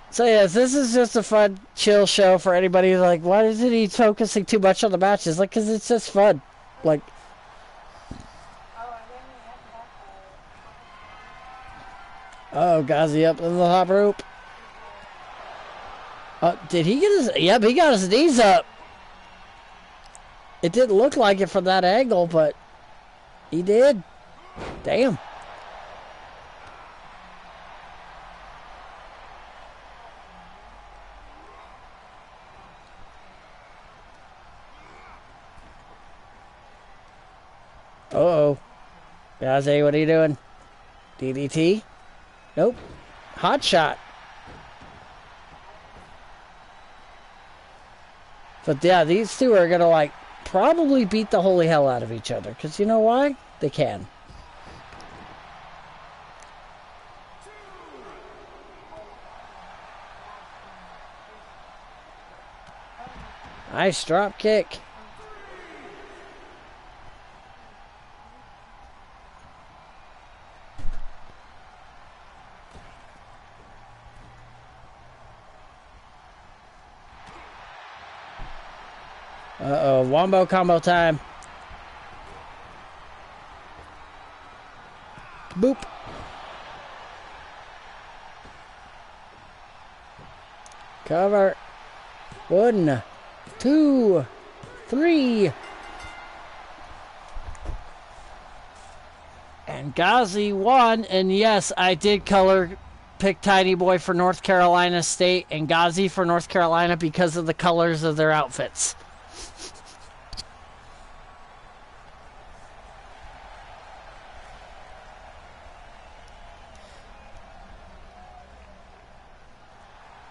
So yes, this is just a fun, chill show for anybody who's like, why isn't he focusing too much on the matches? Like, because it's just fun. Like, oh, Ghazi up in the top rope. Did he get his... Yep, he got his knees up. It didn't look like it from that angle, but he did. Damn. Uh-oh. Ghazi, what are you doing? DDT? Nope. Hot shot. But yeah, these two are gonna like probably beat the holy hell out of each other. Because you know why? They can. Nice drop kick. Uh-oh, wombo combo time. Boop. Cover. 1, 2, 3. And Ghazi won, and yes, I did pick Tiny Boy for North Carolina State and Ghazi for North Carolina because of the colors of their outfits.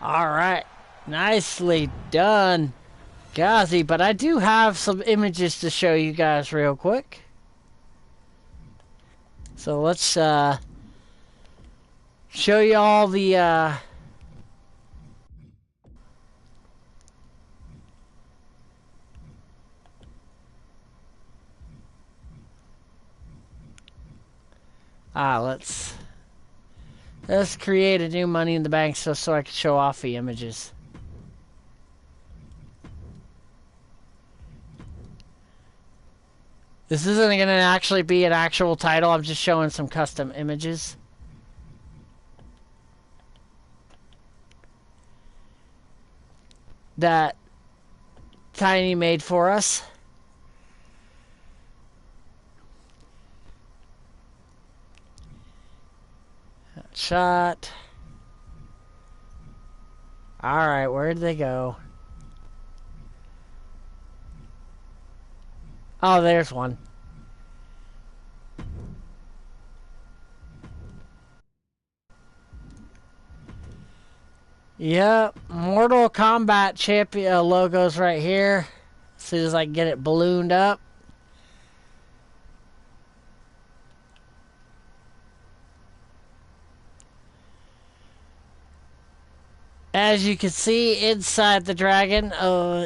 All right, nicely done, Ghazi. But I do have some images to show you guys real quick. So let's show you all the let's create a new Money in the Bank so I can show off the images. This isn't going to actually be an actual title. I'm just showing some custom images. That Tiny made for us. Shot. Alright, where did they go? Oh, there's one. Yep, Mortal Kombat champion logos right here. As soon as I can get it ballooned up. As you can see, inside the dragon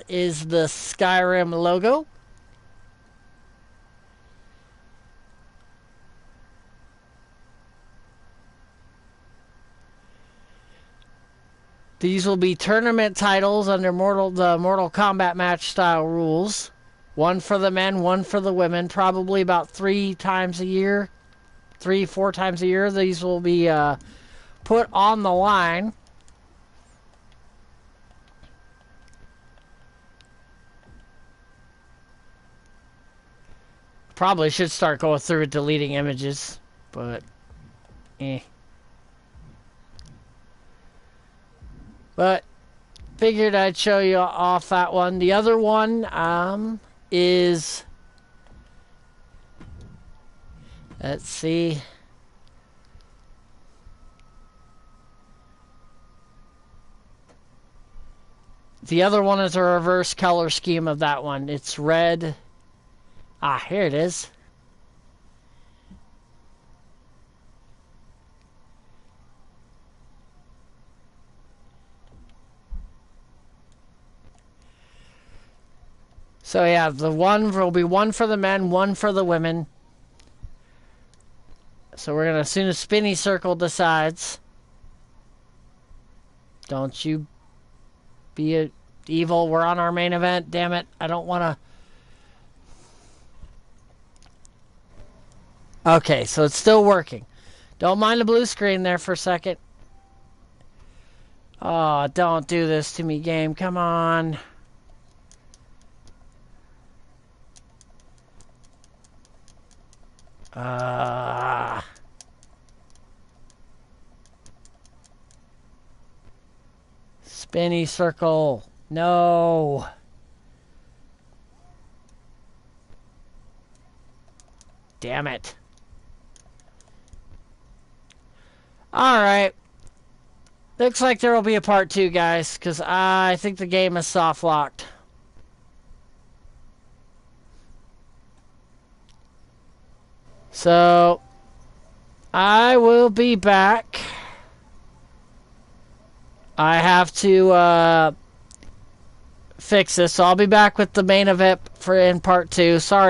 is the Skyrim logo. These will be tournament titles under the Mortal Kombat match style rules. One for the men, one for the women. Probably about 3 times a year. 3-4 times a year. These will be put on the line. Probably should start going through and deleting images. But, eh. But figured I'd show you off that one. The other one is, let's see. The other one is a reverse color scheme of that one. It's red. Ah, here it is. So yeah, the one will be one for the men, one for the women. So we're gonna, as soon as Spinny Circle decides. Don't you be evil. We're on our main event. Damn it. I don't want to. Okay, so it's still working. Don't mind the blue screen there for a second. Oh, don't do this to me, game. Come on. Spinny Circle. No. Damn it. Alright. Looks like there will be a part 2, guys, because I think the game is soft locked. So, I will be back. I have to fix this, so I'll be back with the main event in part 2. Sorry.